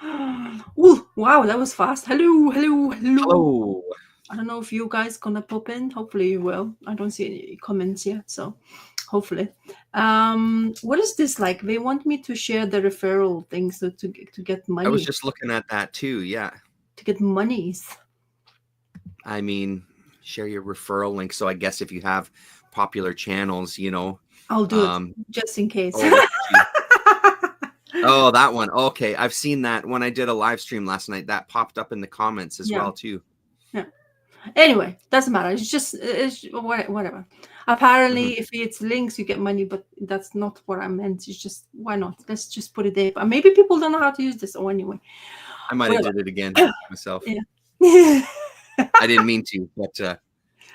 Oh, wow, that was fast. Hello, hello, hello. Hello. I don't know if you guys gonna pop in. Hopefully you will. I don't see any comments yet, so hopefully. What is this like? They want me to share the referral things to get money. I was just looking at that too. Yeah. To get monies. I mean, share your referral link. So I guess if you have popular channels, I'll do it just in case. Oh, look at you. Oh, that one. Okay, I've seen that when I did a live stream last night. That popped up in the comments as well too. Yeah. Anyway, doesn't matter. It's whatever. Apparently, if it's links, you get money, but that's not what I meant. It's just why not? Let's just put it there. But maybe people don't know how to use this. Or anyway, I might have did it again myself. Yeah. I didn't mean to, but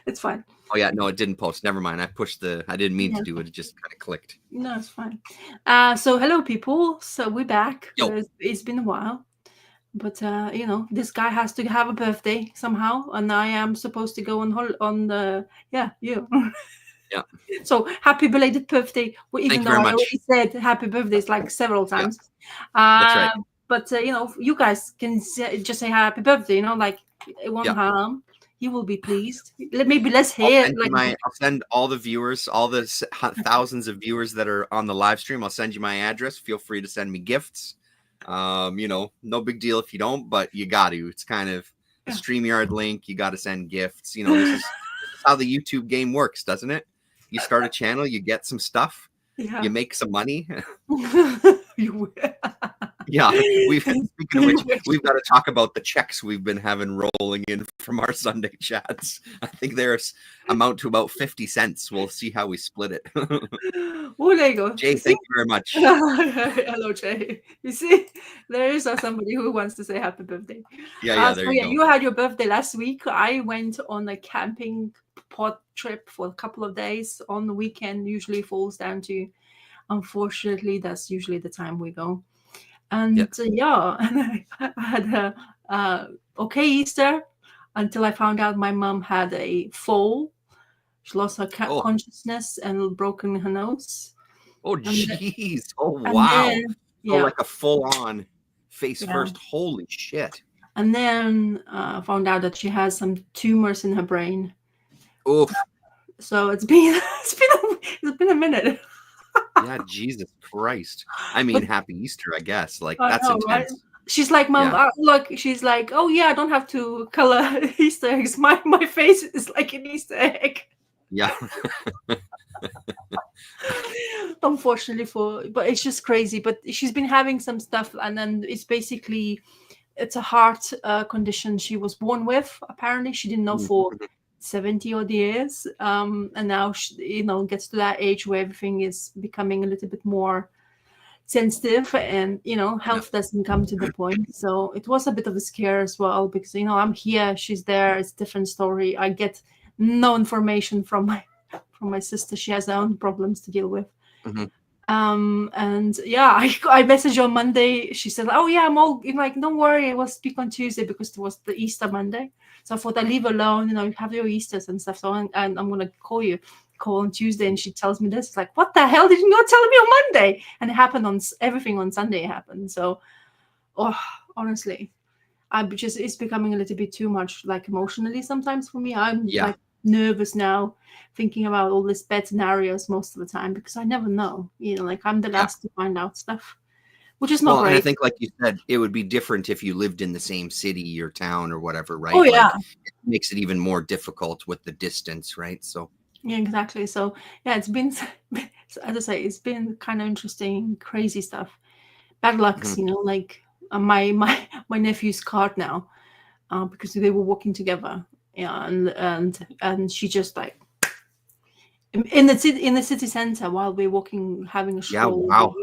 it's fine. Oh yeah, no, it didn't post. Never mind. I didn't mean to do it. It just kind of clicked. No, it's fine. So hello, people. So we're back. It's been a while. But this guy has to have a birthday somehow, and I am supposed to go on the you. Yeah. So happy belated birthday! Even though I already said happy birthdays like several times. Yeah. That's right. But you guys can just say happy birthday. Like it won't harm. He will be pleased. Maybe let's hear. I'll send all the viewers, all the thousands of viewers that are on the live stream. I'll send you my address. Feel free to send me gifts. No big deal if you don't, but you got to. It's kind of a StreamYard link. You got to send gifts. This is how the YouTube game works, doesn't it? You start a channel, you get some stuff, you make some money. Yeah, speaking of which, we've got to talk about the checks we've been having rolling in from our Sunday chats. I think there's amount to about 50 cents. We'll see how we split it. Oh, there you go. Jay, thank you very much. Hello, Jay. You see, there is somebody who wants to say happy birthday. Yeah, there you go. You had your birthday last week. I went on a camping pod trip for a couple of days on the weekend. Usually falls down to, unfortunately, that's usually the time we go. And and I had a okay Easter until I found out my mom had a fall. She lost her consciousness and broken her nose. Oh, jeez. Oh, wow. Like a full-on face first. Holy shit. And then found out that she has some tumors in her brain. Oof. So it's been a minute. Yeah, Jesus Christ. I mean, happy Easter, I guess. Like, that's intense. Right? She's like, Mom, look, she's like, oh, yeah, I don't have to color Easter eggs. My face is like an Easter egg. Yeah. Unfortunately but it's just crazy. But she's been having some stuff, and then it's a heart condition she was born with. Apparently, she didn't know for 70 odd years, and now she, gets to that age where everything is becoming a little bit more sensitive, and health doesn't come to the point. So it was a bit of a scare as well, because I'm here, she's there, it's a different story. I get no information from my sister. She has her own problems to deal with. And I messaged on Monday. She said, oh yeah, I'm all like, don't worry, we'll speak on Tuesday, because it was the Easter Monday. So I thought I'd leave alone, you have your Easters and stuff. So and I'm gonna call on Tuesday, and she tells me this. It's like, what the hell did you not tell me on Monday? And it happened everything on Sunday happened. So honestly, it's becoming a little bit too much, like emotionally sometimes for me. I'm like nervous now, thinking about all these bad scenarios most of the time, because I never know, like I'm the last to find out stuff, which is not great. And I think, like you said, it would be different if you lived in the same city or town or whatever, right? Oh yeah, it makes it even more difficult with the distance, right? So yeah, exactly. So yeah, it's been, as I say, it's been kind of interesting, crazy stuff. Bad lucks, like my nephew's card now, because they were walking together. Yeah, and she just like in the city center while we're walking, having a stroll. Yeah, wow.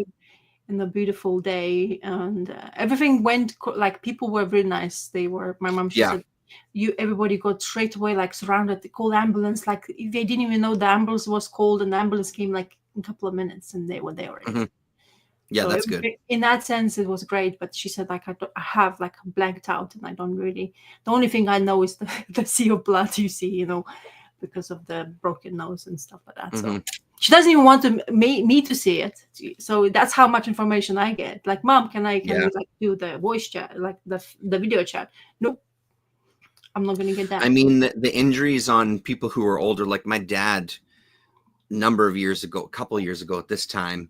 In the beautiful day, and everything went like, people were very nice. My mom, she said, everybody got straight away like surrounded. They called ambulance, like they didn't even know the ambulance was called, and the ambulance came like in a couple of minutes, and they were there already. Yeah, so that's good. In that sense, it was great. But she said, like, I have like blanked out, and I don't really. The only thing I know is the sea of blood you see, because of the broken nose and stuff like that. So She doesn't even want to me to see it. So that's how much information I get. Like, Mom, can you like do the voice chat, like the video chat? Nope, I'm not gonna get that. I mean, the injuries on people who are older, like my dad, a couple of years ago at this time,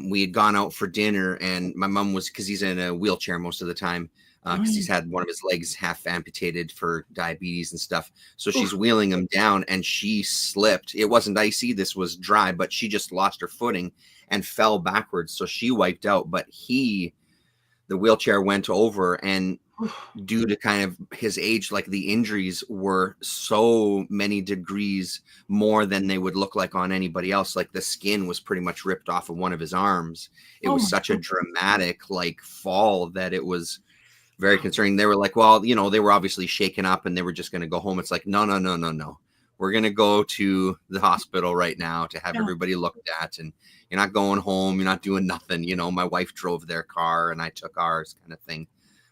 we had gone out for dinner, and my mom was, because he's in a wheelchair most of the time, because he's had one of his legs half amputated for diabetes and stuff. So she's wheeling him down, and she slipped. It wasn't icy, this was dry, but she just lost her footing and fell backwards. So she wiped out, but the wheelchair went over, and due to kind of his age, like the injuries were so many degrees more than they would look like on anybody else. Like the skin was pretty much ripped off of one of his arms. It was such a dramatic like fall that it was very concerning. They were like, well, you know, they were obviously shaken up and they were just going to go home. It's like, no. We're going to go to the hospital right now to have everybody looked at, and you're not going home. You're not doing nothing. You know, my wife drove their car and I took ours, kind of thing.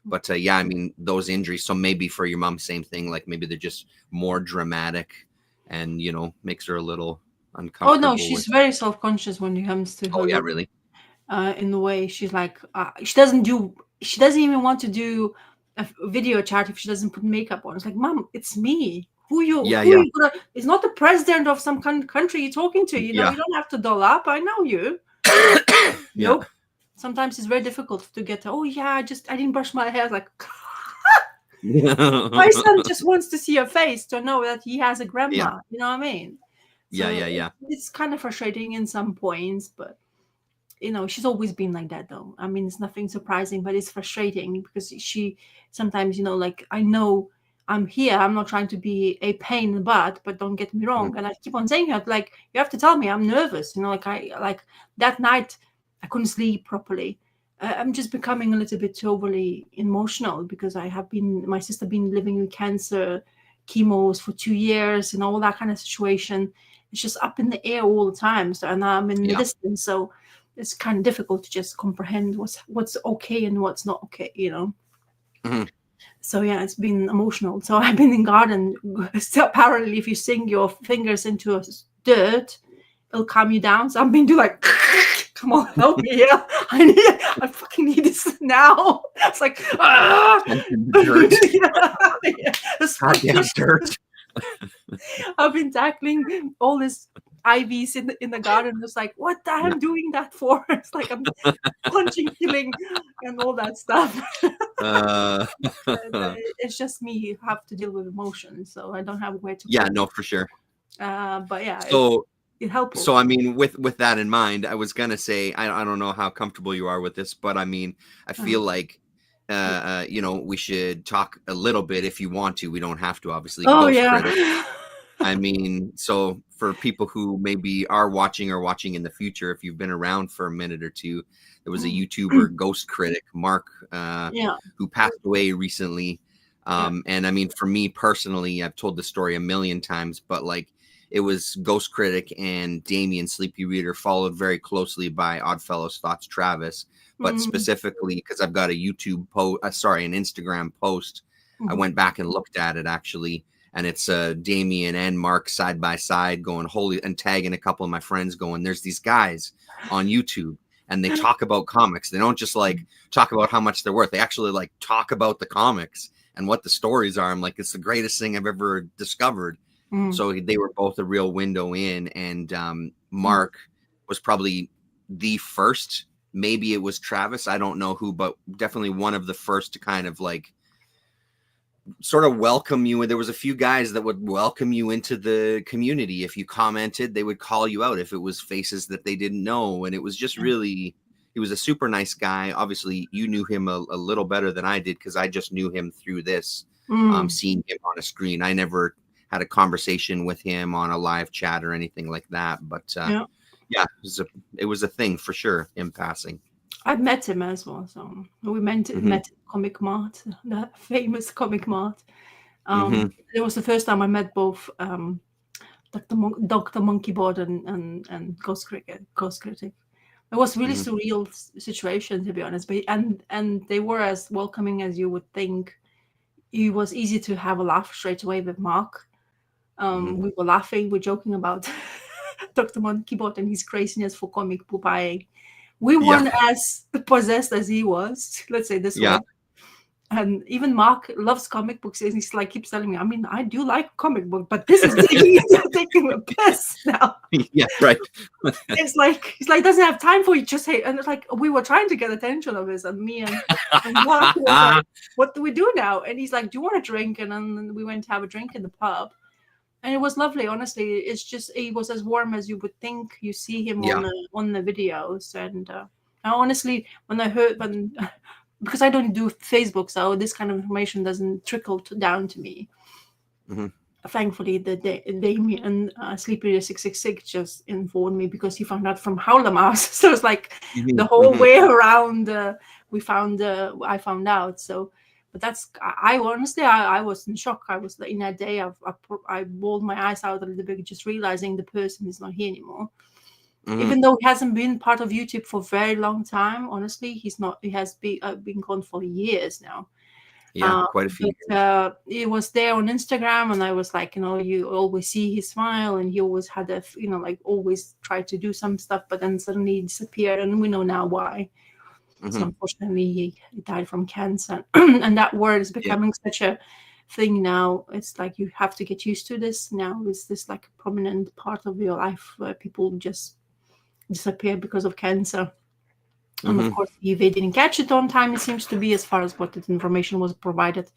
But yeah, I mean, those injuries. So maybe for your mom, same thing. Like maybe they're just more dramatic, and you know, makes her a little uncomfortable. Oh no, she's very self-conscious when it comes to her. Oh yeah, really. In the way she's like, she doesn't even want to do a video chat if she doesn't put makeup on. It's like, Mom, it's me. Who you gonna, it's not the president of some country you're talking to. You know, you don't have to doll up. I know you. Nope. Sometimes it's very difficult to get. Oh yeah, I didn't brush my hair. Like, my son just wants to see your face to know that he has a grandma. Yeah. You know what I mean? So it's kind of frustrating in some points, but you know, she's always been like that though. I mean, it's nothing surprising, but it's frustrating because she sometimes, you know, like, I know I'm here. I'm not trying to be a pain in the butt, but don't get me wrong. And I keep on saying that, like, you have to tell me I'm nervous. You know, like that night I couldn't sleep properly. I'm just becoming a little bit overly emotional because my sister been living with cancer, chemos for 2 years, and all that kind of situation. It's just up in the air all the time. So, and I'm in medicine, so it's kind of difficult to just comprehend what's okay and what's not okay, you know. So yeah, it's been emotional. So I've been in garden. So apparently, if you sink your fingers into dirt, it'll calm you down. So I've been doing like, come on, help me here. I fucking need this now. It's like, dirt. Dirt. I've been tackling all this IVs in the garden. It's like, what the hell am I doing that for? It's like I'm punching, killing, and all that stuff. It's just me who have to deal with emotions, so I don't have a way to. Yeah, no, for sure. But yeah. So it helps. So I mean, with that in mind, I was gonna say I don't know how comfortable you are with this, but I mean, I feel like you know, we should talk a little bit if you want to. We don't have to, obviously. Oh yeah. I mean, so for people who maybe are watching or watching in the future, if you've been around for a minute or two, there was a YouTuber, Ghost Critic, Mark, who passed away recently. And I mean, for me personally, I've told the story a million times, but like, it was Ghost Critic and Damien Sleepy Reader, followed very closely by Oddfellows Thoughts Travis. But specifically, because I've got a YouTube post, an Instagram post, I went back and looked at it actually, and it's Damien and Mark side by side going holy, and tagging a couple of my friends going, there's these guys on YouTube and they talk about comics. They don't just like talk about how much they're worth. They actually like talk about the comics and what the stories are. I'm like, it's the greatest thing I've ever discovered. So they were both a real window in, and Mark was probably the first. Maybe it was Travis, I don't know who, but definitely one of the first to kind of like sort of welcome you. And there was a few guys that would welcome you into the community. If you commented, they would call you out if it was faces that they didn't know. And it was just really, he was a super nice guy. Obviously, you knew him a little better than I did because I just knew him through this, seeing him on a screen. I never had a conversation with him on a live chat or anything like that. But yeah, it was a thing for sure, him passing. I've met him as well. So we met Comic Mart, the famous Comic Mart. It was the first time I met both Dr. Monkeyboard and Ghost Critic. It was really surreal situation, to be honest. But and they were as welcoming as you would think. It was easy to have a laugh straight away with Mark. We were laughing, we're joking about Dr. Monkey Bot and his craziness for comic book buying. We Yeah. weren't as possessed as he was, let's say this Yeah. way. And even Mark loves comic books, and he's like keeps telling me, I mean, I do like comic book, but this is taking a piss now. Yeah, right. It's like he's like doesn't have time for you. Just hey, and it's like we were trying to get attention of his, and me and Mark was like, what do we do now? And he's like, do you want a drink? And then we went to have a drink in the pub, and it was lovely. Honestly, it's just he was as warm as you would think you see him Yeah. on the videos. And I honestly, when I heard because I don't do Facebook, so this kind of information doesn't trickle down to me. Mm-hmm. Thankfully, the Damien Sleepy 666 just informed me because he found out from Howler Mouse. So it's like the whole way around. I found out. So, but that's I honestly I was in shock. I was in that day. I bawled my eyes out a little bit, just realizing the person is not here anymore. Even though he hasn't been part of YouTube for a very long time, honestly, he's not. He has been gone for years now. Yeah, quite a few. He was there on Instagram, and I was like, you always see his smile, and he always had like always tried to do some stuff, but then suddenly he disappeared, and we know now why. So unfortunately, he died from cancer, and that word is becoming such a thing now. It's like you have to get used to this now. Is this like a prominent part of your life where people just disappear because of cancer? And of course, if they didn't catch it on time, it seems to be, as far as what the information was provided.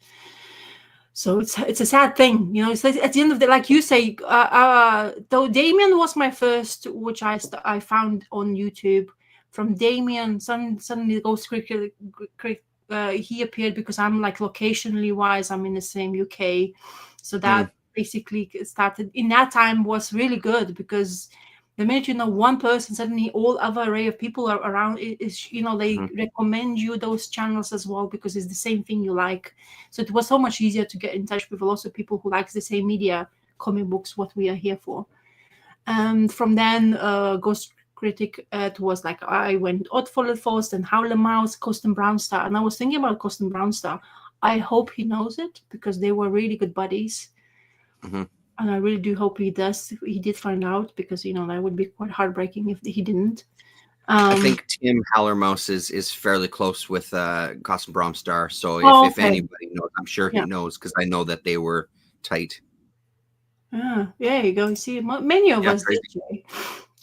So it's a sad thing, It's like, at the end of the, like you say, though Damien was my first, which I found on YouTube. From Damien, suddenly Ghost Cricket, he appeared because I'm like locationally wise, I'm in the same UK, so that basically started. In that time was really good because the minute one person, suddenly all other array of people are around. They recommend you those channels as well because it's the same thing you like. So it was so much easier to get in touch with lots of people who likes the same media, comic books, what we are here for. And from then, Ghost Critic, it was like I went Oddfellow Force and Howler Mouse, Costin Brownstar, and I was thinking about Costin Brownstar. I hope he knows it because they were really good buddies. And I really do hope he does. He did find out because that would be quite heartbreaking if he didn't. I think Tim Hallermouse is fairly close with Costin Brownstar. So if anybody knows, I'm sure he knows because I know that they were tight. There you go. You see, many of us did.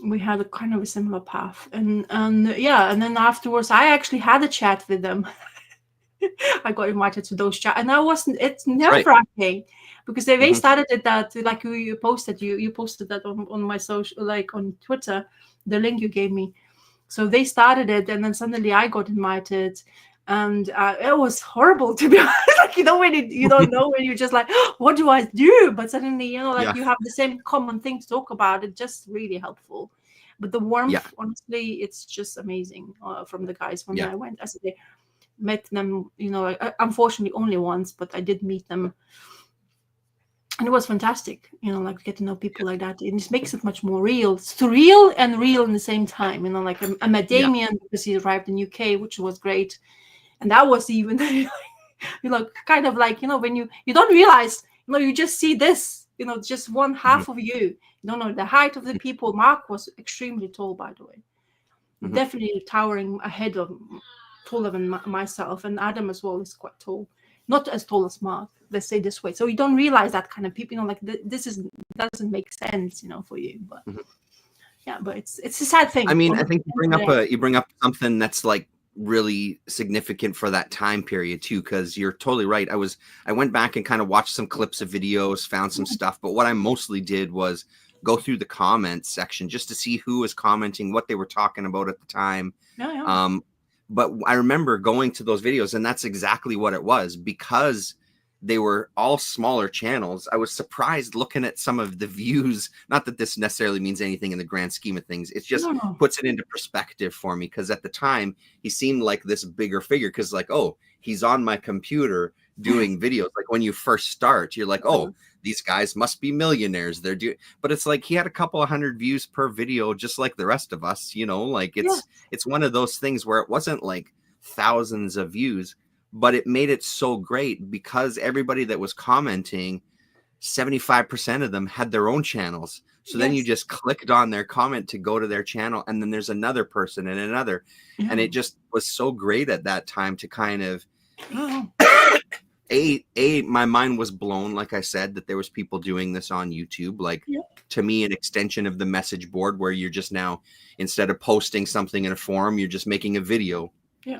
We had a kind of a similar path, and then afterwards, I actually had a chat with them. I got invited to those chats, and it's nerve-wracking because they started it that, like you posted that on my social, like on Twitter, the link you gave me. So they started it, and then suddenly I got invited, and it was horrible, to be honest. Like when you don't know, when you're just like, what do I do? But suddenly, you have the same common thing to talk about. It's just really helpful. But the warmth, honestly, it's just amazing from the guys when I went. As I met them, unfortunately only once, but I did meet them. And it was fantastic, like get to know people like that. It just makes it much more real. It's surreal and real in the same time. Like I met Damien because he arrived in UK, which was great. And that was even, kind of like, when you don't realize, you just see this, just one half of you. You don't know the height of the people. Mark was extremely tall, by the way. Definitely towering ahead of, taller than myself. And Adam as well is quite tall. Not as tall as Mark, let's say this way. So you don't realize that kind of people, like this doesn't make sense, for you. But but it's a sad thing. I mean, I think you bring up something that's like really significant for that time period too, because you're totally right. I went back and kind of watched some clips of videos, found some stuff, but what I mostly did was go through the comments section just to see who was commenting, what they were talking about at the time. But I remember going to those videos, and that's exactly what it was, because they were all smaller channels. I was surprised looking at some of the views. Not that this necessarily means anything in the grand scheme of things. It just puts it into perspective for me, because at the time he seemed like this bigger figure, because like, oh, he's on my computer doing videos. Like when you first start, you're like, oh, these guys must be millionaires. They're doing, but it's like he had a couple of hundred views per video, just like the rest of us, like it's one of those things where it wasn't like thousands of views, but it made it so great because everybody that was commenting 75% of them had their own channels. So then you Yes. just clicked on their comment to go to their channel, and then there's another person and another. And Yeah. it just was so great at that time to kind of Oh, my mind was blown, like I said, that there was people doing this on YouTube. Like, yeah. to me, an extension of the message board, where you're just now, instead of posting something in a forum, you're just making a video. Yeah.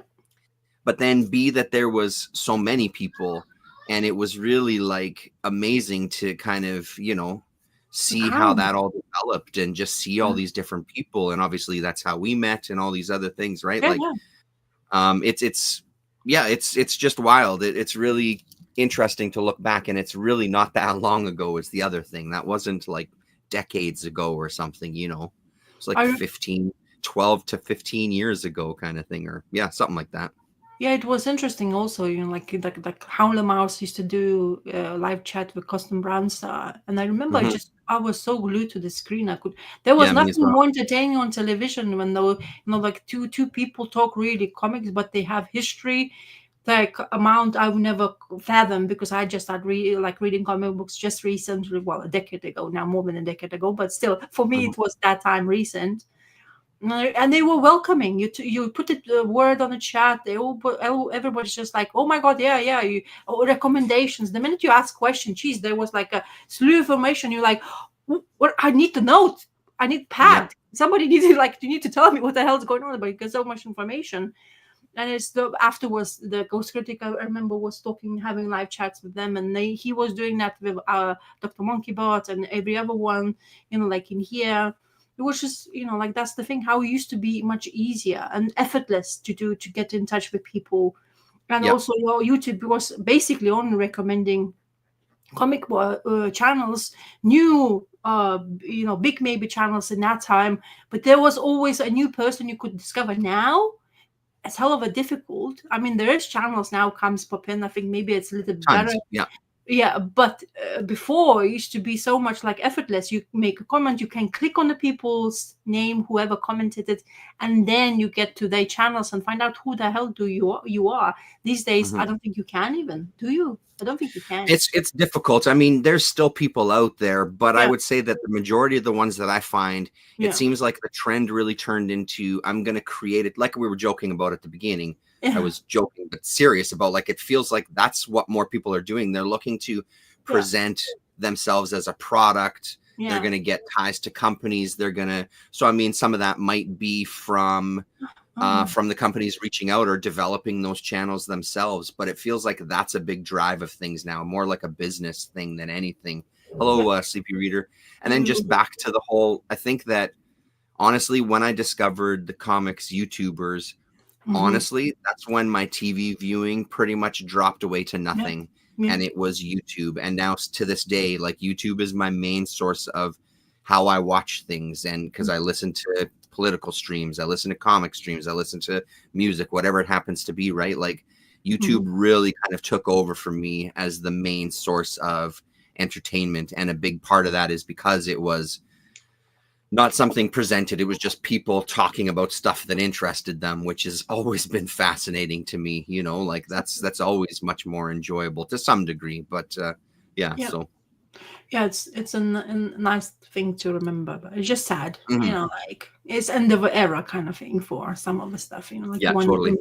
But then B, that there was so many people, and it was really like amazing to kind of, you know, see how Wow. that all developed, and just see all these different people. And obviously that's how we met and all these other things, right? Yeah, Like, yeah. it's just wild. It's really interesting to look back, and it's really not that long ago is the other thing. That wasn't like decades ago or something, you know. It's like I 12 to 15 years ago kind of thing, or something like that. Yeah, it was interesting also, you know, like Howler Mouse used to do live chat with Custom Brown Star. And I remember Mhm. I was so glued to the screen. There was Yeah, me as nothing well. more entertaining on television when there were, you know, like two people talk really comics, but they have history, like amount I would never fathom, because I just started reading comic books just recently, well, a decade ago now, more than a decade ago, but still for me Mhm. it was that time recent. And they were welcoming you. You put the word on the chat. Everybody's just like, oh my god, yeah. Recommendations. The minute you ask questions, geez, there was like a slew of information. You're like, what? I need to know. I need Yeah. pad. Somebody needs to you need to tell me what the hell's going on. But you get so much information. And it's afterwards the Ghost Critic, I remember, was having live chats with them, and he was doing that with Dr. Monkeybot and every other one, you know, like in here. It was just, you know, like that's the thing, how it used to be much easier and effortless to get in touch with people. And Yeah. also your YouTube was basically only recommending comic channels, new you know, big maybe channels in that time, but there was always a new person you could discover. Now it's hell of a difficult. I mean, there is channels now comes pop in. I think maybe it's a little bit better. Tons. Yeah. Yeah, but before it used to be so much like effortless. You make a comment, you can click on the people's name, whoever commented it, and then you get to their channels and find out who the hell you are. These days, Mhm. I don't think you can even. Do you? I don't think you can. It's difficult. I mean, there's still people out there, but I Yeah. would say that the majority of the ones that I find, Yeah. it seems like the trend really turned into, I'm going to create it, like we were joking about at the beginning. I Yeah. was joking, but serious about, like, it feels like that's what more people are doing. They're looking to present themselves as a product. They're Yeah. going to get ties to companies. So I mean, some of that might be from the companies reaching out or developing those channels themselves. But it feels like that's a big drive of things now, more like a business thing than anything. Hello, Sleepy Reader. And then just back to the whole, I think that honestly, when I discovered the comics YouTubers, honestly, that's when my TV viewing pretty much dropped away to nothing. Yeah. And it was YouTube. And now to this day, like, YouTube is my main source of how I watch things. And because I listen to political streams, I listen to comic streams, I listen to music, whatever it happens to be, right? Like, YouTube really kind of took over for me as the main source of entertainment. And a big part of that is because it was not something presented. It was just people talking about stuff that interested them, which has always been fascinating to me. You know, like that's always much more enjoyable to some degree. But Yeah. so Yeah, it's a nice thing to remember, but it's just sad, you Mhm. know, like it's end of an era kind of thing for some of the stuff, you know, like Yeah, one, totally.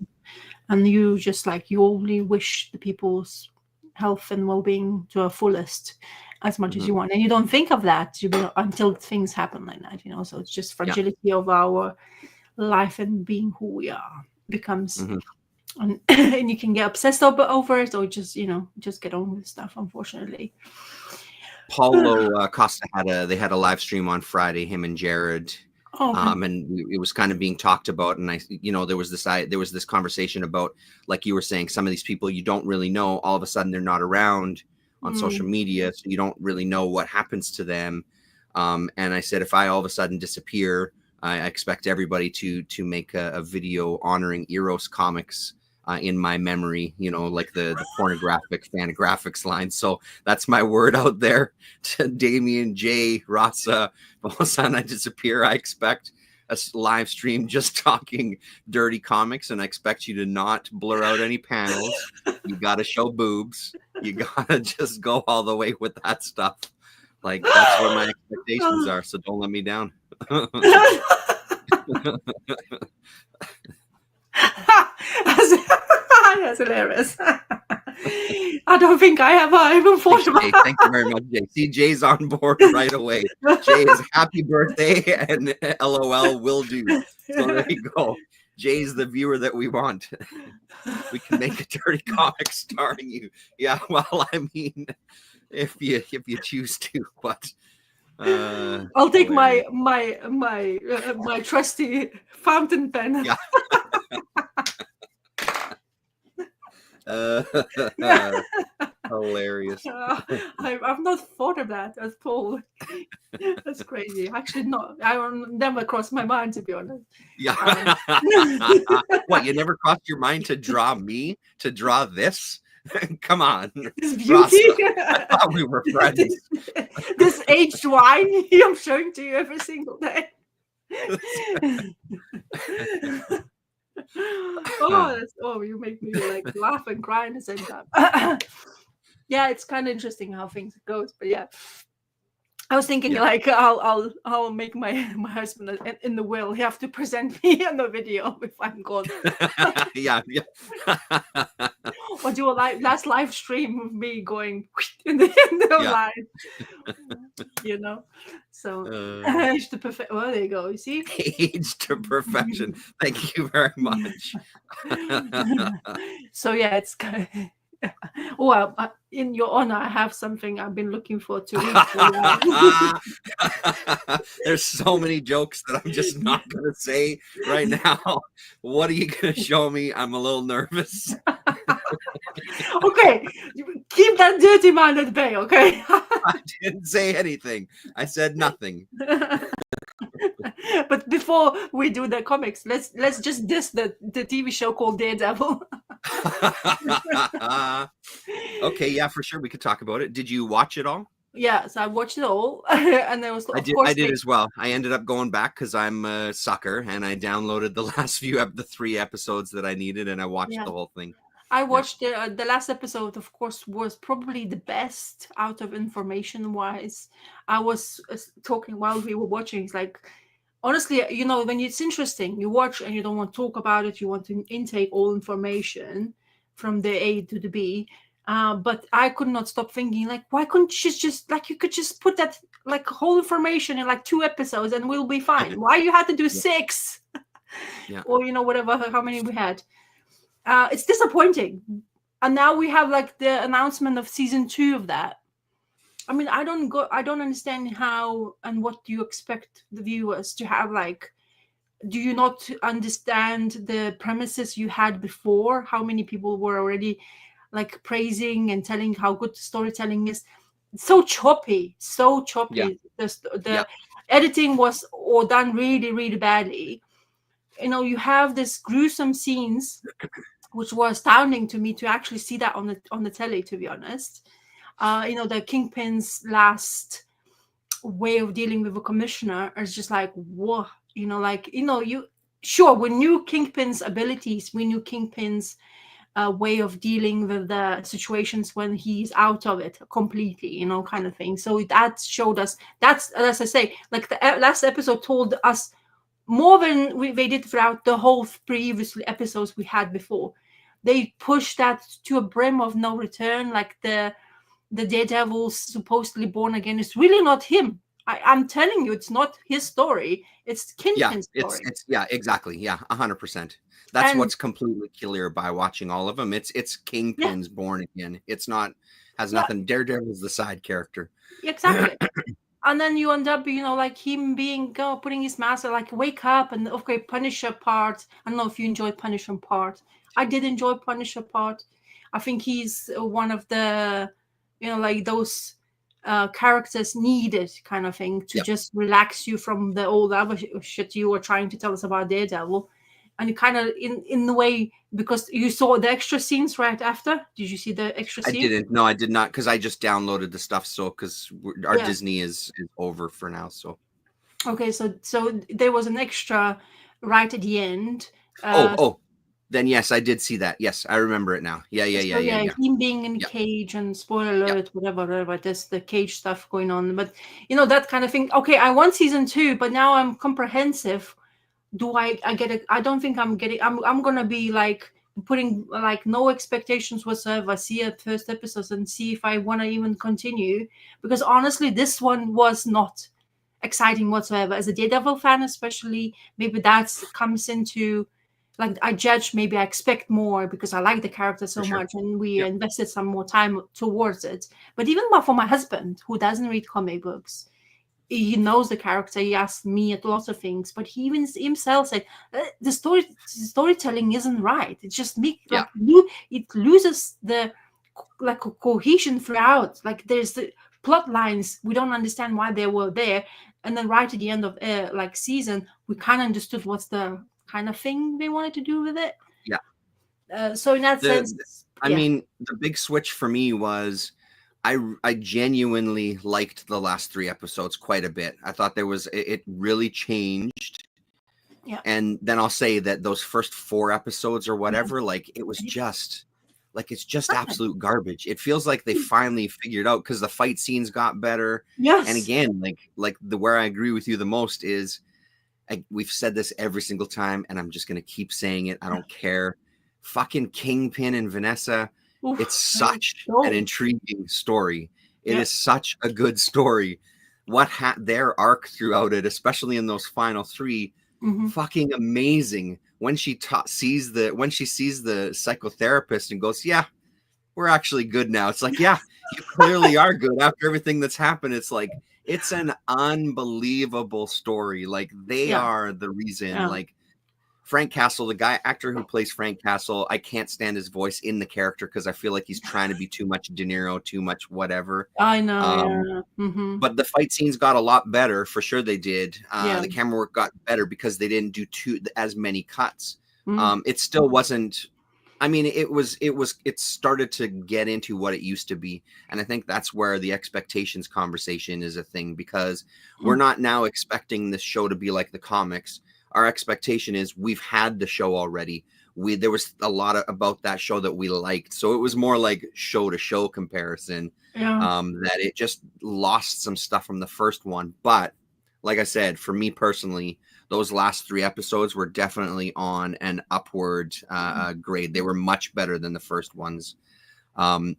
and you just like you only wish the people's health and well-being to a fullest as much as Mhm. you want, and you don't think of that until things happen like that, you know. So it's just Yeah. fragility of our life and being who we are becomes, Mhm. and you can get obsessed over it, or just, you know, just get on with stuff, unfortunately. Paulo Costa they had a live stream on Friday, him and Jared. Oh, okay. It was kind of being talked about, and there was this conversation about, like you were saying, some of these people you don't really know, all of a sudden they're not around on social media, so you don't really know what happens to them. And I said, if I all of a sudden disappear, I expect everybody to make a video honoring Eros Comics in my memory, you know, like the pornographic Fantagraphics line. So that's my word out there to Damien, Jay, Ratsa. All of a sudden I disappear, I expect a live stream just talking dirty comics, and I expect you to not blur out any panels. You got to show boobs. You gotta just go all the way with that stuff. Like that's where my expectations are. So don't let me down. That's hilarious. I don't think I have even thought about that. Thank you very much, Jay. See, Jay's on board right away. Jay is happy birthday and LOL will do. So there you go. Jay's the viewer that we want. We can make a dirty comic starring you. Yeah, well, I mean, if you choose to, but I'll take my trusty fountain pen. Yeah. Hilarious. I've not thought of that at all. That's crazy. Actually, not. I never crossed my mind, to be honest. Yeah. What? You never crossed your mind to draw me? To draw this? Come on, this beauty. I thought we were friends. This aged wine I'm showing to you every single day. You make me like laugh and cry at the same time. Yeah, it's kind of interesting how things goes, but yeah, I was thinking like I'll make my husband in the will. He have to present me in the video if I'm gone. Yeah. Or do a last live stream of me going in the line. You know, so age to perfection. Well, there you go. You see, age to perfection. Thank you very much. So yeah, it's kind of. Well, in your honor, I have something I've been looking for 2 weeks. There's so many jokes that I'm just not going to say right now. What are you going to show me? I'm a little nervous. Okay, keep that dirty man at bay, okay? I didn't say anything. I said nothing. But before we do the comics, let's just diss the TV show called Daredevil. Okay, yeah, for sure. We could talk about it. Did you watch it all? Yeah, so I watched it all, and there was. I did as well. I ended up going back because I'm a sucker, and I downloaded the last the 3 episodes that I needed, and I watched the whole thing. I watched the last episode. Of course, was probably the best out of information wise. I was talking while we were watching. It's like, honestly, when it's interesting, you watch and you don't want to talk about it. You want to intake all information from the A to the B. But I could not stop thinking, like, why couldn't she just, like, you could just put that, like, whole information in, like, 2 episodes and we'll be fine. Why you had to do 6? Or, whatever, how many we had. It's disappointing. And now we have, like, the announcement of season 2 of that. I mean, I don't understand how and what do you expect the viewers to have, like, do you not understand the premises you had before? How many people were already, like, praising and telling how good the storytelling is? It's so choppy. The editing was done really, really badly. You have this gruesome scenes, which were astounding to me to actually see that on the telly, to be honest. The Kingpin's last way of dealing with a commissioner is just like, whoa, we knew Kingpin's abilities, we knew Kingpin's way of dealing with the situations when he's out of it completely, kind of thing. So that showed us, that's, as I say, like the last episode told us more than they did throughout the whole previous episodes we had before. They pushed that to a brim of no return, like the Daredevil supposedly born again is really not him. I'm telling you, it's not his story. It's Kingpin's story. Exactly. Yeah, 100%. That's what's completely clear by watching all of them. It's Kingpin's born again. It's not, has nothing. Daredevil's the side character. Exactly. And then you end up, like him putting his mask, like, wake up, and okay, Punisher part. I don't know if you enjoyed Punisher part. I did enjoy Punisher part. I think he's one of the, like those characters needed kind of thing to just relax you from the old other shit you were trying to tell us about Daredevil. And you kind of, in the way, because you saw the extra scenes right after. Did you see the extra scenes? I didn't. No, I did not, because I just downloaded the stuff. So, because our Disney is over for now. So. Okay, so there was an extra right at the end. Then yes, I did see that. Yes, I remember it now. Yeah. So him being in Yep. cage and spoiler alert, whatever, there's the cage stuff going on. But that kind of thing. Okay, I want season 2, but now I'm comprehensive. Do I get it? I don't think I'm getting. I'm gonna be like putting like no expectations whatsoever. See a first episodes and see if I want to even continue. Because honestly, this one was not exciting whatsoever. As a Daredevil fan, especially, maybe that comes into like I judge. Maybe I expect more because I like the character so much, and we invested some more time towards it. But even for my husband, who doesn't read comic books, he knows the character. He asked me at lots of things, but he even himself said the storytelling isn't right. It just it loses the like cohesion throughout. Like there's the plot lines we don't understand why they were there, and then right at the end of like season, we kind of understood what's the kind of thing they wanted to do with it. So in that sense, I mean, the big switch for me was I genuinely liked the last 3 episodes quite a bit. I thought it really changed. Yeah. And then I'll say that those first 4 episodes or whatever, like it was just like it's just absolute garbage. It feels like they finally figured out because the fight scenes got better. Yes. And again, like where I agree with you the most is we've said this every single time, and I'm just gonna keep saying it. I don't care. Fucking Kingpin and Vanessa. It's such an intriguing story. It is such a good story. What their arc throughout it, especially in those final 3, fucking amazing. When she sees the psychotherapist and goes, "Yeah, we're actually good now." It's like, yeah, you clearly are good after everything that's happened. It's like it's an unbelievable story. Like they are the reason. Like Frank Castle, the actor who plays Frank Castle, I can't stand his voice in the character because I feel like he's trying to be too much De Niro, too much whatever. I know. But the fight scenes got a lot better. For sure they did. The camera work got better because they didn't do as many cuts. It still wasn't. I mean, it started to get into what it used to be. And I think that's where the expectations conversation is a thing, because we're not now expecting this show to be like the comics. Our expectation is we've had the show already. There was a lot about that show that we liked. So it was more like show to show comparison, that it just lost some stuff from the first one. But like I said, for me personally, those last 3 episodes were definitely on an upward grade. They were much better than the first ones. And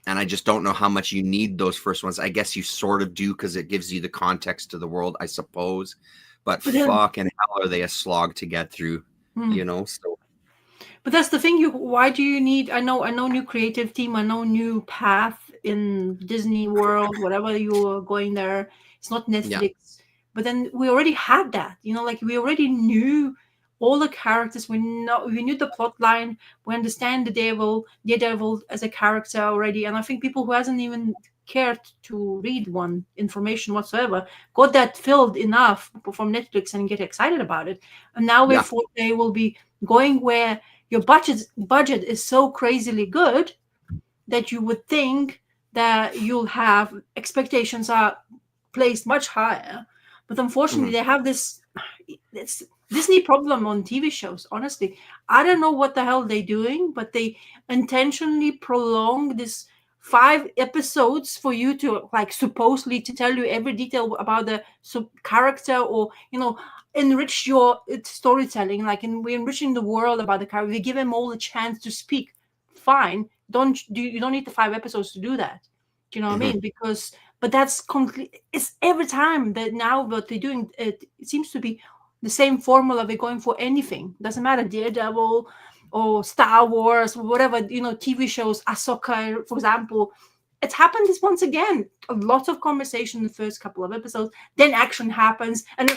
I just don't know how much you need those first ones. I guess you sort of do because it gives you the context to the world, I suppose. But fucking hell, are they a slog to get through, So, but that's the thing. Why do you need? I know new creative team. I know new path in Disney World. Whatever you are going there, it's not Netflix. Yeah. But then we already had that. Like we already knew all the characters. We knew the plot line. We understand the Daredevil as a character already. And I think people who hasn't even cared to read one information whatsoever got that filled enough from Netflix and get excited about it. And now we thought they will be going where your budget is so crazily good that you would think that you'll have expectations are placed much higher. But unfortunately, they have this Disney problem on TV shows. Honestly, I don't know what the hell they're doing, but they intentionally prolong this 5 episodes for you to supposedly to tell you every detail about the character, or enrich your storytelling. And we're enriching the world about the character. We give them all the chance to speak. Fine, you don't need the 5 episodes to do that. Do you know what I mean? But that's complete. It's every time that now what they're doing. It seems to be the same formula. They're going for anything. Doesn't matter, Daredevil or Star Wars, whatever, TV shows, Ahsoka, for example. It happened this once again. A lot of conversation in the first couple of episodes, then action happens, and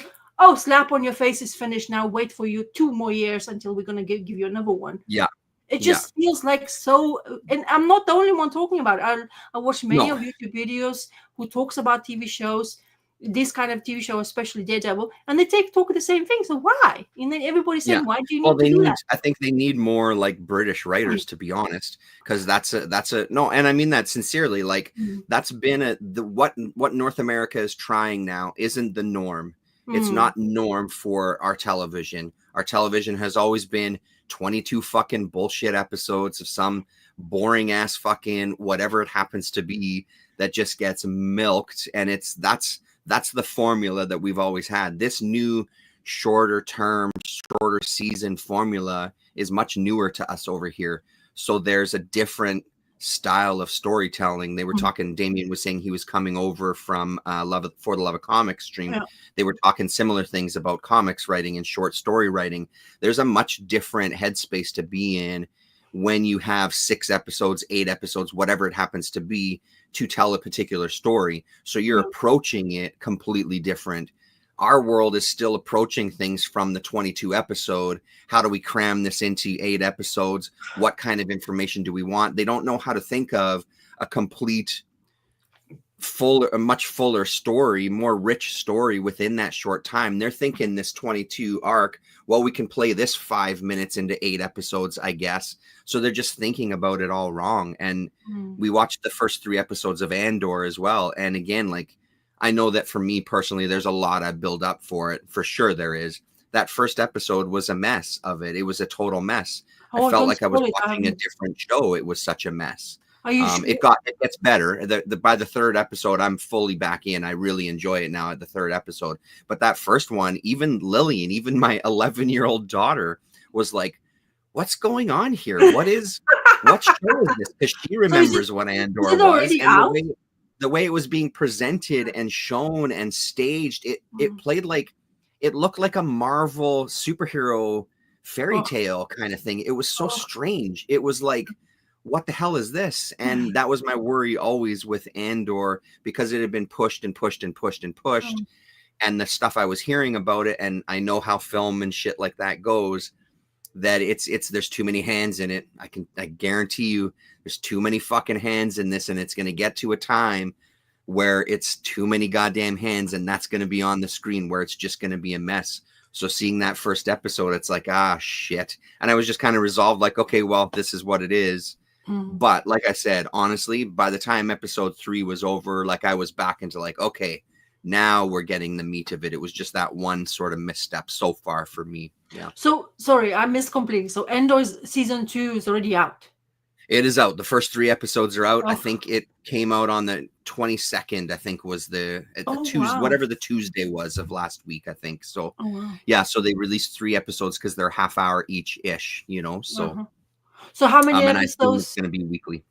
slap on your face, is finished. Now wait for you 2 more years until we're going to give you another one. Yeah. It just feels like so, and I'm not the only one talking about it. I watch many of YouTube videos who talks about TV shows, this kind of TV show, especially Daredevil, and they talk the same thing. So why? And then everybody's saying, why do you need to do that? I think they need more British writers, to be honest, because that's a no, and I mean that sincerely. That's been what North America is trying now isn't the norm. It's not norm for our television. Our television has always been 22 fucking bullshit episodes of some boring ass fucking whatever it happens to be that just gets milked, and that's the formula that we've always had. This new shorter season formula is much newer to us over here, so there's a different style of storytelling. They were talking, Damien was saying he was coming over from For the Love of Comics stream. Yeah. They were talking similar things about comics writing and short story writing. There's a much different headspace to be in when you have 6 episodes, 8 episodes, whatever it happens to be, to tell a particular story. So you're approaching it completely different. Our world is still approaching things from the 22 episode. How do we cram this into 8 episodes? What kind of information do we want? They don't know how to think of a complete, a much fuller story, more rich story within that short time. They're thinking this 22 arc, well, we can play this 5 minutes into 8 episodes, I guess. So they're just thinking about it all wrong. And we watched the first 3 episodes of Andor as well. And again, like, I know that for me personally, there's a lot I build up for it. For sure there is. That first episode was a mess of it. It was a total mess. I felt like I was watching a different show. It was such a mess. It gets better. By the 3rd episode, I'm fully back in. I really enjoy it now at the 3rd episode. But that first one, even Lillian, even my 11-year-old daughter was like, what's going on here? What show is this? Because she remembers what Andor was. And the way it was being presented and shown and staged, it played like, it looked like a Marvel superhero fairy tale kind of thing. It was so strange. It was like, what the hell is this? And that was my worry always with Andor, because it had been pushed and pushed and pushed and pushed. And the stuff I was hearing about it, and I know how film and shit like that goes, that there's too many hands in it. I guarantee you there's too many fucking hands in this, and it's going to get to a time where it's too many goddamn hands, and that's going to be on the screen where it's just going to be a mess. So seeing that first episode, it's like, shit. And I was just kind of resolved, like, okay, well, this is what it is. But like I said, honestly, by the time episode 3 was over, like, I was back into like, okay, now we're getting the meat of it. It was just that one sort of misstep so far for me. Yeah. So sorry, I missed completely. So Andor's season 2 is already out. It is out. The first 3 episodes are out. I think it came out on the 22nd, I think was the Tuesday, whatever the Tuesday was of last week, I think. So yeah, so they released 3 episodes because they're half hour each-ish, you know. So so how many and episodes? I assume it's going to be weekly.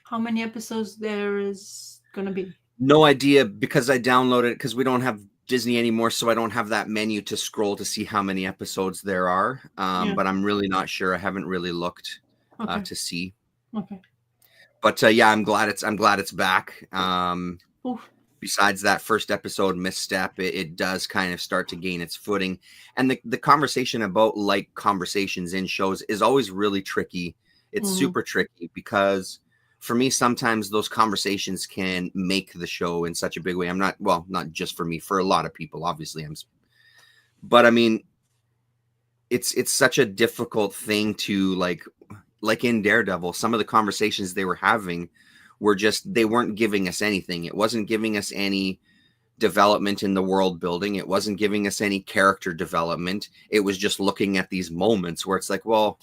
How many episodes there is going to be? No idea, because I downloaded it because we don't have Disney anymore, so I don't have that menu to scroll to see how many episodes there are. But I'm really not sure. I haven't really looked to see. Okay. But yeah, I'm glad it's back. Besides that first episode misstep, it does kind of start to gain its footing. And the conversation about like conversations in shows is always really tricky. It's super tricky because for me, sometimes those conversations can make the show in such a big way. Not just for me, for a lot of people, obviously. But I mean, it's such a difficult thing to like in Daredevil, some of the conversations they were having were just, they weren't giving us anything. It wasn't giving us any development in the world building. It wasn't giving us any character development. It was just looking at these moments where it's like, well,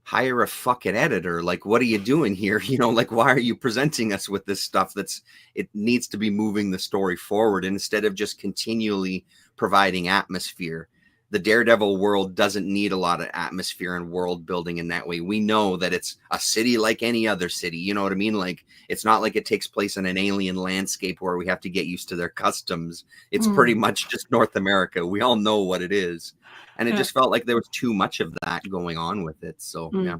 hire a fucking editor. Like, what are you doing here? You know, like, why are you presenting us with this stuff it needs to be moving the story forward instead of just continually providing atmosphere. The Daredevil world doesn't need a lot of atmosphere and world building in that way. We know that it's a city like any other city. You know what I mean? Like, it's not like it takes place in an alien landscape where we have to get used to their customs. It's pretty much just North America. We all know what it is. And it just felt like there was too much of that going on with it. So, yeah.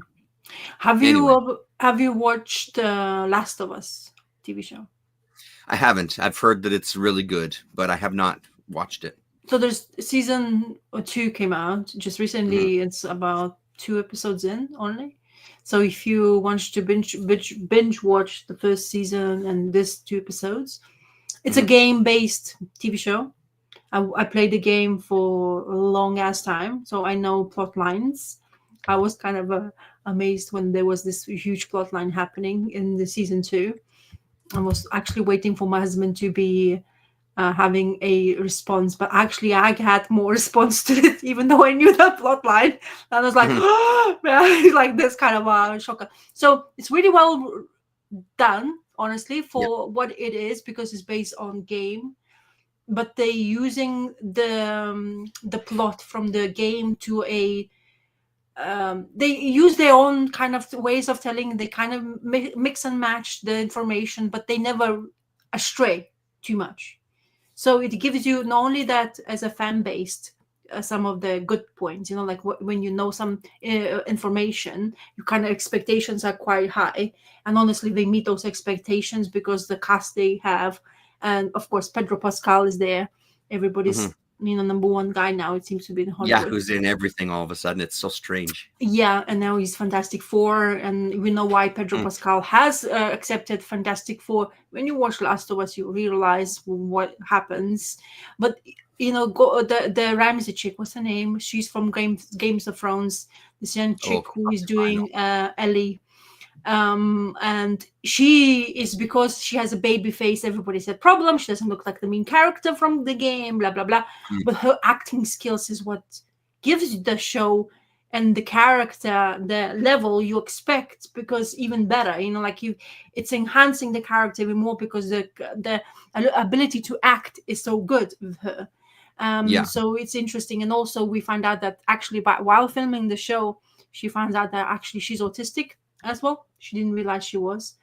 Have you watched Last of Us TV show? I haven't. I've heard that it's really good, but I have not watched it. So there's season 2 came out just recently. It's about 2 episodes in only. So if you want to binge watch the first season and this 2 episodes, it's a game-based TV show. I played the game for a long ass time, so I know plot lines. I was kind of amazed when there was this huge plot line happening in the season 2. I was actually waiting for my husband to be having a response, but actually I had more response to it, even though I knew the plot line. And I was like, like this kind of shocker. So it's really well done, honestly, for what it is, because it's based on game. But they using the plot from the game to they use their own kind of ways of telling. They kind of mix and match the information, but they never astray too much. So it gives you not only that as a fan based some of the good points, like when you know some information, your kind of expectations are quite high, and honestly they meet those expectations because the cast they have, and of course Pedro Pascal is there. Everybody's number one guy now, it seems to be in Hollywood. Yeah, who's in everything all of a sudden. It's so strange. Yeah, and now he's Fantastic Four, and we know why Pedro Pascal has accepted Fantastic Four. When you watch Last of Us, you realize what happens. But the Ramsey chick, what's her name? She's from Games of Thrones. This young chick who is doing Ellie. And she is, because she has a baby face, everybody said problem. She doesn't look like the main character from the game, blah blah blah. But her acting skills is what gives you the show and the character the level you expect, because even better, it's enhancing the character even more because the ability to act is so good with her. So it's interesting. And also we find out that actually while filming the show, she finds out that actually she's autistic as well. She didn't realize she was.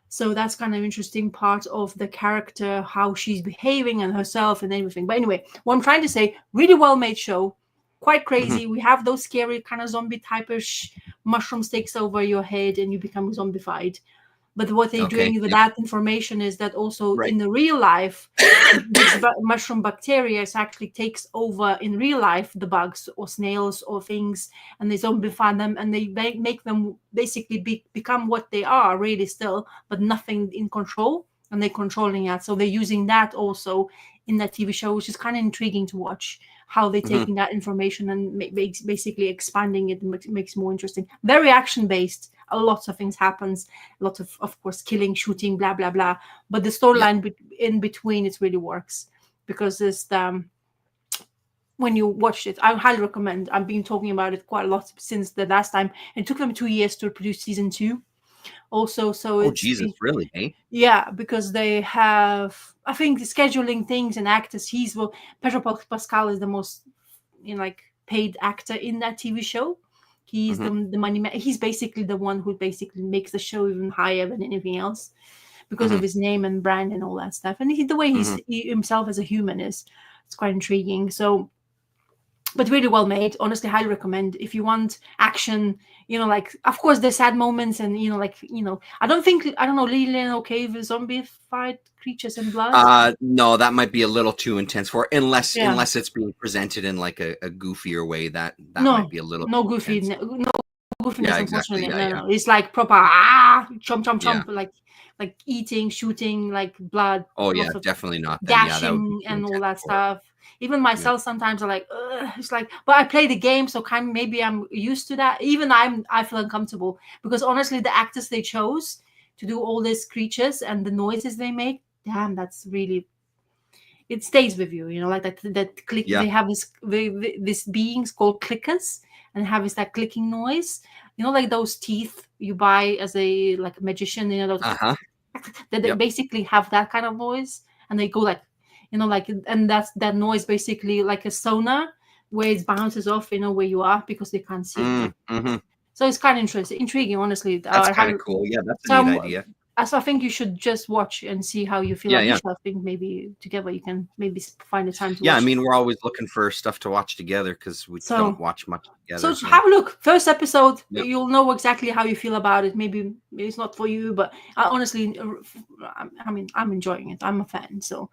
So that's kind of interesting part of the character, how she's behaving and herself and everything. But anyway, what I'm trying to say, really well made show, quite crazy. We have those scary kind of zombie type-ish mushrooms takes over your head and you become zombified. But what they're doing with that information is that also in the real life, this mushroom bacteria actually takes over in real life the bugs or snails or things, and they zombify them, and they make them basically become what they are really still, but nothing in control, and they're controlling that. So they're using that also in that TV show, which is kind of intriguing to watch, how they're taking that information and basically expanding it, makes it more interesting. Very action-based. Lots of things happens, lots of course killing, shooting, blah blah blah, but the storyline in between, it really works, because it's when you watch it, I highly recommend. I've been talking about it quite a lot since the last time. It took them 2 years to produce season 2 also, so Jesus, really, eh? Yeah, because they have, I think, scheduling things and actors. Pedro Pascal is the most paid actor in that TV show. He's the money man. He's basically the one who basically makes the show even higher than anything else, because of his name and brand and all that stuff. And the way he himself as a human it's quite intriguing. So, but really well made. Honestly, highly recommend if you want action. Of course, there's sad moments, and I don't know, Leland okay with zombified creatures and blood. No, that might be a little too intense for unless it's being presented in like a goofier way. That might be a little no goofy, no goofiness, unfortunately. Exactly. No, it's like proper chomp chomp chomp, like eating, shooting, like blood. Oh yeah, definitely not. Gashing and all that stuff. Even myself sometimes are like, it's like, but I play the game, so kind of maybe I'm used to that. Even I feel uncomfortable, because honestly, the actors they chose to do all these creatures and the noises they make, damn, that's really, it stays with you, like that click. They have this beings called clickers, and have that clicking noise, like those teeth you buy as a magician, those they basically have that kind of noise, and they go like, and that noise basically like a sonar, where it bounces off, where you are, because they can't see you. So it's kind of intriguing, honestly. That's kind of cool. Yeah, that's a neat idea. So I think you should just watch and see how you feel. I think maybe together you can maybe find a time to watch. Yeah, I mean, we're always looking for stuff to watch together, because we don't watch much together. So have a look. First episode, you'll know exactly how you feel about it. Maybe it's not for you, but honestly, I mean, I'm enjoying it. I'm a fan. So,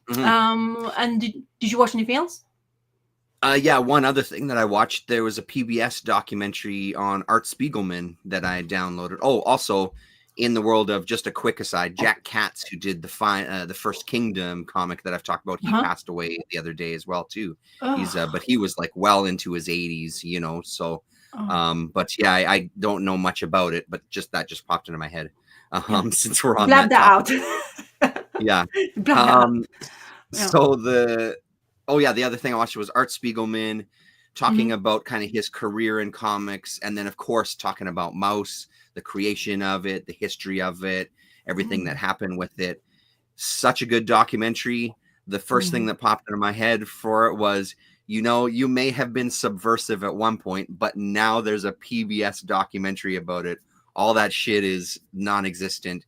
and did you watch anything else? One other thing that I watched, there was a PBS documentary on Art Spiegelman that I downloaded. Oh, also, in the world of, just a quick aside, Jack Katz, who did the First Kingdom comic that I've talked about, he passed away the other day as well too. He's but he was like well into his 80s, so but yeah, I don't know much about it, but that just popped into my head. Since we're on that out. Yeah. Blah. Yeah. So the other thing I watched was Art Spiegelman talking about kind of his career in comics, and then of course talking about Mouse, the creation of it, the history of it, everything that happened with it. Such a good documentary. The first thing that popped into my head for it was, you may have been subversive at one point, but now there's a PBS documentary about it. All that shit is non-existent.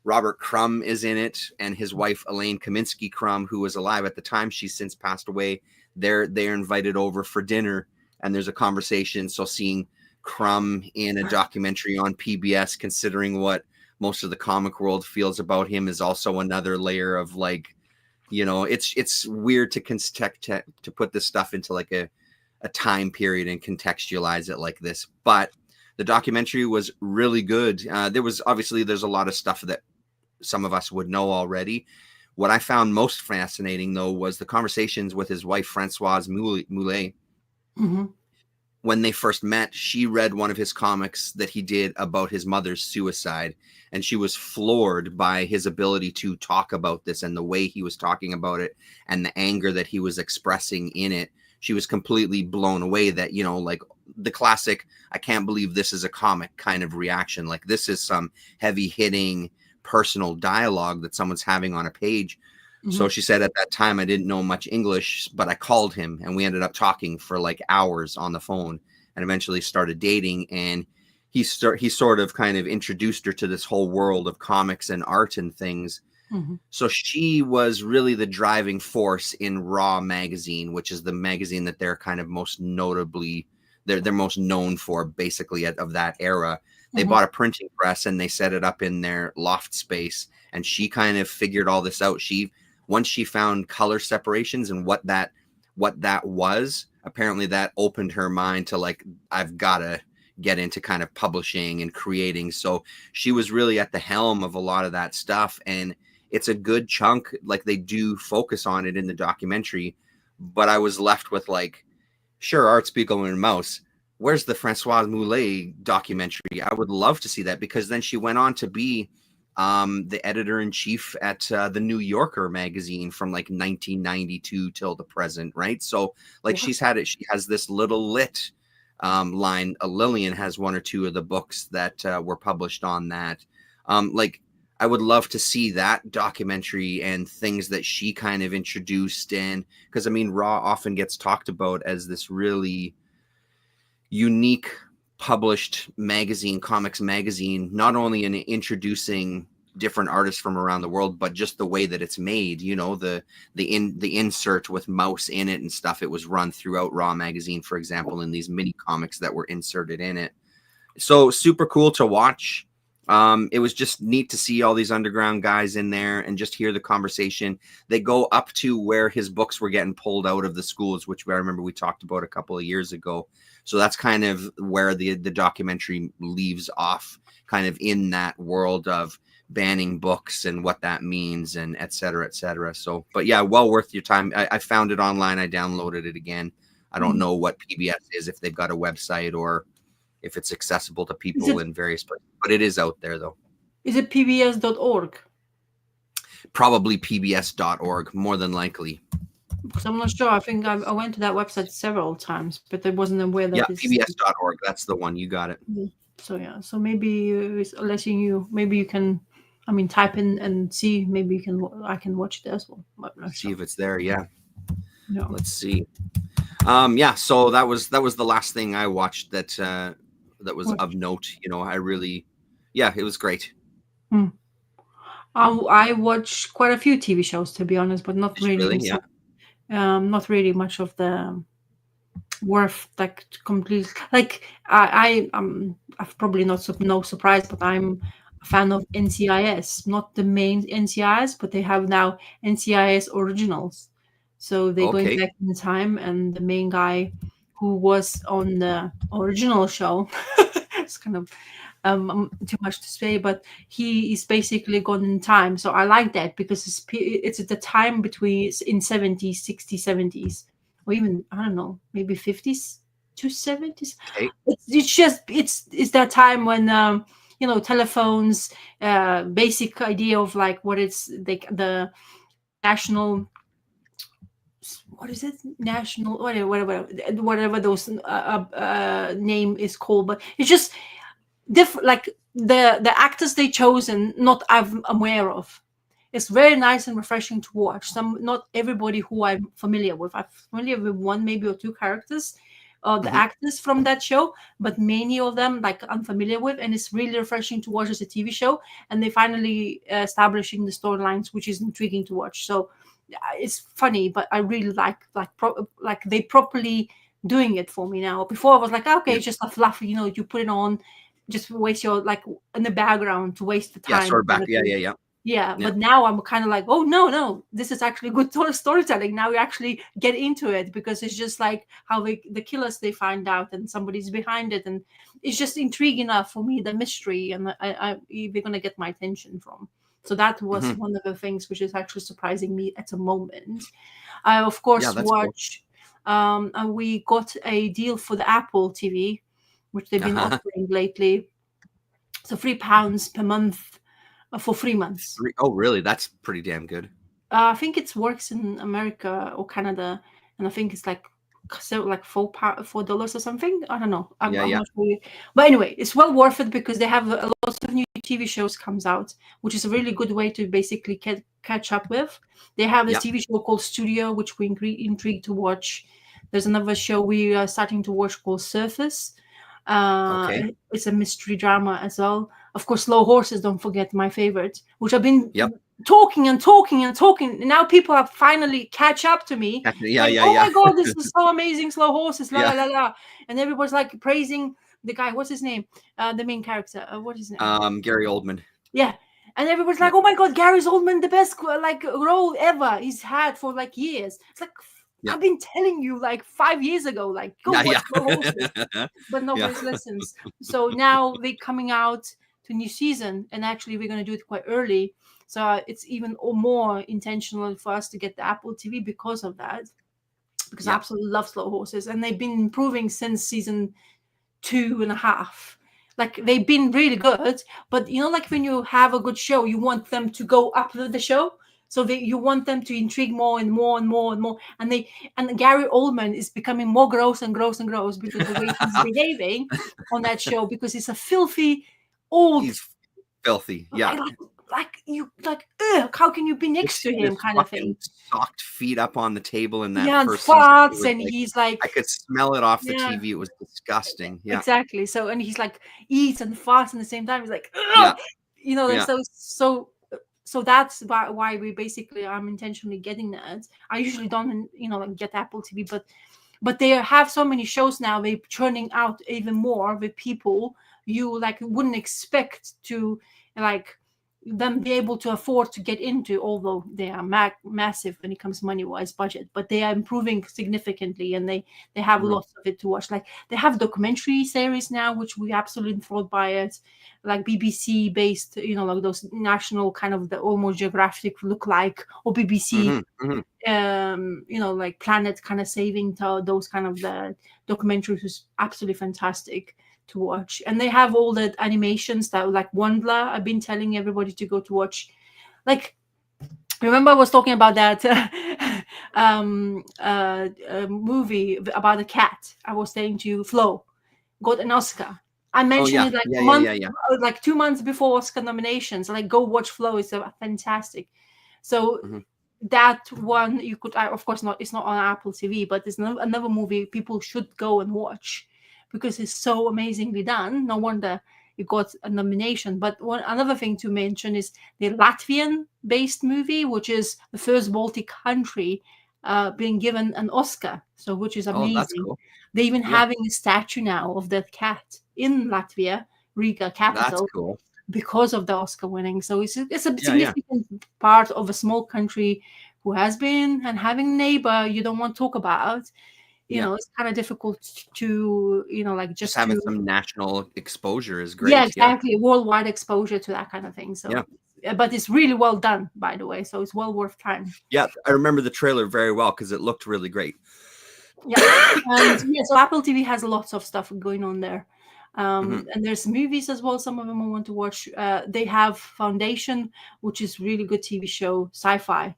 Robert Crumb is in it, and his wife Elaine Kaminsky Crumb, who was alive at the time. She's since passed away. They're invited over for dinner, and there's a conversation. So seeing Crumb in a documentary on PBS, considering what most of the comic world feels about him, is also another layer of like, it's weird to put this stuff into like a time period and contextualize it like this. But the documentary was really good. There's a lot of stuff that some of us would know already. What I found most fascinating, though, was the conversations with his wife, Françoise Moulet. When they first met, she read one of his comics that he did about his mother's suicide, and she was floored by his ability to talk about this and the way he was talking about it and the anger that he was expressing in it. She was completely blown away that, like the classic, I can't believe this is a comic kind of reaction. Like, this is some heavy hitting personal dialogue that someone's having on a page. So she said, at that time, I didn't know much English, but I called him and we ended up talking for like hours on the phone and eventually started dating. And he sort of kind of introduced her to this whole world of comics and art and things. So she was really the driving force in Raw magazine, which is the magazine that they're kind of most notably, they're most known for, basically, of that era. They bought a printing press and they set it up in their loft space, and she kind of figured all this out. Once she found color separations and what that was, apparently that opened her mind to like, I've got to get into kind of publishing and creating. So she was really at the helm of a lot of that stuff, and it's a good chunk. Like, they do focus on it in the documentary, but I was left with like, sure, Art Spiegelman and Mouse. Where's the Françoise Moulet documentary? I would love to see that, because then she went on to be the editor-in-chief at the New Yorker magazine from like 1992 till the present, right? So like, she's had it. She has this little lit line. Lillian has one or two of the books that were published on that. Like, I would love to see that documentary and things that she kind of introduced in, because I mean, Raw often gets talked about as this really unique published magazine, comics magazine, not only in introducing different artists from around the world, but just the way that it's made, the insert with Mouse in it and stuff. It was run throughout Raw magazine, for example, in these mini comics that were inserted in it. So super cool to watch. It was just neat to see all these underground guys in there and just hear the conversation. They go up to where his books were getting pulled out of the schools, which I remember we talked about a couple of years ago. So that's kind of where the documentary leaves off, kind of in that world of banning books and what that means, and et cetera, et cetera. So, but yeah, well worth your time. I found it online. I downloaded it again. I don't know what PBS is, if they've got a website or if it's accessible to people in various places, but it is out there though. Is it pbs.org? Probably pbs.org, more than likely. Because I'm not sure. I think I went to that website several times, but I wasn't aware that. Yeah, pbs.org. That's the one. You got it. So yeah. So maybe it's letting you. Maybe you can. I mean, type in and see. Maybe you can. I can watch it as well. See if it's there. Yeah. Yeah. Let's see. Yeah. So that was the last thing I watched that was of note. I really. Yeah, it was great. I watched quite a few TV shows, to be honest, but not really. Yeah. Not really much of the worth like complete. Like I've probably not no surprise, but I'm a fan of NCIS, not the main NCIS, but they have now NCIS originals. So they're going back in time, and the main guy who was on the original show, it's kind of too much to say, but he is basically gone in time. So I like that, because it's at the time between in 70s, 60s, 70s, or even, I don't know, maybe 50s to 70s. Okay. It's that time when telephones, basic idea of like what it's the national, what is it, national, whatever those name is called, but it's just different, like the actors they chosen, not I'm aware of. It's very nice and refreshing to watch. Not everybody who I'm familiar with. I'm familiar with one, maybe, or two characters, the actors from that show, but many of them like I'm familiar with, and it's really refreshing to watch as a TV show. And they finally establishing the storylines, which is intriguing to watch. So it's funny, but I really like they properly doing it for me now. Before I was like, okay, it's just a fluff, you put it on, just waste your like in the background to waste the time. Yeah, sort of back. Yeah. But now I'm kind of like, oh no, this is actually good storytelling. Now we actually get into it, because it's just like how the killers they find out and somebody's behind it, and it's just intriguing enough for me, the mystery, and they're gonna get my attention from. So that was one of the things which is actually surprising me at the moment. I of course watch. Cool. We got a deal for the Apple TV, which they've been offering lately. So £3 per month. For 3 months. Oh, really? That's pretty damn good. I think it works in America or Canada, and I think it's like $4 or something. I don't know. I'm not sure. But anyway, it's well worth it, because they have a lot of new TV shows comes out, which is a really good way to basically catch up with. They have this TV show called Studio, which we're intrigued to watch. There's another show we are starting to watch called Surface. It's a mystery drama as well. Of course, Slow Horses, don't forget, my favorite, which I've been talking. And now people have finally catch up to me. My God, this is so amazing, Slow Horses, la la la. And everybody's like praising the guy. What's his name? The main character. What is his name? Gary Oldman. Yeah. And everybody's like, oh my God, Gary Oldman, the best like role ever he's had for like years. It's like, I've been telling you like 5 years ago, like go watch Slow Horses, but nobody listens. So now they're coming out to new season, and actually we're going to do it quite early. So it's even more intentional for us to get the Apple TV because of that. Because I absolutely love Slow Horses, and they've been improving since season 2.5. Like they've been really good, but like when you have a good show, you want them to go up with the show. So you want them to intrigue more and more and more and more. And Gary Oldman is becoming more gross and gross and gross because the way he's behaving on that show, because he's a filthy old. He's filthy, yeah. How can you be next to him, kind of thing? Socked feet up on the table in that. Yeah, farts, and he's like. I could smell it off the TV. It was disgusting. Yeah, exactly. So, and he's like eats and farts at the same time. He's like, So that's why we basically, I'm intentionally getting that. I usually don't, get Apple TV, but they have so many shows now. They're churning out even more with people you like wouldn't expect to like them be able to afford to get into, although they are massive when it comes money-wise budget, but they are improving significantly, and they have lots of it to watch. Like they have documentary series now, which we absolutely enthralled by it, like BBC based, like those national kind of the almost geographic look like, or BBC, like Planet kind of saving those kind of the documentaries was absolutely fantastic to watch. And they have all the animations that like Wondler, I've been telling everybody to go to watch. Like, remember I was talking about that movie about the cat. I was saying to you, Flo got an Oscar. I mentioned it like 2 months before Oscar nominations. Like, go watch Flo. It's fantastic. So that one you could, of course not. It's not on Apple TV, but it's another movie people should go and watch because it's so amazingly done. No wonder it got a nomination. But another thing to mention is the Latvian-based movie, which is the first Baltic country being given an Oscar. So, which is amazing. That's cool. They're even having a statue now of that cat in Latvia, Riga capital. That's cool. Because of the Oscar winning. So it's a significant part of a small country who has been and having a neighbor you don't want to talk about. You know, it's kind of difficult to, like just having some national exposure is great. Yeah, exactly. Worldwide exposure to that kind of thing. So, but it's really well done, by the way. So it's well worth time. Yeah, I remember the trailer very well because it looked really great. Yeah. And so Apple TV has lots of stuff going on there. And there's movies as well. Some of them I want to watch. They have Foundation, which is really good TV show, sci-fi,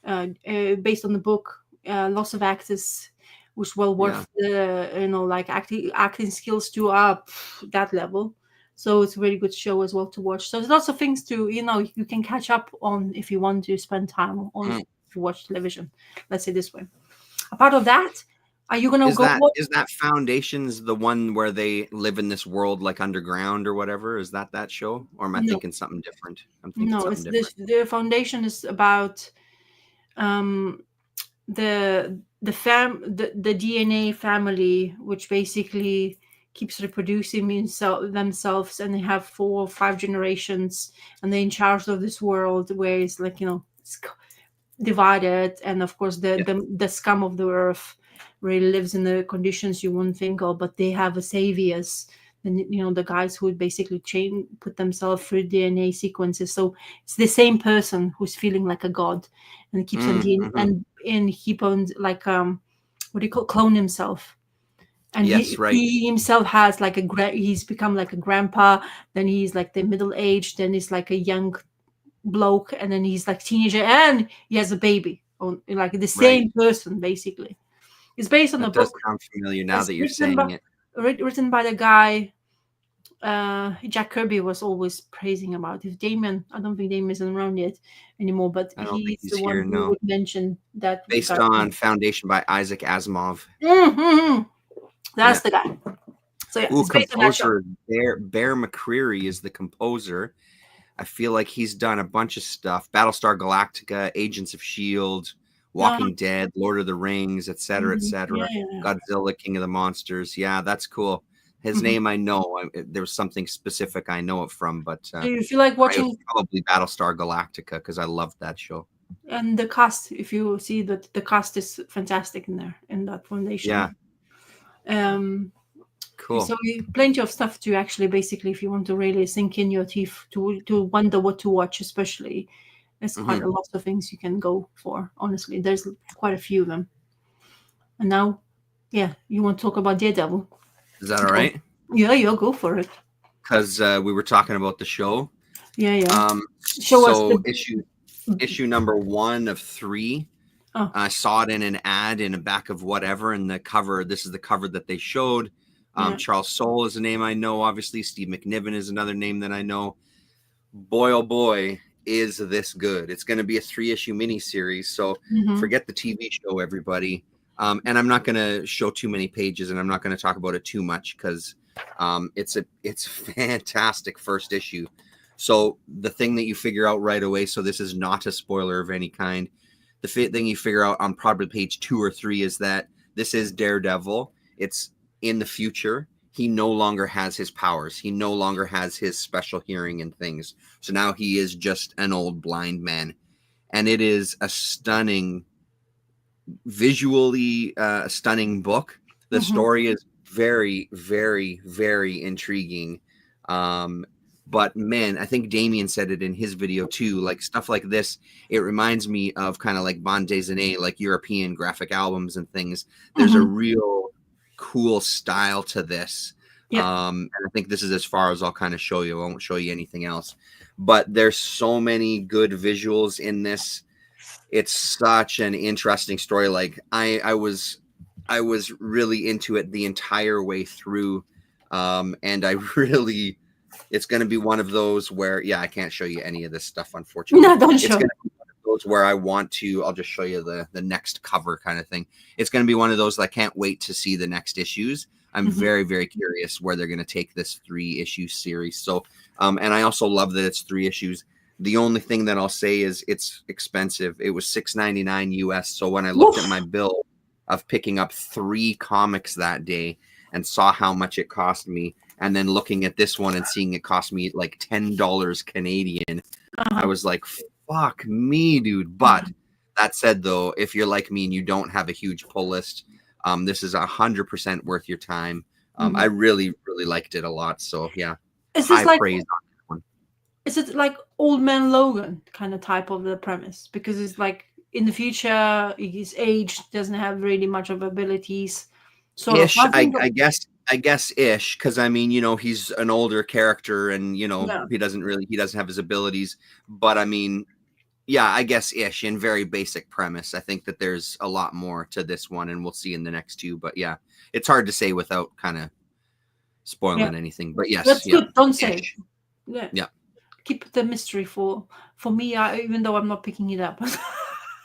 based on the book. Lots of actors, which well worth like acting skills to up that level. So it's a really good show as well to watch. So there's lots of things to you can catch up on if you want to spend time on to watch television. Let's say this way. Apart of that, are you gonna Is that Foundations the one where they live in this world like underground or whatever? Is that show, or am I thinking something different? I'm thinking something different. The Foundation is about the DNA family, which basically keeps reproducing themselves, and they have 4 or 5 generations, and they're in charge of this world where it's like it's divided, and of course the scum of the earth really lives in the conditions you wouldn't think of, but they have a saviors, and the guys who would basically put themselves through DNA sequences. So it's the same person who's feeling like a god, and keeps on and keep on like what do you call, clone himself. And he himself has like he's become like a grandpa, then he's like the middle age, then he's like a young bloke, and then he's like teenager, and he has a baby, like the same person basically. It's based on the book. Does sound familiar now that you're saying it. Written by the guy Jack Kirby was always praising about. If Damien, I don't think Damien isn't around yet anymore, but he's the one who would mention that. Based on Foundation by Isaac Asimov. That's the guy. So yeah, composer Bear McCreary is the composer. I feel like he's done a bunch of stuff: Battlestar Galactica, Agents of S.H.I.E.L.D., Walking Dead, Lord of the Rings, etc., etc. Godzilla, King of the Monsters. Yeah, that's cool. His name I know. There was something specific I know it from, but you feel like watching probably Battlestar Galactica because I loved that show. And the cast, if you see that the cast is fantastic in that Foundation. Yeah. Cool. So plenty of stuff to actually basically, if you want to really sink in your teeth to wonder what to watch, especially. There's quite a lot of things you can go for. Honestly, there's quite a few of them. And now, you want to talk about Daredevil? Is that all right? Yeah, go for it. Because we were talking about the show. Yeah. Show us issue number 1 of 3. Oh. I saw it in an ad in the back of whatever, and the cover. This is the cover that they showed. Charles Soule is a name I know. Obviously, Steve McNiven is another name that I know. Boy, oh boy, is this good. It's going to be a 3-issue miniseries, so forget the TV show, everybody. And I'm not going to show too many pages, and I'm not going to talk about it too much because it's a fantastic first issue. So the thing that you figure out right away, so this is not a spoiler of any kind, the thing you figure out on probably page 2 or 3 is that this is Daredevil. It's in the future. He no longer has his powers. He no longer has his special hearing and things. So now he is just an old blind man. And it is a visually stunning book. The story is very, very, very intriguing. But man, I think Damien said it in his video too. Like stuff like this, it reminds me of kind of like bande dessinée, like European graphic albums and things. There's a real cool style to this. And I think this is as far as I'll kind of show you. I won't show you anything else. But there's so many good visuals in this. It's such an interesting story. Like I was really into it the entire way through. And it's going to be one of those where, I can't show you any of this stuff, unfortunately. No, don't show. It's going to be one of those where I'll just show you the next cover kind of thing. It's going to be one of those that I can't wait to see the next issues. I'm very, very curious where they're going to take this 3-issue series. So, and I also love that it's 3 issues. The only thing that I'll say is it's expensive. It was $6.99 US. So when I looked at my bill of picking up 3 comics that day and saw how much it cost me, and then looking at this one and seeing it cost me like $10 Canadian, I was like, fuck me, dude. But that said, though, if you're like me and you don't have a huge pull list, this is 100% worth your time. I really, really liked it a lot. So yeah, praise on that one. Is it like Old Man Logan kind of type of the premise? Because it's like in the future, his age doesn't have really much of abilities. So I guess I guess ish, because I mean, he's an older character, and Yeah. he doesn't have his abilities. But I mean, yeah, I guess ish in very basic premise. I think that there's a lot more to this one, and we'll see in the next two. But yeah, it's hard to say without kind of spoiling anything. But yes, That's yeah, good. Don't say. ish. Yeah. Yeah. Keep the mystery for me, even though I'm not picking it up.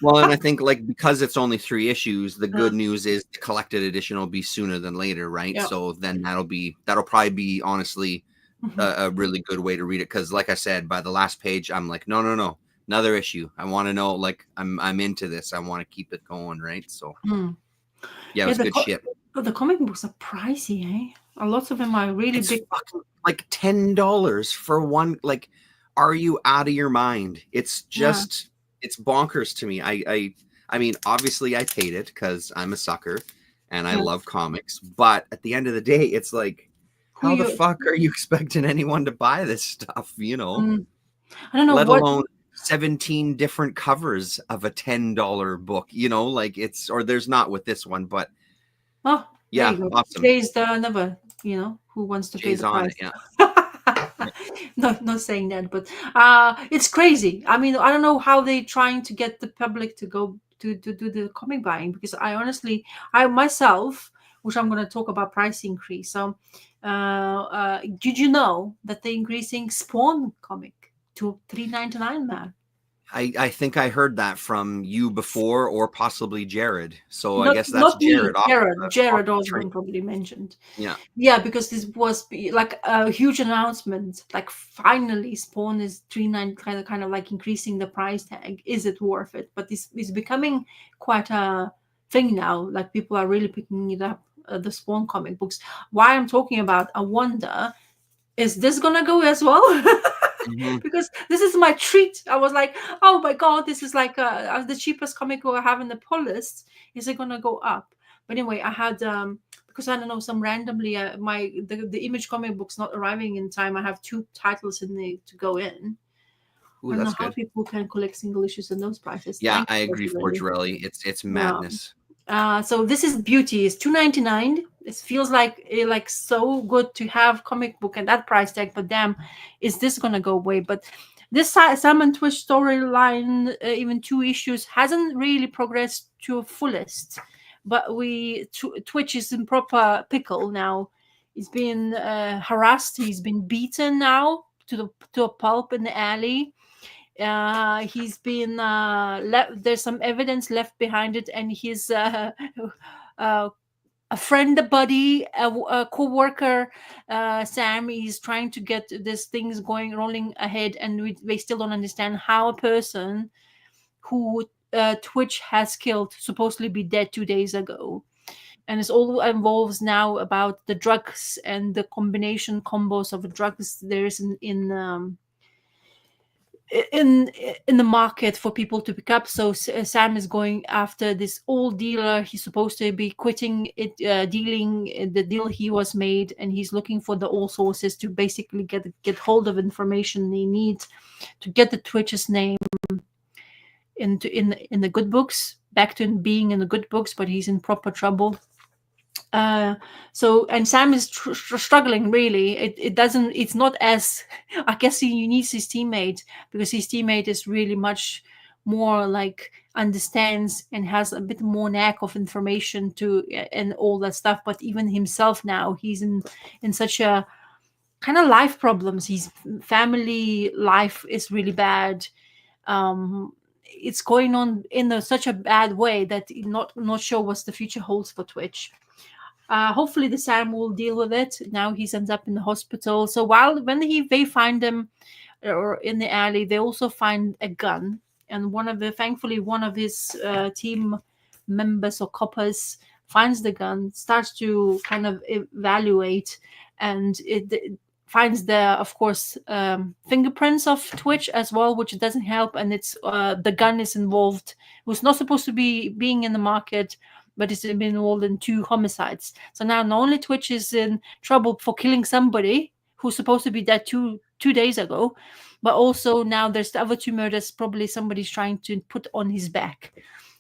Well, and I think because it's only 3 issues, the good news is the collected edition will be sooner than later, right? Yeah. So then that'll probably be honestly a really good way to read it, because like I said, by the last page, I'm like, no, another issue. I want to know, like, I'm into this. I want to keep it going, right? So yeah, it was good shit. But the comic books are pricey, eh? A lot of them are really big. Fucking, like $10 for one. Like, are you out of your mind? It's just it's bonkers to me. I mean, obviously I paid it because I'm a sucker and I love comics, but at the end of the day, it's like, how the fuck are you expecting anyone to buy this stuff? I don't know. Let alone 17 different covers of a $10 book. Like there's not with this one, but yeah, awesome. Jay's another, who wants to pay the price. Not saying that, but it's crazy. I mean, I don't know how they're trying to get the public to go to do the comic buying, because I myself, which I'm going to talk about price increase. So did you know that they're increasing Spawn comic to $3.99 now? I think I heard that from you before, or possibly Jared. So I guess that's Jared. Jared Osborne probably mentioned. Yeah, because this was like a huge announcement. Like, finally, Spawn is $3.99, kind of like increasing the price tag. Is it worth it? But this is becoming quite a thing now. Like, people are really picking it up. The Spawn comic books. Why I'm talking about, I wonder, is this gonna go as well? Because this is my treat. I was like, oh my god, this is like the cheapest comic book I have in the pull list. Is it gonna go up? But anyway, I had because I don't know, some randomly the Image comic book's not arriving in time. I have 2 titles to go in. Ooh, I don't know how people can collect single issues in those prices. Yeah, I agree, Forgerelli. It's madness. So this is beauty. It's $2.99. It feels like so good to have comic book and that price tag, but damn, is this gonna go away? But this Sam and Twitch storyline, even 2 issues, hasn't really progressed to a fullest. But Twitch is in proper pickle now. He's been harassed. He's been beaten now to a pulp in the alley. He's been there's some evidence left behind it, and he's a friend, a buddy, a co-worker, Sam, is trying to get these things rolling ahead, and they still don't understand how a person who Twitch has killed, supposedly be dead 2 days ago. And it's all involves now about the drugs and the combos of drugs there is in the market for people to pick up. So Sam is going after this old dealer. He's supposed to be quitting it, dealing the deal he was made, and he's looking for the old sources to basically get hold of information they need to get the Twitch's name in the good books, back to being in the good books, but he's in proper trouble. And Sam is struggling, really. It's not as, I guess he needs his teammate, because his teammate is really much more like understands and has a bit more knack of information and all that stuff. But even himself now, he's in such a kind of life problems. His family life is really bad. It's going on in such a bad way that not sure what the future holds for Twitch. Hopefully the Sam will deal with it. Now he ends up in the hospital. So when they find him or in the alley, they also find a gun. And thankfully one of his team members or coppers finds the gun, starts to kind of evaluate, and it finds of course, fingerprints of Twitch as well, which doesn't help. And it's the gun is involved. It was not supposed to be being in the market, but it's been involved in 2 homicides. So now not only Twitch is in trouble for killing somebody who's supposed to be dead 2 days ago, but also now there's the other 2 murders probably somebody's trying to put on his back.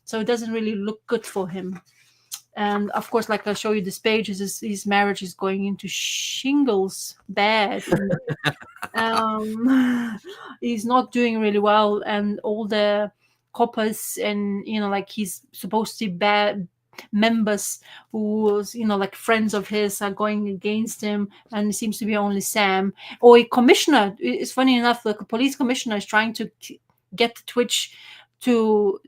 So it doesn't really look good for him. And of course, like I'll show you this page, his marriage is going into shingles bad. And, he's not doing really well, and all the coppers and like he's supposed to be bad members who's like friends of his are going against him, and it seems to be only Sam or a commissioner. It's funny enough, like a police commissioner is trying to get Twitch to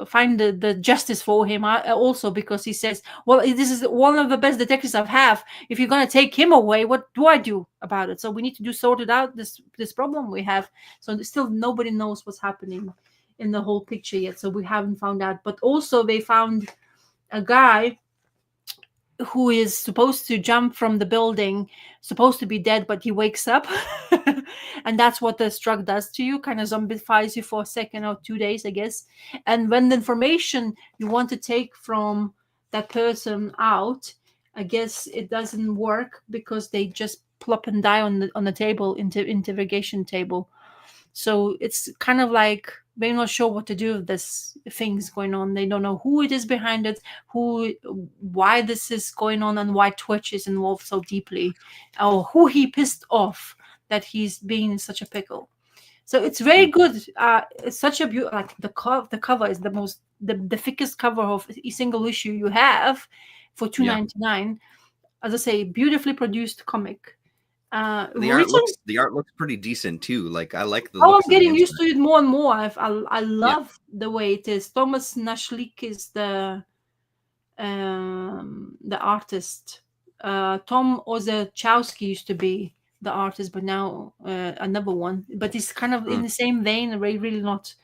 find the justice for him also, because he says, well, this is one of the best detectives I've have. If you're going to take him away, what do I do about it? So we need to sort it out, this problem we have. So still nobody knows what's happening in the whole picture yet, so we haven't found out. But also they found a guy who is supposed to jump from the building, supposed to be dead, but he wakes up. And that's what the drug does to you, kind of zombifies you for a second or 2 days, I guess. And when the information you want to take from that person out, I guess it doesn't work, because they just plop and die on the table, interrogation table. So it's kind of like they're not sure what to do with this things going on. They don't know who it is behind it, why this is going on, and why Twitch is involved so deeply, or who he pissed off that he's being in such a pickle. So it's very good. It's such a beautiful, like the cover is the thickest cover of a single issue you have for $2.99. As I say, beautifully produced comic. The art looks pretty decent too. Like I like the. I'm getting used to it more and more. I love the way it is. Thomas Nashlik is the artist. Tom Orzechowski used to be the artist, but now another one. But it's kind of in the same vein. Really not.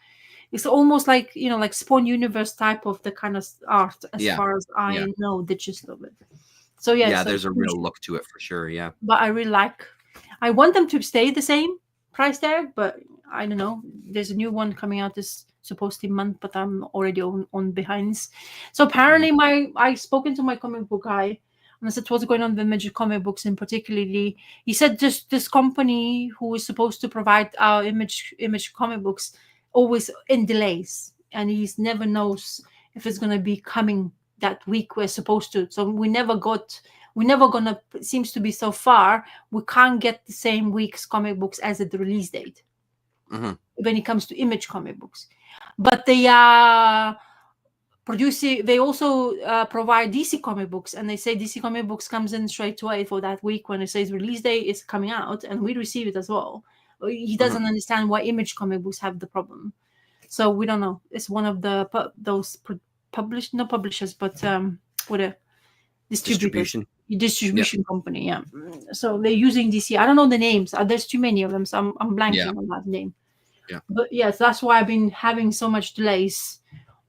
It's almost like like Spawn Universe type of the kind of art, as far as I know the gist of it. So so there's a real look to it for sure. Yeah, but I really like. I want them to stay the same price tag, but I don't know. There's a new one coming out this supposed month, but I'm already on behinds. So apparently, I spoken to my comic book guy, and I said what's going on with Image comic books, and particularly he said this company who is supposed to provide our image comic books always in delays, and he never knows if it's going to be coming that week we're supposed to. So we're never gonna, seems to be so far, we can't get the same week's comic books as at the release date when it comes to Image comic books. But they are producing, they also provide DC comic books, and they say DC comic books comes in straight away for that week when it says release date is coming out, and we receive it as well. He doesn't understand why Image comic books have the problem. So we don't know. It's one of those publishers, but what a distribution company. Yeah. So they're using DC. I don't know the names. There's too many of them, so I'm blanking on that name. Yeah. But yes, that's why I've been having so much delays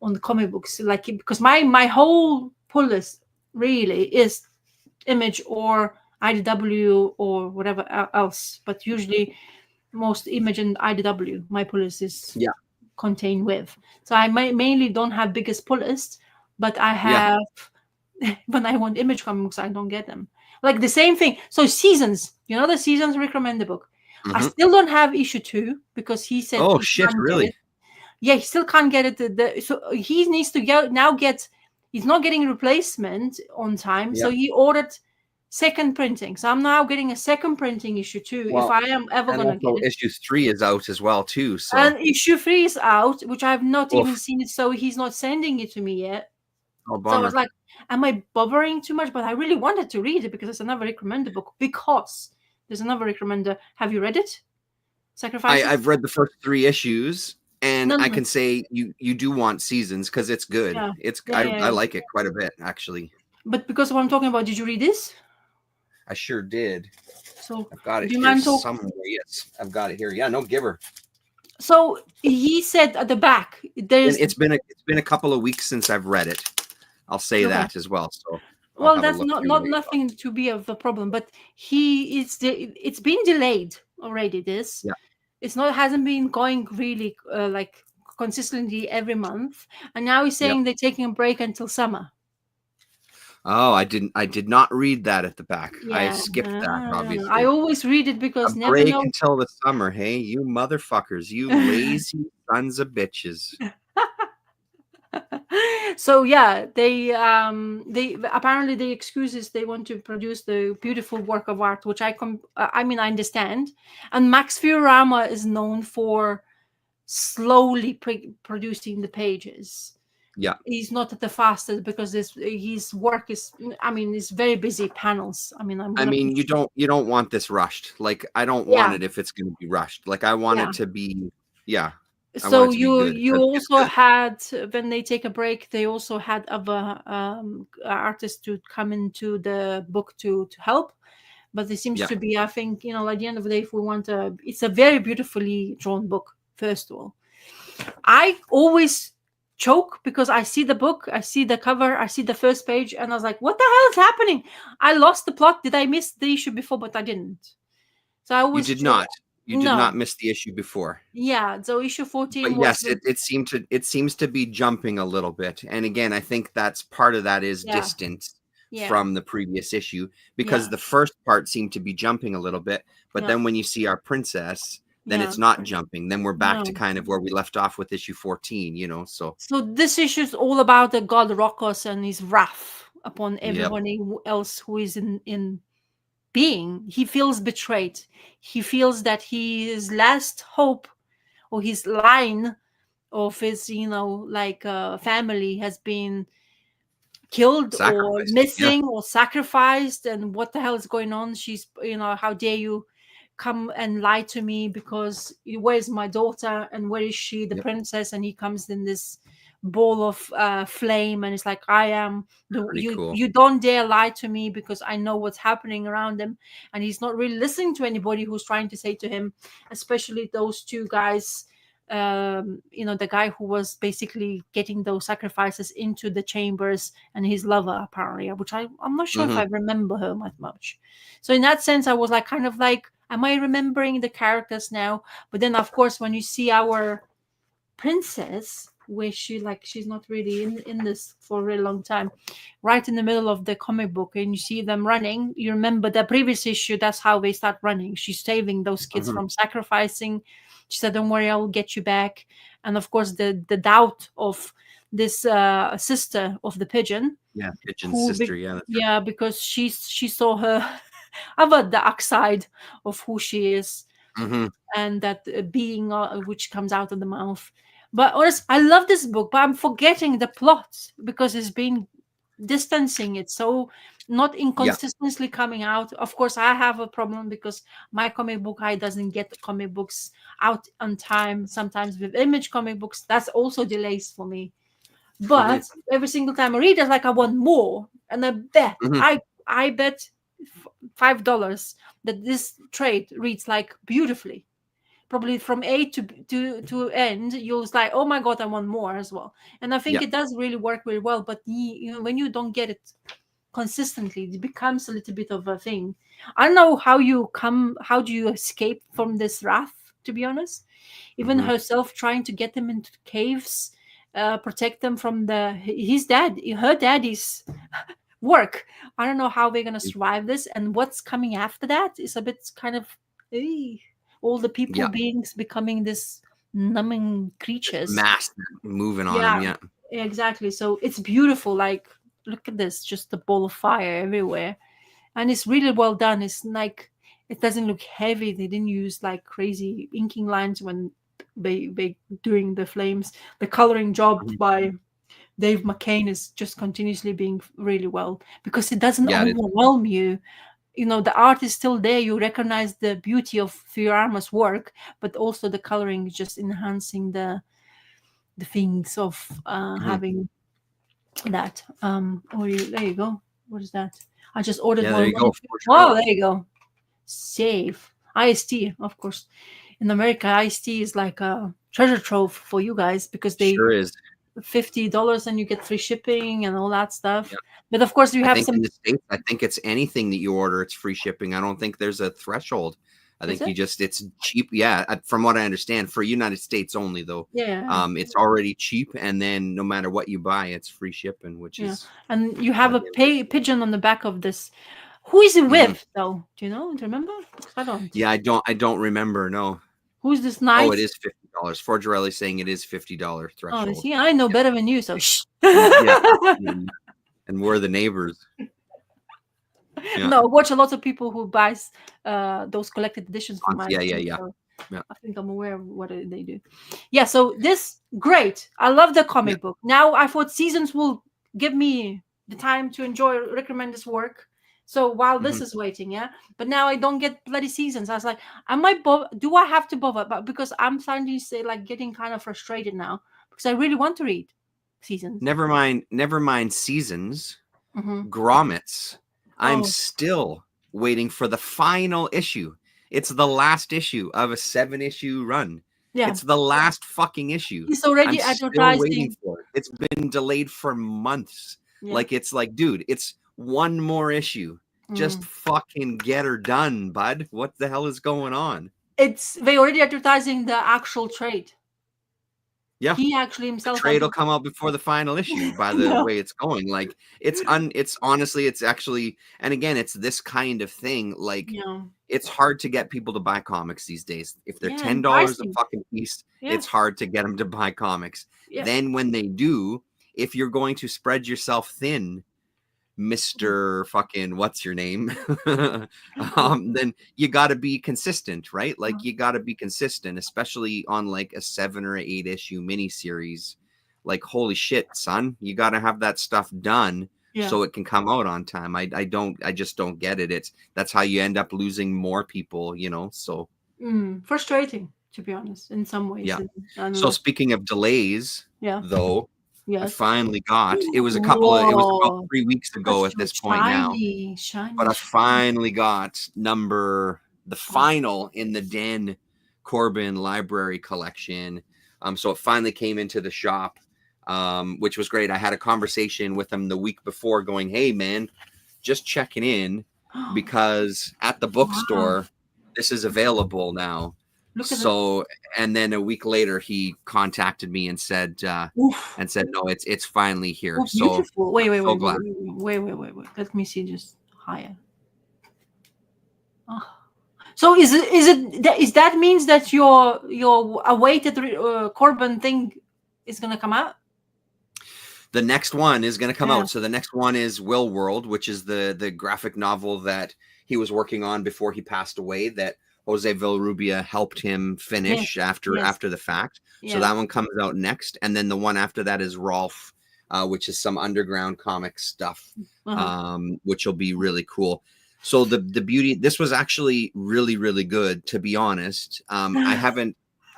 on the comic books. Like, because my whole pull list really is Image or IDW or whatever else. But usually most Image and IDW, my pull list is contained with. So I mainly don't have biggest pull list, but I have when I want Image comic books, I don't get them. Like the same thing. So Seasons, the Seasons Rick Remender book. I still don't have issue 2 because he said, oh shit, really? Yeah, he still can't get it. So he needs to get. He's not getting replacement on time, so he ordered second printing. So I'm now getting a second printing issue 2 if I am ever going to get it. Issue 3 is out as well too. So and issue 3 is out, which I have not even seen it. So he's not sending it to me yet. Oh, so I was like, am I bothering too much? But I really wanted to read it because it's another Rick Remender book. Because there's another Rick Remender. Have you read it? Sacrifice. I've read the first 3 issues, and I can say you do want Seasons because it's good. Yeah. I like it quite a bit actually. But because of what I'm talking about, did you read this? I sure did. So I've got it here somewhere. Yes, I've got it here. Yeah, no, give her. So he said at the back, it's been a couple of weeks since I've read it. I'll say that as well. So that's not nothing to be of a problem, but it's been delayed already. Hasn't been going really like consistently every month, and now he's saying they're taking a break until summer. Oh, I did not read that at the back. I skipped that, obviously. I always read it because never break until the summer. Hey, you motherfuckers, you lazy sons of bitches. So yeah, they apparently the excuse is they want to produce the beautiful work of art, which I mean I understand. And Max Furama is known for slowly producing the pages. Yeah. He's not at the fastest because his work is, I mean, it's very busy panels. I mean, You don't want this rushed. Like, I don't want Yeah. it if it's going to be rushed. Like, I want it to be, I want So it to be good. you It's also good. had, when they take a break, they also had other artists to come into the book to help. But there seems to be, I think, at the end of the day, if we want it's a very beautifully drawn book. First of all, I always choke because I see the book, I see the cover, I see the first page, and I was like, what the hell is happening? I lost the plot. Did I miss the issue before? But I didn't. So I always You did not. You did No. not miss the issue before. Yeah, so issue 14 But was yes, it seems to be jumping a little bit. And again, I think that's part of that is distance from the previous issue, because the first part seemed to be jumping a little bit, but then when you see our princess, then it's not jumping. Then we're back to kind of where we left off with issue 14, so this issue is all about the god Rokos and his wrath upon everybody else who is in being. He feels betrayed. He feels that his last hope, or his line of his family has been killed or missing or sacrificed, and what the hell is going on? She's how dare you come and lie to me, because where's my daughter and where is she, the princess? And he comes in this ball of flame, and it's like, I am you don't dare lie to me, because I know what's happening around him. And he's not really listening to anybody who's trying to say to him, especially those two guys, the guy who was basically getting those sacrifices into the chambers, and his lover apparently, which I'm not sure if I remember her much. So in that sense, I was like, kind of like, am I remembering the characters now? But then of course, when you see our princess, where she's not really in this for a really long time, right in the middle of the comic book, and you see them running, you remember the previous issue, that's how they start running. She's saving those kids from sacrificing. She said, don't worry, I will get you back. And of course the doubt of this sister of the pigeon, pigeon's sister, because she saw her other dark side of who she is, and that being which comes out of the mouth. But honestly, I love this book, but I'm forgetting the plot because it's been distancing it, so not inconsistently coming out. Of course, I have a problem because my comic book eye doesn't get the comic books out on time. Sometimes with Image comic books, that's also delays for me. But every single time I read, it's like I want more, and I bet I bet $5 that this trade reads like beautifully. Probably from A to end, you'll like, oh my god, I want more as well. And I think it does really work really well. But when you don't get it consistently, it becomes a little bit of a thing. I don't know how do you escape from this wrath, to be honest. Even herself trying to get them into caves, protect them from her daddy's work. I don't know how they're gonna survive this, and what's coming after that is a bit kind of all the people beings becoming this numbing creatures, mass moving on them. Exactly. So it's beautiful. Like, look at this, just a ball of fire everywhere, and it's really well done. It's like, it doesn't look heavy. They didn't use like crazy inking lines when they doing the flames. The coloring job by Dave McCain is just continuously being really well, because it doesn't overwhelm you. The art is still there. You recognize the beauty of Furama's work, but also the coloring is just enhancing the things of having that. There you go. What is that? I just ordered one. There you go. Oh, there you go. Save. IST, of course. In America, IST is like a treasure trove for you guys, because they sure is. $50 and you get free shipping and all that stuff. But of course, you have some. In the States, I think it's anything that you order, it's free shipping. I don't think there's a threshold. I think it's cheap. Yeah, from what I understand, for United States only, though. Yeah. It's already cheap, and then no matter what you buy, it's free shipping, which is. And you have a pigeon on the back of this. Who is it with, though? Do you know? Do you remember? I don't. Yeah, I don't remember. No. Who's this knight? Oh, it is $50. Forgerelli saying it is $50 Oh, threshold. see, I know better than you, so shh. Yeah, absolutely. And we're the neighbors. Yeah. No, I watch a lot of people who buys those collected editions from my Yeah. so Yeah. I think I'm aware of what they do. Yeah, so this great. I love the comic book. Now I thought Seasons will give me the time to enjoy Rick Remender's work. So while this is waiting, but now I don't get bloody Seasons. I was like, I might do I have to bother? But because I'm starting to say like getting kind of frustrated now because I really want to read Seasons. Never mind Seasons. Grommets. I'm still waiting for the final issue. It's the last issue of a 7-issue run. Yeah. It's the last fucking issue. He's already advertising. Still waiting for it. It's been delayed for months. Yeah. Like, it's like, dude, it's one more issue. Just fucking get her done, bud. What the hell is going on? They already advertising the actual trade. Yeah, he actually himself. The trade will come out before the final issue. By the way it's going, like it's honestly, it's actually, and again, it's this kind of thing. Like it's hard to get people to buy comics these days. If they're $10 a fucking piece, it's hard to get them to buy comics. Then when they do, if you're going to spread yourself thin, Mr. fucking what's your name, then you got to be consistent, right? Like you got to be consistent, especially on like a 7 or 8 issue miniseries. Like, holy shit, son, you got to have that stuff done so it can come out on time. I just don't get it. That's how you end up losing more people, you know. So frustrating, to be honest, in some ways. So speaking of delays, though. Yes. I finally got it was about 3 weeks ago at this point now. But I finally got the final in the Dan Corbin library collection. So it finally came into the shop, which was great. I had a conversation with him the week before going, hey man, just checking in because at the bookstore this is available now. So, and then a week later, he contacted me and said, no, it's finally here. So beautiful. Wait. Let me see just higher. Oh. So is that means that your awaited Corbin thing is gonna come out? The next one is gonna come out. So the next one is Will World, which is the graphic novel that he was working on before he passed away. That Jose Villarrubia helped him finish after the fact. So that one comes out next. And then the one after that is Rolf, which is some underground comic stuff, which will be really cool. So the beauty, this was actually really, really good, to be honest. I've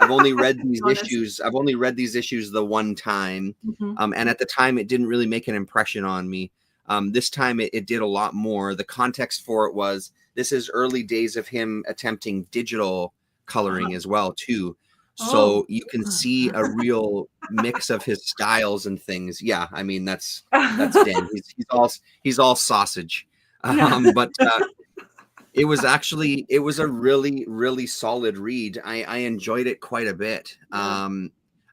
only read these issues. I've only read these issues the one time. And at the time, it didn't really make an impression on me. This time it did a lot more. The context for it was, this is early days of him attempting digital coloring as well too. So you can see a real mix of his styles and things. Yeah, I mean that's Dan. He's all sausage. But it was a really, really solid read. I enjoyed it quite a bit. I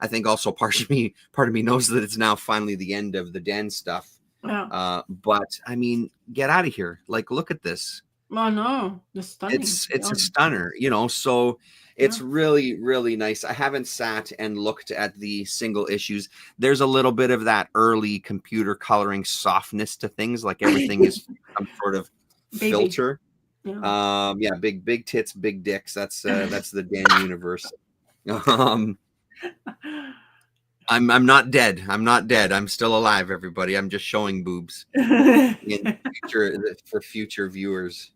think also part of me knows that it's now finally the end of the Dan stuff. But I mean, get out of here. Like, look at this. Oh no, it's a stunner, you know. So it's really, really nice. I haven't sat and looked at the single issues. There's a little bit of that early computer coloring softness to things, like everything is some sort of filter. Big tits, big dicks. That's the Dan universe. I'm not dead. I'm still alive, everybody. I'm just showing boobs for future viewers.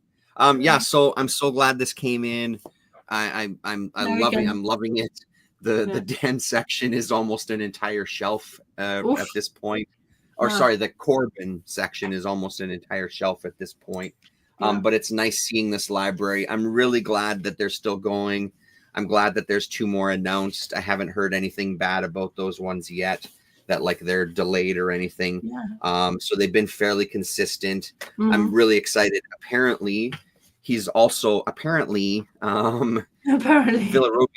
So I'm so glad this came in. I'm loving it. The Dan section is almost an entire shelf at this point. Or sorry, the Corbin section is almost an entire shelf at this point. But it's nice seeing this library. I'm really glad that they're still going. I'm glad that there's 2 more announced. I haven't heard anything bad about those ones yet, that like they're delayed or anything. So they've been fairly consistent. I'm really excited. Apparently Villarrubia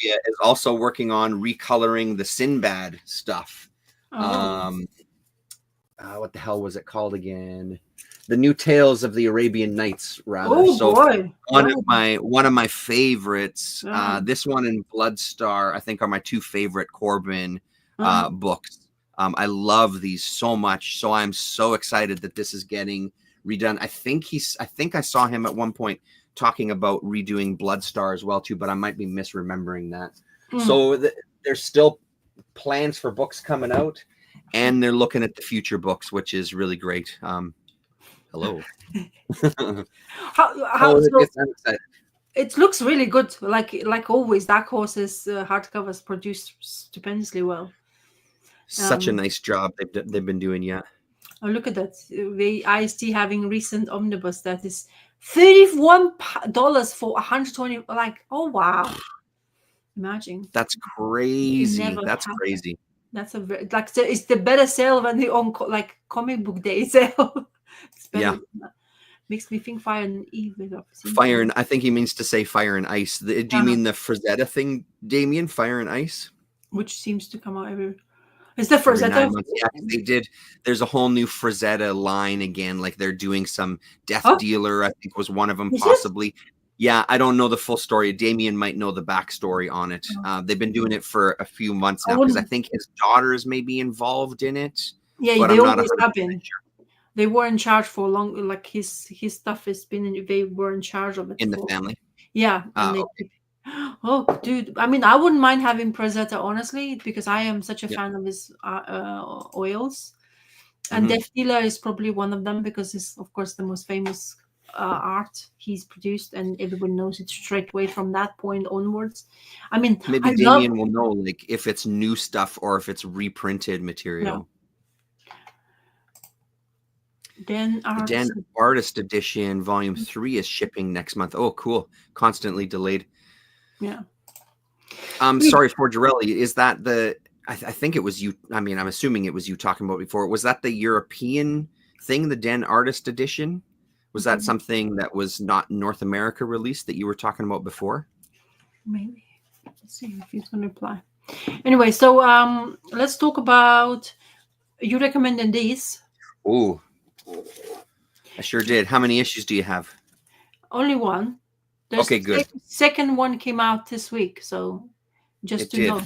is also working on recoloring the Sinbad stuff. what the hell was it called again? The New Tales of the Arabian Nights, rather. Oh So boy, one of my favorites. Yeah. This one and Bloodstar, I think, are my two favorite Corbin books. I love these so much, so I'm so excited that this is getting redone. I think I saw him at one point talking about redoing Bloodstar as well too, but I might be misremembering that. So there's still plans for books coming out, and they're looking at the future books, which is really great. Hello. It looks really good. Like always, Dark Horse's hardcovers produced stupendously well. Such a nice job they've been doing. Yeah. Oh, look at that! The IST having recent omnibus that is $31 for 120. Like, oh wow! Imagine. That's crazy. That's crazy. That's it's the better sale than the comic book day sale. It's better. Yeah. Makes me think Fire and Evil. Fire and I think he means to say Fire and Ice. Do you mean the Frazetta thing, Damien? Fire and Ice, which seems to come out every. Is the Frazetta? Yeah, they did. There's a whole new Frazetta line again. Like they're doing some Death Dealer. I think was one of them, possibly. Yeah, I don't know the full story. Damien might know the backstory on it. They've been doing it for a few months now because I think his daughters may be involved in it. Yeah, they always have been. Sure. They were in charge for long. Like his stuff has been. They were in charge of it in the family. Yeah. Okay. Oh, dude! I mean, I wouldn't mind having Frazetta, honestly, because I am such a fan of his oils, and Death Dealer is probably one of them because it's, of course, the most famous art he's produced, and everyone knows it straight away from that point onwards. I mean, maybe Damien will know like if it's new stuff or if it's reprinted material. Den Artist Edition Volume 3 is shipping next month. Oh, cool! Constantly delayed. Yeah. Sorry, Forgerelli. Is that the? I think it was you. I mean, I'm assuming it was you talking about before. Was that the European thing, the Den Artist Edition? Was that something that was not North America released that you were talking about before? Maybe. Let's see if he's going to reply. Anyway, so let's talk about you recommending these. Oh, I sure did. How many issues do you have? Only one. Okay, good. The second one came out this week, so just to know.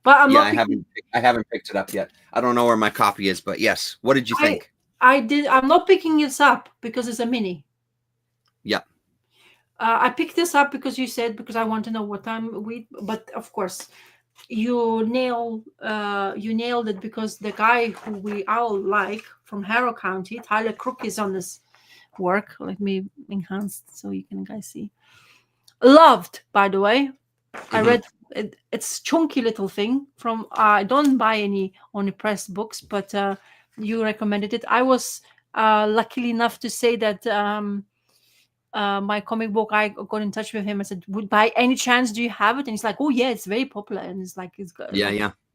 But I haven't picked it up yet. I don't know where my copy is, but yes. What did you think? I'm not picking this up because it's a mini. Yeah. I picked this up because you said because I want to know what time but of course you nailed it because the guy who we all like from Harrow County, Tyler Crook, is on this work. Let me enhance so you can guys see. Loved, by the way. I read it. It's chunky little thing from I don't buy any only pressed books, but you recommended it. I was lucky enough to say that my comic book, I got in touch with him. I said, by any chance do you have it? And he's like, oh yeah, it's very popular. And it's like it's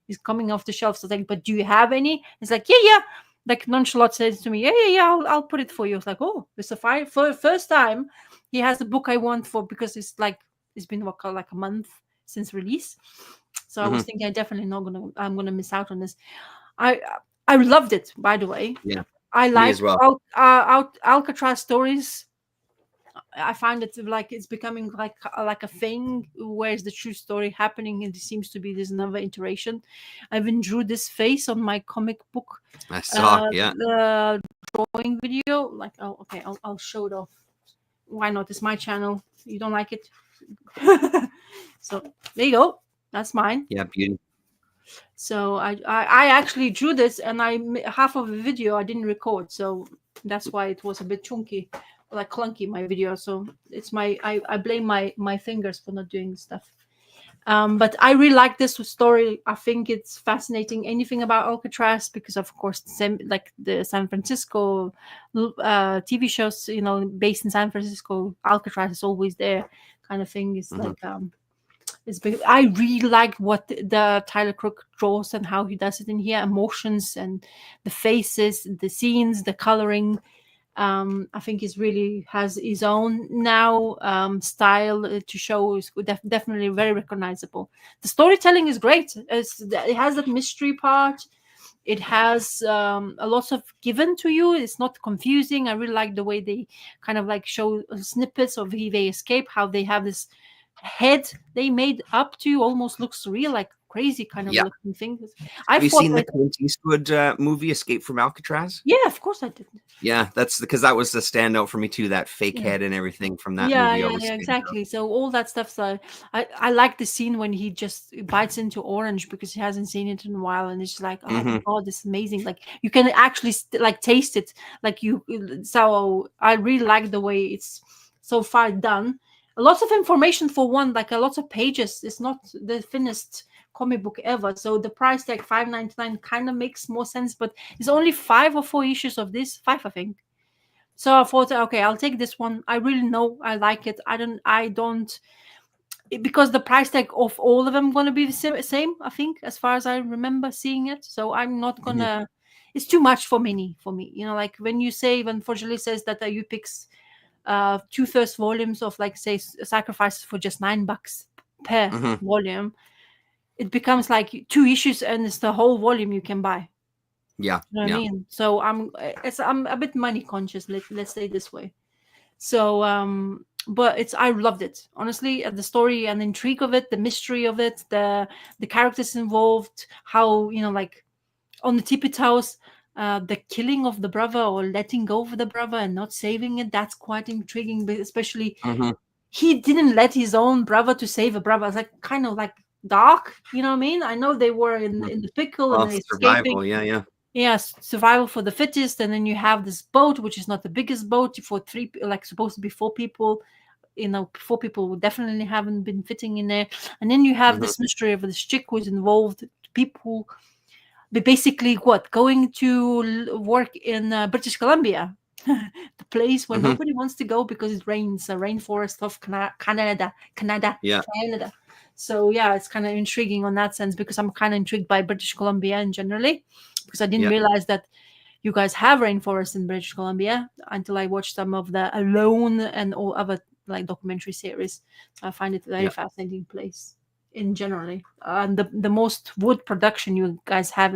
he's coming off the shelf. So I was like, but do you have any? He's like, yeah. Like nonchalant says to me, yeah, I'll put it for you. I was like, oh, it's for the first time he has the book I want for, because it's been like a month since release. So I was thinking I'm gonna miss out on this. I loved it, by the way. Yeah. I like Alcatraz stories. I find it like it's becoming like a thing. Where's the true story happening? And it seems to be there's another iteration. I even drew this face on my comic book. I saw, the drawing video. Like, oh, okay, I'll show it off. Why not? It's my channel. You don't like it? So there you go. That's mine. Yeah, beauty. So I actually drew this, and half of the video I didn't record, so that's why it was a bit chunky, like clunky, my video. So it's I blame my fingers for not doing stuff. But I really like this story. I think it's fascinating. Anything about Alcatraz, because of course, like the San Francisco TV shows, based in San Francisco, Alcatraz is always there, kind of thing. It's like it's big. I really like what the Tyler Crook draws and how he does it in here. Emotions and the faces, the scenes, the coloring. I think he really has his own now style to show. Is definitely very recognizable. The storytelling is great. It has that mystery part. It has a lot of given to you. It's not confusing. I really like the way they kind of like show snippets of they escape, how they have this head they made up to almost looks real, like crazy kind of Yeah. looking thing. Have you seen the Clint Eastwood movie Escape from Alcatraz? Yeah, of course I did. Yeah, that's because that was the standout for me too. That fake head and everything from that movie. Yeah, exactly. So all that stuff. So I like the scene when he just bites into orange because he hasn't seen it in a while, and it's just like, oh my god, this is amazing. Like you can actually like taste it. Like you. So I really like the way it's so far done. A lot of information for one, like a lot of pages. It's not the thinnest comic book ever. So the price tag $5.99 kind of makes more sense. But it's only 5 or 4 issues of this. 5, I think. So I thought, okay, I'll take this one. I really know I like it. I don't because the price tag of all of them gonna be the same. I think, as far as I remember seeing it. So I'm not gonna. It's too much for me. You know, like when you say when Forgely says that you picks 2/3 volumes of like say Sacrifices for just $9 per volume, it becomes like 2 issues and it's the whole volume you can buy. Yeah, you know what I mean? So I'm a bit money conscious. Let's say this way. So but I loved it, honestly. The story and the intrigue of it, the mystery of it, the characters involved, how, you know, like on the tippy toes, the killing of the brother or letting go of the brother and not saving it, that's quite intriguing. But especially he didn't let his own brother to save a brother. It's like kind of like dark, you know what I mean? I know they were in the pickle and they're survival, escaping. Yes, survival for the fittest, and then you have this boat, which is not the biggest boat for 3, like supposed to be 4 people. You know, 4 people who definitely haven't been fitting in there. And then you have this mystery of this chick who's involved. People, basically, going to work in British Columbia, the place where nobody wants to go because it rains, a rainforest of Canada. So yeah, it's kind of intriguing on that sense because I'm kind of intrigued by British Columbia in generally, because I didn't realize that you guys have rainforests in British Columbia until I watched some of the Alone and all other like documentary series. I find it a very fascinating place in generally, and the most wood production you guys have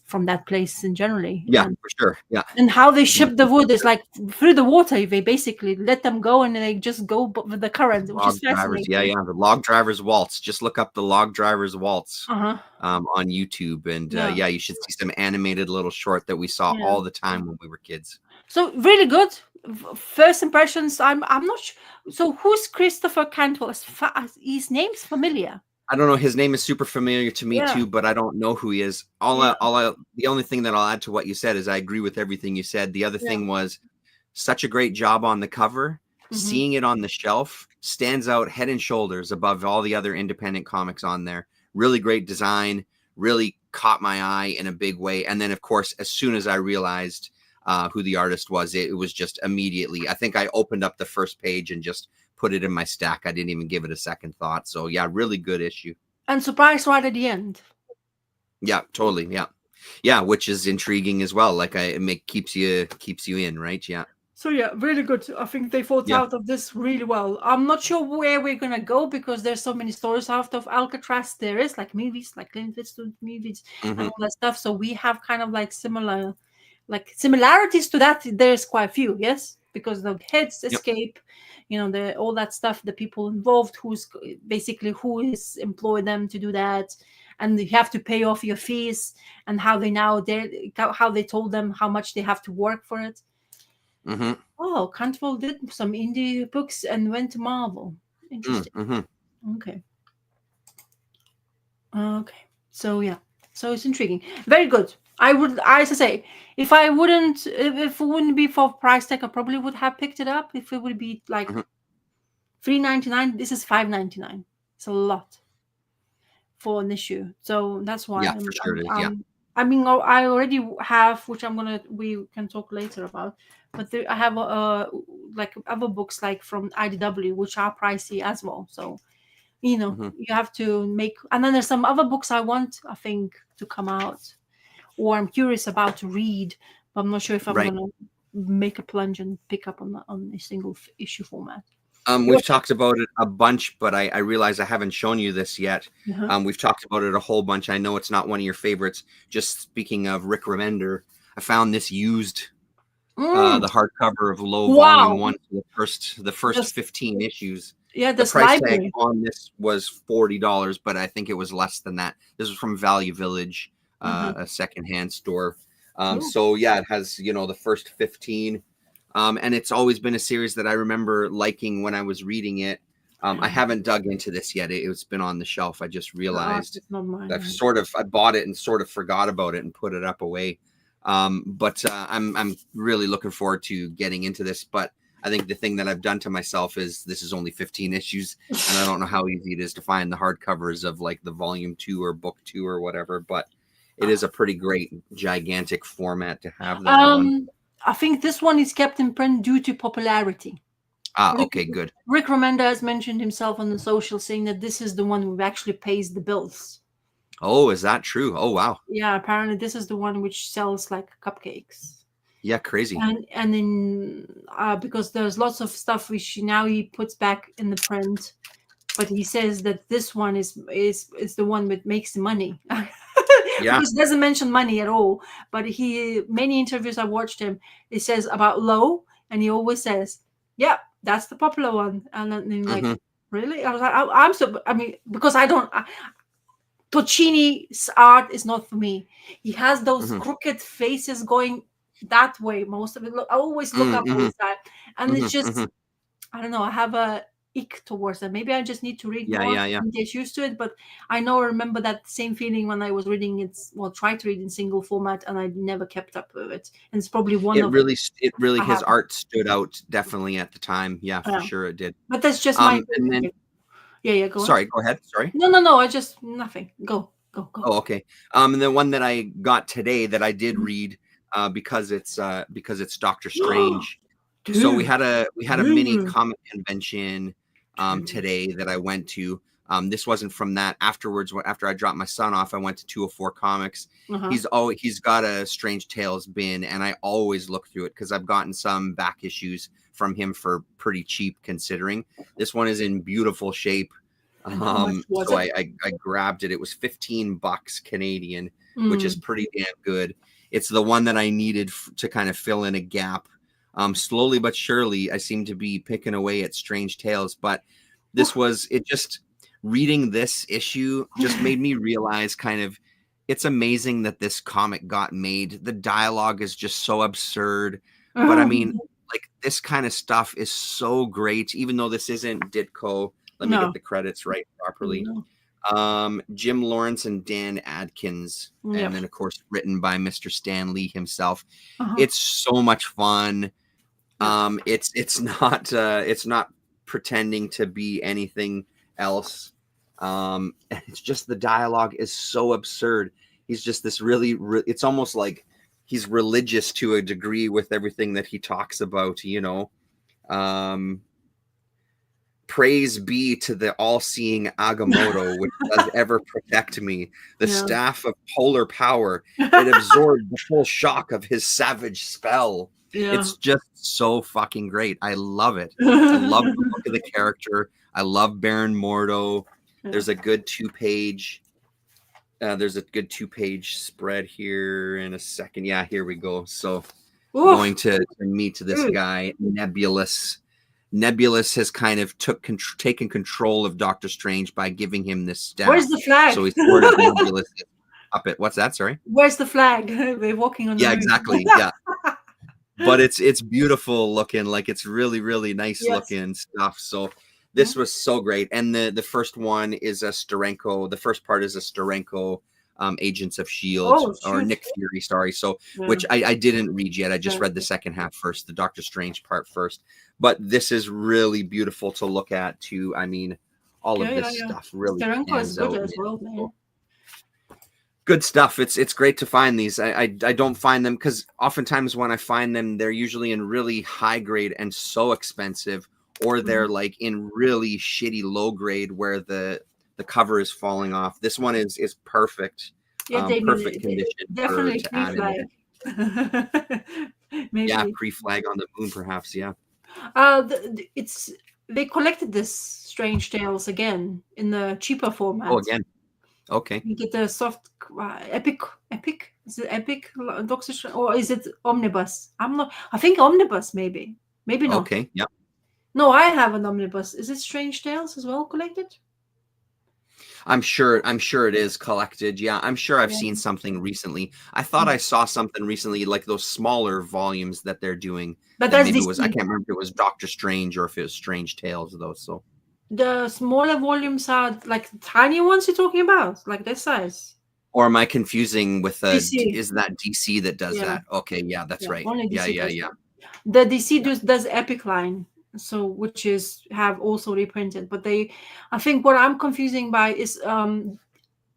from that place in generally. Yeah, for sure. Yeah. And how they ship the wood is like through the water. They basically let them go and they just go with the current, which is fascinating. The log driver's waltz. Just look up the log driver's waltz on YouTube, and you should see some animated little short that we saw all the time when we were kids. So really good. First impressions. I'm not sure. So who's Christopher Cantwell? His name's familiar. I don't know. His name is super familiar to me too, but I don't know who he is. The only thing that I'll add to what you said is I agree with everything you said. The other thing was such a great job on the cover. Seeing it on the shelf stands out head and shoulders above all the other independent comics on there. Really great design, really caught my eye in a big way. And then, of course, as soon as I realized who the artist was, it was just immediately, I think I opened up the first page and just put it in my stack. I didn't even give it a second thought. So yeah, really good issue. And surprise right at the end. Yeah, totally. Yeah, which is intriguing as well. Like it keeps you in, right? Yeah. So yeah, really good. I think they thought out of this really well. I'm not sure where we're gonna go because there's so many stories out of Alcatraz. There is like movies, like Clint Eastwood movies and all that stuff. So we have kind of like similarities to that. There's quite a few, yes, because the heads escape, you know, all that stuff. The people involved, who is employed them to do that, and you have to pay off your fees, and how they told them how much they have to work for it. Oh, Cantwell did some indie books and went to Marvel. Interesting. Okay. So yeah, so it's intriguing. Very good. I would, as I say, if it wouldn't be for price tag, I probably would have picked it up. If it would be like $3.99, this is $5.99. It's a lot for an issue. So that's why. Yeah, for sure it is. I mean, I already have, which we can talk later about. But I have like other books like from IDW, which are pricey as well. So, you know, you have to make. And then there's some other books I think, to come out, or I'm curious about to read, but I'm not sure if I'm going to make a plunge and pick up on a single issue format. We've talked about it a bunch, but I realize I haven't shown you this yet. We've talked about it a whole bunch. I know it's not one of your favorites. Just speaking of Rick Remender, I found this used, the hardcover of Low Volume 1, the first 15 issues. Yeah, the price tag on this was $40, but I think it was less than that. This was from Value Village, a secondhand store. So yeah, it has, the first 15. And it's always been a series that I remember liking when I was reading it. I haven't dug into this yet. It's been on the shelf. I just realized I bought it and sort of forgot about it and put it up away. But I'm really looking forward to getting into this. But I think the thing that I've done to myself is this is only 15 issues, and I don't know how easy it is to find the hardcovers of like the volume 2 or book 2 or whatever. But it is a pretty great, gigantic format to have them on. I think this one is kept in print due to popularity. Okay, good. Rick Remender has mentioned himself on the social saying that this is the one who actually pays the bills. Oh, is that true? Oh, wow. Yeah, apparently this is the one which sells like cupcakes. Yeah, crazy. And then because there's lots of stuff which now he puts back in the print, but he says that this one is the one that makes the money. Yeah, because it doesn't mention money at all. But many interviews I watched him, he says about Low, and he always says, "Yeah, that's the popular one." And then like, really? I was like, because I don't. Tocchini's art is not for me. He has those crooked faces going that way. Most of it. I always look up all the time, and it's just, I don't know. I have a ick towards that. Maybe I just need to read more and get used to it. But I remember that same feeling when I was reading it. Well, tried to read in single format, and I never kept up with it. And it's probably his art stood out definitely at the time. Yeah, for sure it did. But that's just my. And then, yeah. Go ahead. Sorry. No. I just nothing. Go. Oh, okay. And the one that I got today that I did read, because it's Doctor Strange. So we had a mini comic convention today that I went to. This wasn't from that. Afterwards, after I dropped my son off, I went to 204 Comics. He's got a Strange Tales bin, and I always look through it because I've gotten some back issues from him for pretty cheap considering. This one is in beautiful shape. So I grabbed it. It was $15 Canadian, which is pretty damn good. It's the one that I needed to kind of fill in a gap. Slowly but surely, I seem to be picking away at Strange Tales, but reading this issue just made me realize it's amazing that this comic got made. The dialogue is just so absurd, but I mean, like, this kind of stuff is so great, even though this isn't Ditko. Let me get the credits right properly. Jim Lawrence and Dan Adkins, and then of course written by Mr. Stan Lee himself. It's so much fun. It's not pretending to be anything else. It's just the dialogue is so absurd. He's just this really it's almost like he's religious to a degree with everything that he talks about, praise be to the all-seeing Agamotto, which does ever protect me. The staff of polar power, it absorbed the full shock of his savage spell. It's just so fucking great. I love it. I love the look of the character. I love Baron Mordo. There's a good two-page spread here in a second. Yeah, here we go. So going to meet this guy, Nebulous. Nebulous has kind of taken control of Doctor Strange by giving him this staff. Where's the flag? So he's sort of Nebulous puppet. What's that? Sorry. Where's the flag? They're walking on. Yeah, exactly. Yeah. But it's beautiful looking. Like, it's really, really nice looking stuff. So this was so great. And the first one is a Steranko. The first part is a Steranko, Agents of S.H.I.E.L.D. or Nick Fury, sorry. So, which I didn't read yet. I just read the second half first, the Doctor Strange part first. But this is really beautiful to look at too. I mean, all of this stuff really stands out. Good as well, man. Good stuff. It's great to find these. I don't find them because oftentimes when I find them, they're usually in really high grade and so expensive, or they're like in really shitty low grade where the cover is falling off. This one is perfect. Perfect condition. Definitely to add in. Maybe. Yeah, pre-flag on the moon, perhaps. Yeah. It's they collected this Strange Tales again in the cheaper format. Oh, again. Okay. You get the soft epic. Is it epic Doctor Strange, or is it omnibus? I think omnibus, maybe not. Okay. Yeah. No, I have an omnibus. Is it Strange Tales as well collected? I'm sure it is collected. Yeah, I'm sure I've seen something recently. I thought I saw something recently, like those smaller volumes that they're doing. But that that's maybe DC. it was, I can't remember if it was Doctor Strange or if it was Strange Tales, though. So the smaller volumes are like tiny ones you're talking about, like this size. Or am I confusing with DC. Is that DC that does that? Okay, yeah, that's right. Only DC Yeah. The DC does Epic line, so which is have also reprinted, but I think what I'm confusing by is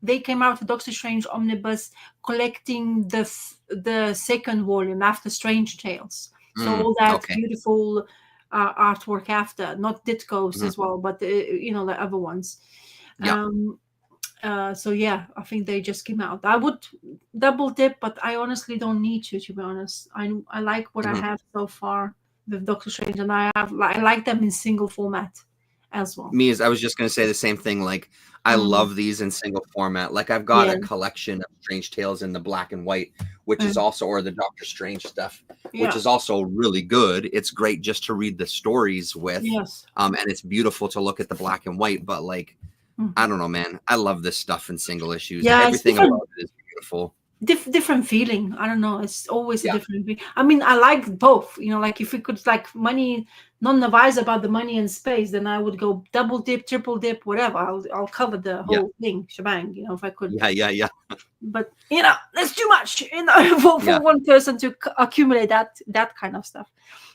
they came out with Doctor Strange Omnibus collecting the second volume after Strange Tales. So all that beautiful artwork after, not Ditko's as well, but the other ones. Yeah. So yeah, I think they just came out. I would double dip, but I honestly don't need to be honest. I like what I have so far with Doctor Strange, and I like them in single format as well. I was just going to say the same thing. Like, I love these in single format. Like, I've got a collection of Strange Tales in the black and white, which is also, or the Doctor Strange stuff, which is also really good. It's great just to read the stories with. Yes. And it's beautiful to look at the black and white, but like, I don't know, man. I love this stuff in single issues. Yeah, everything about it is beautiful. Different feeling. I don't know. It's always a different feeling. I mean, I like both. Like if we could like money, non-advise about the money and space, then I would go double dip, triple dip, whatever. I'll cover the whole thing, shebang. If I could. Yeah. But that's too much. For one person to accumulate that kind of stuff.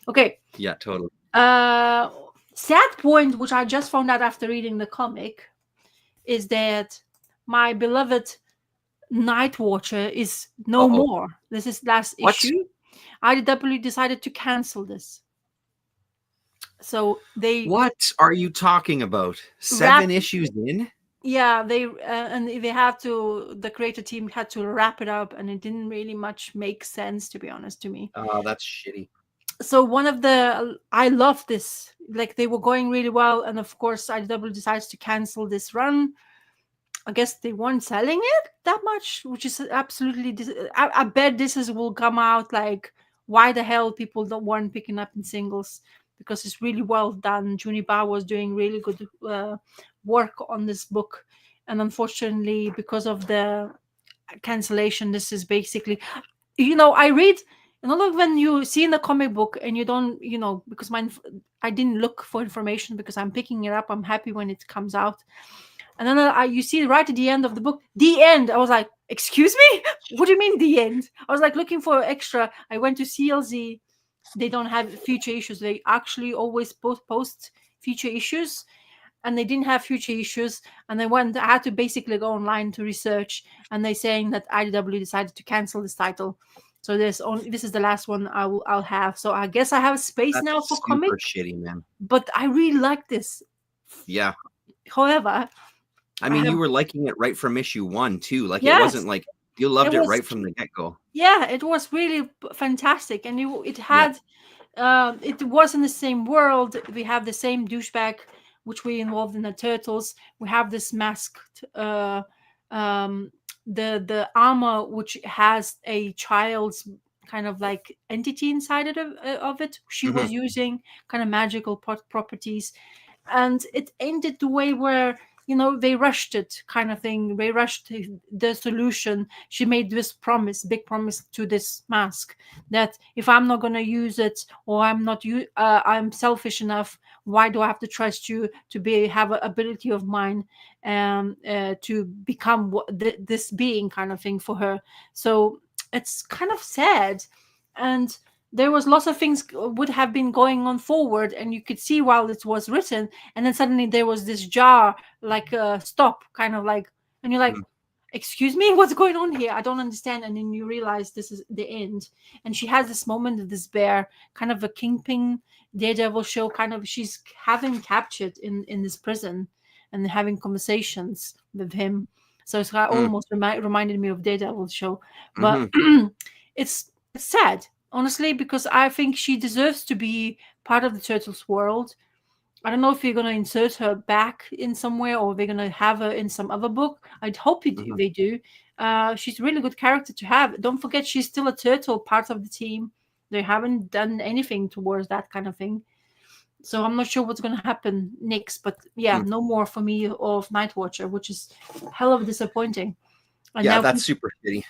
Okay. Yeah, totally. Sad point, which I just found out after reading the comic, is that my beloved Night Watcher is no more. This is last issue. IDW decided to cancel this. So What are you talking about? 7 issues in? Yeah, the creator team had to wrap it up, and it didn't really much make sense, to be honest, to me. Oh, that's shitty. So I love this. Like, they were going really well, and of course IDW decides to cancel this run. I guess they weren't selling it that much, which is absolutely. I bet this will come out like, why the hell people weren't picking up in singles, because it's really well done. Junibar was doing really good work on this book, and unfortunately, because of the cancellation, this is basically, I read. When you see in the comic book and you don't, because I didn't look for information because I'm picking it up. I'm happy when it comes out. And then you see right at the end of the book, the end. I was like, excuse me? What do you mean the end? I was like looking for extra. I went to CLZ. They don't have future issues. They actually always post future issues. And they didn't have future issues. And I had to basically go online to research. And they're saying that IDW decided to cancel this title. So this is the last one I'll have. So I guess I have space now for comic. Super shitty, man. But I really like this. Yeah. However, I mean, you were liking it right from issue 1 too. Like, it wasn't like you loved it right from the get-go. Yeah, it was really fantastic, and it had, it was in the same world. We have the same douchebag, which we involved in the Turtles. We have this masked, the armor, which has a child's kind of like entity inside of it. She was using kind of magical properties, and it ended the way where, they rushed it kind of thing. They rushed the solution. She made this big promise to this mask, that if I'm not going to use it, or I'm selfish enough, why do I have to trust you to have an ability of mine to become this being kind of thing for her? So it's kind of sad. And there was lots of things would have been going on forward, and you could see while it was written, and then suddenly there was this jar, like stop, kind of like, and you're like, excuse me, what's going on here? I don't understand. And then you realize this is the end. And she has this moment of despair, kind of a Kingpin Daredevil show, kind of, she's having captured in this prison and having conversations with him. So it's almost reminded me of Daredevil show, but it's sad, honestly, because I think she deserves to be part of the Turtles world. I don't know if you're going to insert her back in somewhere or they're going to have her in some other book. I'd hope they do. She's a really good character to have. Don't forget, she's still a turtle, part of the team. They haven't done anything towards that kind of thing. So I'm not sure what's going to happen next. But yeah, no more for me of Night Watcher, which is hell of disappointing. And yeah, now that's super shitty.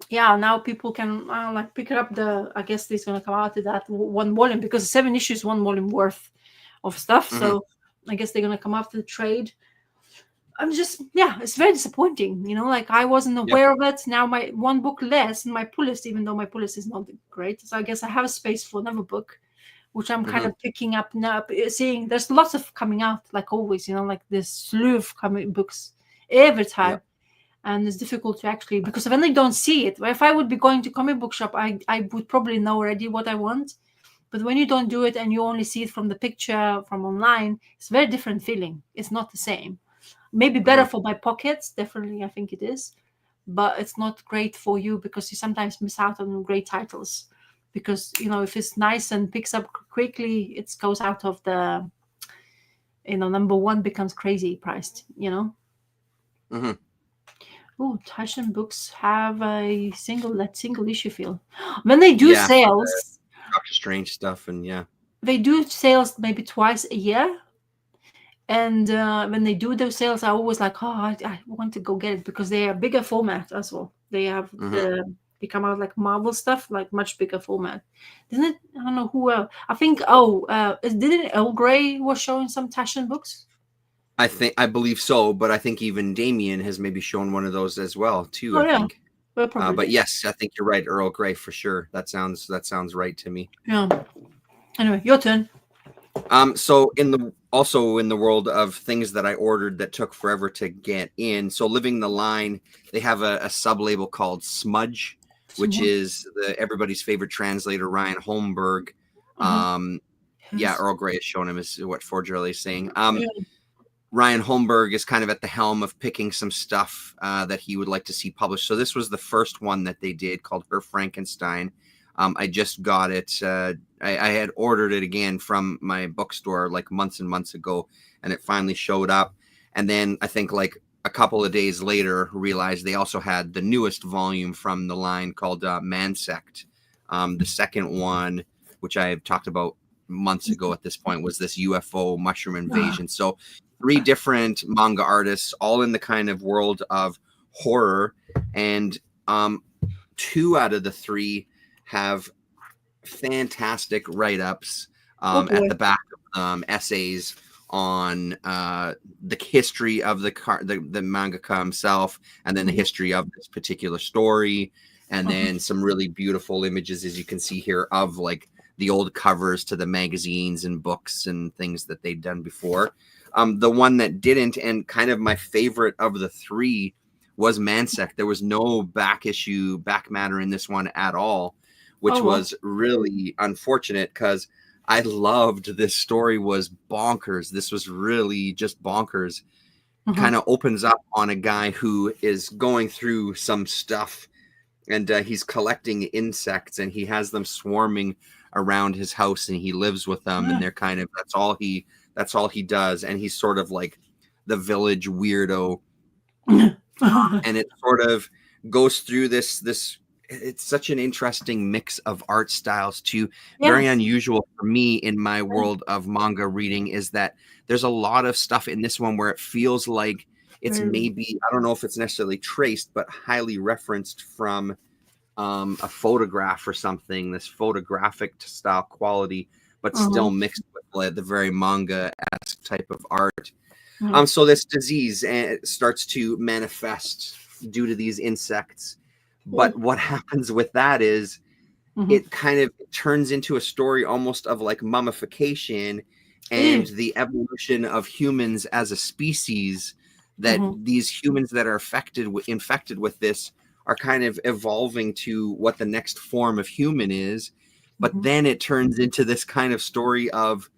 Yeah, now people can like pick up I guess there's going to come out to that one volume, because 7 issues, 1 volume worth of stuff. So I guess they're going to come after the trade. I'm just, yeah, it's very disappointing. Like I wasn't aware of it. Now my 1 book less in my pull list, even though my pull list is not great. So I guess I have a space for another book, which I'm kind of picking up now, seeing there's lots of coming out, like always, like this slew of coming books every time. And it's difficult to actually, because when they don't see it, if I would be going to comic book shop, I would probably know already what I want. But when you don't do it and you only see it from the picture from online, it's a very different feeling. It's not the same. Maybe better for my pockets, definitely I think it is, but it's not great for you because you sometimes miss out on great titles, because if it's nice and picks up quickly, it goes out of the number 1 becomes crazy priced. Oh, Taschen books have a single issue feel. When they do sales, Doctor Strange stuff, and they do sales maybe twice a year. And when they do those sales, I always like, I want to go get it, because they are bigger format as well. They have they come out like Marvel stuff, like much bigger format. Isn't it? I don't know who else. I think didn't Earl Grey was showing some Taschen books? I believe so, but I think even Damien has maybe shown one of those as well too. I think. But yes, I think you're right, Earl Grey for sure. That sounds right to me. Yeah. Anyway, your turn. So in the world of things that I ordered that took forever to get in. So Living the Line, they have a sub-label called Smudge, which is everybody's favorite translator, Ryan Holmberg. Yeah, Earl Grey has shown him, is what Forgerly is saying. Ryan Holmberg is kind of at the helm of picking some stuff that he would like to see published. So this was the first one that they did, called Her Frankenstein. I just got it. I had ordered it again from my bookstore like months and months ago, and it finally showed up. And then I think like a couple of days later, realized they also had the newest volume from the line called Mansect. The second one, which I have talked about months ago at this point, was this UFO mushroom invasion. So 3 different manga artists, all in the kind of world of horror, and 2 out of the 3 have fantastic write-ups at the back of essays on the history of the mangaka himself, and then the history of this particular story, and then some really beautiful images, as you can see here, of like the old covers to the magazines and books and things that they'd done before. The one that didn't, and kind of my favorite of the 3, was Mansect. There was no back matter in this one at all, which was really unfortunate, because I loved this story. Was bonkers. This was really just bonkers. Kind of opens up on a guy who is going through some stuff, and he's collecting insects, and he has them swarming around his house, and he lives with them, and they're kind of, that's all he does. And he's sort of like the village weirdo. And it sort of goes through this it's such an interesting mix of art styles too. Very unusual for me in my world of manga reading, is that there's a lot of stuff in this one where it feels like it's maybe, I don't know if it's necessarily traced, but highly referenced from a photograph or something, this photographic style quality, but still mixed with the very manga-esque type of art. So this disease starts to manifest due to these insects. But what happens with that is it kind of turns into a story almost of like mummification and the evolution of humans as a species, that these humans that are infected with this are kind of evolving to what the next form of human is. But then it turns into this kind of story of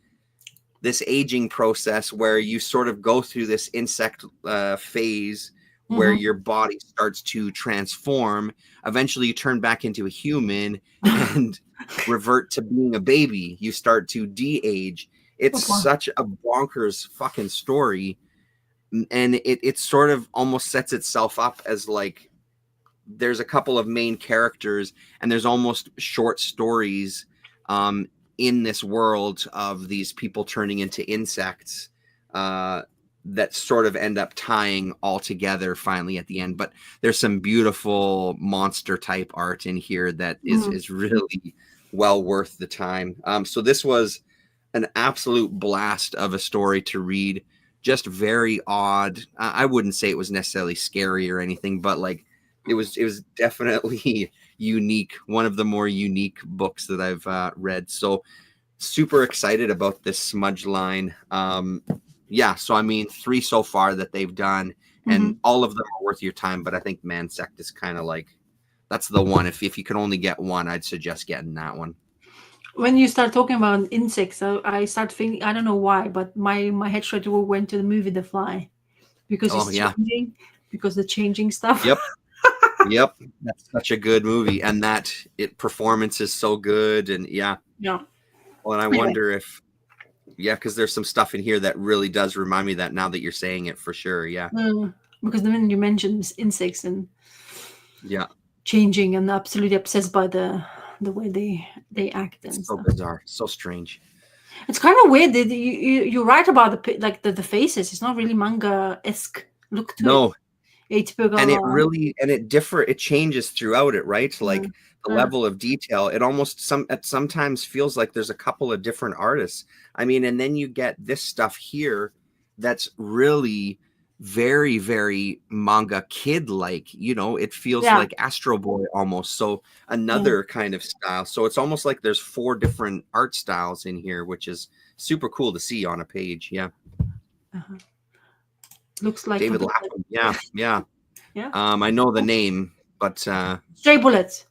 this aging process where you sort of go through this insect phase where your body starts to transform. Eventually you turn back into a human and revert to being a baby. You start to de-age. It's wow. such a bonkers fucking story, and it sort of almost sets itself up as like there's a couple of main characters, and there's almost short stories in this world of these people turning into insects that sort of end up tying all together finally at the end. But there's some beautiful monster type art in here that is really well worth the time. So this was an absolute blast of a story to read. Just very odd. I wouldn't say it was necessarily scary or anything, but like it was definitely unique. One of the more unique books that I've read. So super excited about this smudge line. Yeah, so I mean 3 so far that they've done, and all of them are worth your time, but I think Mansect is kind of like that's the one. If you can only get one, I'd suggest getting that one. When you start talking about insects, I start thinking, I don't know why, but my head straight away went to the movie The Fly, because it's changing, because the changing stuff. Yep. Yep, that's such a good movie, and that performance is so good, and yeah. Well, and I wonder if, because there's some stuff in here that really does remind me of that now that you're saying it for sure. Yeah, because the minute you mentioned insects and changing and absolutely obsessed by the way they act and it's so stuff. bizarre, so strange. It's kind of weird that you write about the faces. It's not really manga-esque look to it. And it changes throughout it, right? Like the level of detail, it almost sometimes feels like there's a couple of different artists. I mean, and then you get this stuff here that's really very, very manga kid like, it feels like Astro Boy almost. So another kind of style. So it's almost like there's 4 different art styles in here, which is super cool to see on a page. Yeah. Looks like David Lapham. Yeah. I know the name, but Stray Bullets.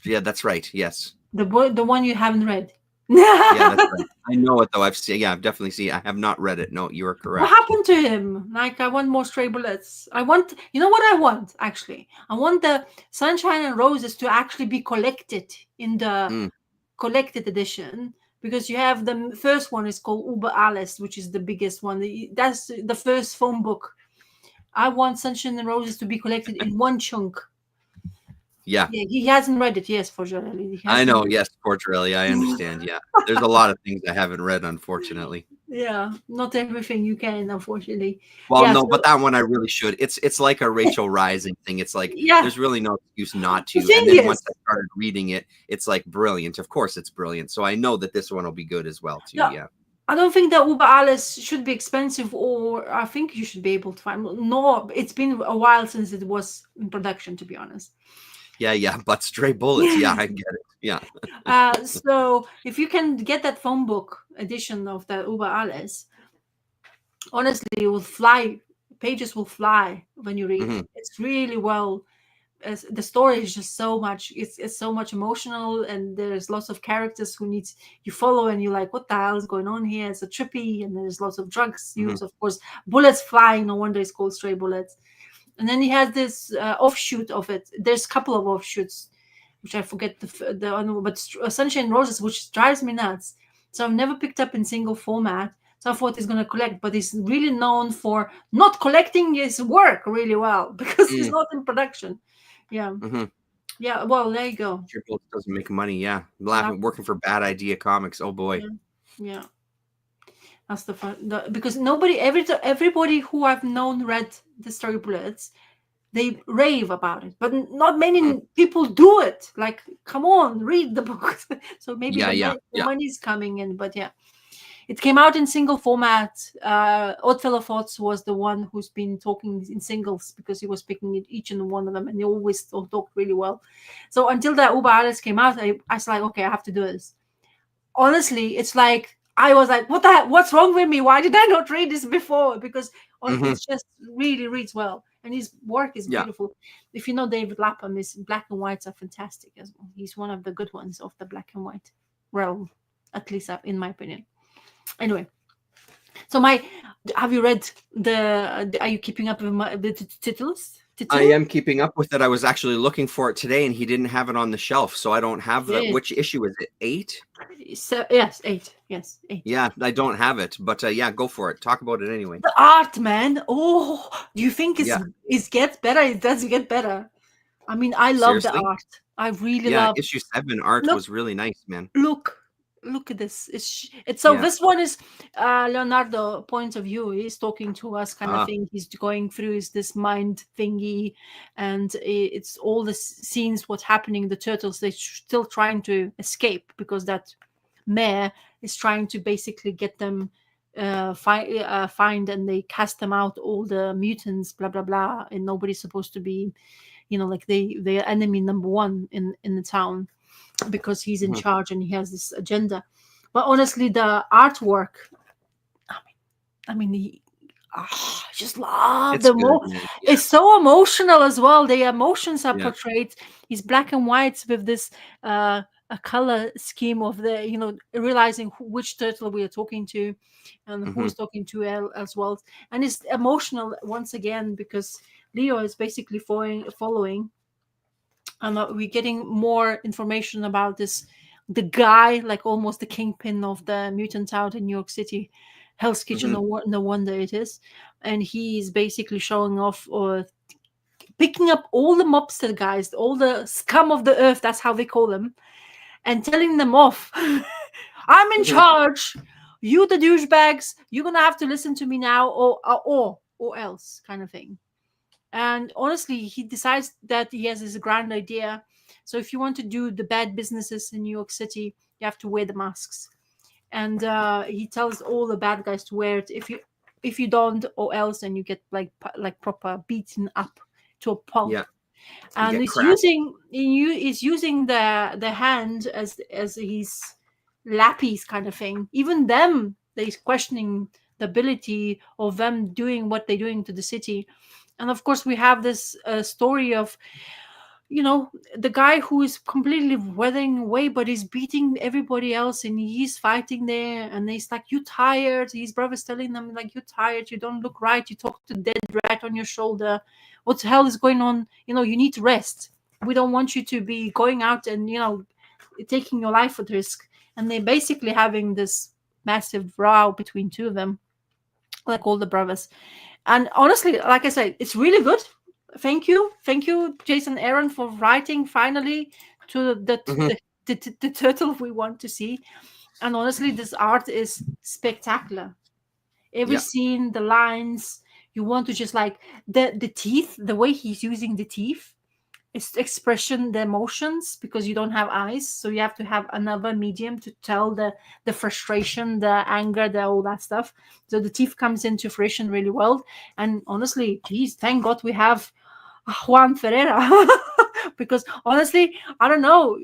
Yeah, that's right. Yes. The one you haven't read. Yeah, that's right. I know it though. I've definitely seen. I have not read it. No, you are correct. What happened to him? Like, I want more Stray Bullets. I want, you know what I want actually? I want the Sunshine and Roses to actually be collected in the collected edition, because you have the first one is called Uber Alles, which is the biggest one. That's the first phone book. I want Sunshine and Roses to be collected in one chunk. Yeah, he hasn't read it. Yes, fortunately. I know. Yes, fortunately, I understand. Yeah, there's a lot of things I haven't read, unfortunately. Yeah, not everything you can, unfortunately. Well, no, but that one I really should. It's like a Rachel Rising thing. It's like there's really no excuse not to. And then once I started reading it, it's like brilliant. Of course, it's brilliant. So I know that this one will be good as well too. Yeah. I don't think that Uber Alles should be expensive, or I think you should be able to find. No, it's been a while since it was in production, to be honest. Yeah, but Stray Bullets, I get it. Yeah. So if you can get that phone book edition of the Uber Alles, honestly, it will fly. Pages will fly when you read it. It's really well. The story is just so much. It's so much emotional, and there's lots of characters who you follow, and you're like, what the hell is going on here? It's a trippy, and there's lots of drugs used, of course. Bullets flying. No wonder it's called Stray Bullets. And then he has this offshoot of it. There's a couple of offshoots, which I forget but Sunshine and Roses, which drives me nuts. So I've never picked up in single format. So I thought he's going to collect, but he's really known for not collecting his work really well, because he's not in production. Yeah. Yeah. Well, there you go. Triple doesn't make money. Yeah. Working for Bad Idea Comics. Oh boy. Yeah. That's the fun. Because everybody who I've known read the Stray Bullets, they rave about it, but not many people do it. Like, come on, read the book. So maybe the money's coming in, but it came out in single format. Oddfellow Thoughts was the one who's been talking in singles, because he was picking each and one of them, and he always talked really well. So until that Uber Alles came out, I was like, okay, I have to do this. Honestly, it's like, I was like, what the heck? What's wrong with me? Why did I not read this before? Because it just really reads well. And his work is beautiful. If you know David Lapham, his black and whites are fantastic as well. He's one of the good ones of the black and white realm, at least in my opinion. Anyway, so have you read are you keeping up with the titles? I am keeping up with it. I was actually looking for it today, and he didn't have it on the shelf, so I don't have that. Yes. Which issue is it? 8? So, yes, 8. Yes, 8. Yeah, I don't have it, but yeah, go for it. Talk about it anyway. The art, man. Oh, do you think it gets better? It does get better. I mean, I love the art. I really love. Issue 7 art was really nice, man. Look at this. It's so. This one is Leonardo point of view. He's talking to us, kind of thing. He's going through this mind thingy, and it's all the scenes. What's happening? The turtles. They're still trying to escape because that mayor is trying to basically get them find, and they cast them out. All the mutants, blah blah blah, and nobody's supposed to be, like they're enemy number 1 in the town, because he's in charge and he has this agenda. But honestly, the artwork, I mean, I just love it's so emotional as well. The emotions are portrayed. It's black and white with this a color scheme of the realizing which turtle we are talking to and who's talking to as well. And it's emotional once again because Leo is basically following, and we're getting more information about the guy, like almost the kingpin of the mutant out in New York City, Hell's Kitchen. No wonder it is. And he's basically showing off or picking up all the mobster guys, all the scum of the earth, that's how they call them, and telling them off. I'm in charge. You the douchebags, you're gonna have to listen to me now, or else, kind of thing. And honestly, he decides that he has this grand idea. So if you want to do the bad businesses in New York City, you have to wear the masks. And he tells all the bad guys to wear it. If you don't, or else, then you get like proper beaten up to a pulp. Yeah. And he's using the hand as his lappies, kind of thing. Even them, they're questioning the ability of them doing what they're doing to the city. And of course, we have this story of, the guy who is completely weathering away, but he's beating everybody else, and he's fighting there. And he's like, "You tired?" His brother's telling them, like, "You tired? You don't look right. You talk to dead rat on your shoulder. What the hell is going on? You need to rest. We don't want you to be going out and taking your life at risk." And they're basically having this massive row between two of them, like all the brothers. And honestly, like I said, it's really good. Thank you, Jason Aaron, for writing finally to the turtle we want to see. And honestly, this art is spectacular. Every scene, the lines, you want to just like the teeth, the way he's using the teeth, it's expression, the emotions, because you don't have eyes, so you have to have another medium to tell the frustration, the anger, all that stuff. So the teeth comes into fruition really well. And honestly, geez, thank God we have Juan Ferreira. Because honestly, I don't know,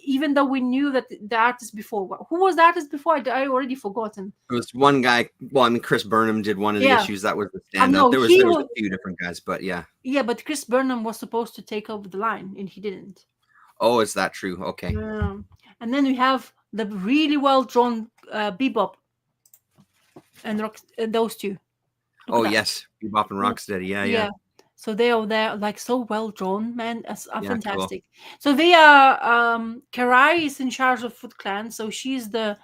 even though we knew that the artist before, who was the artist before? I already forgotten. It was one guy. Well, I mean, Chris Burnham did one of the issues. That was the standout. There was a few different guys, but yeah. Yeah, but Chris Burnham was supposed to take over the line, and he didn't. Oh, is that true? Okay. Yeah. And then we have the really well-drawn Bebop and those two. Look yes, Bebop and Rocksteady. Yeah. So they are there, like, so well drawn, man. Are fantastic. Cool. So they are. Karai is in charge of Foot Clan. So she's the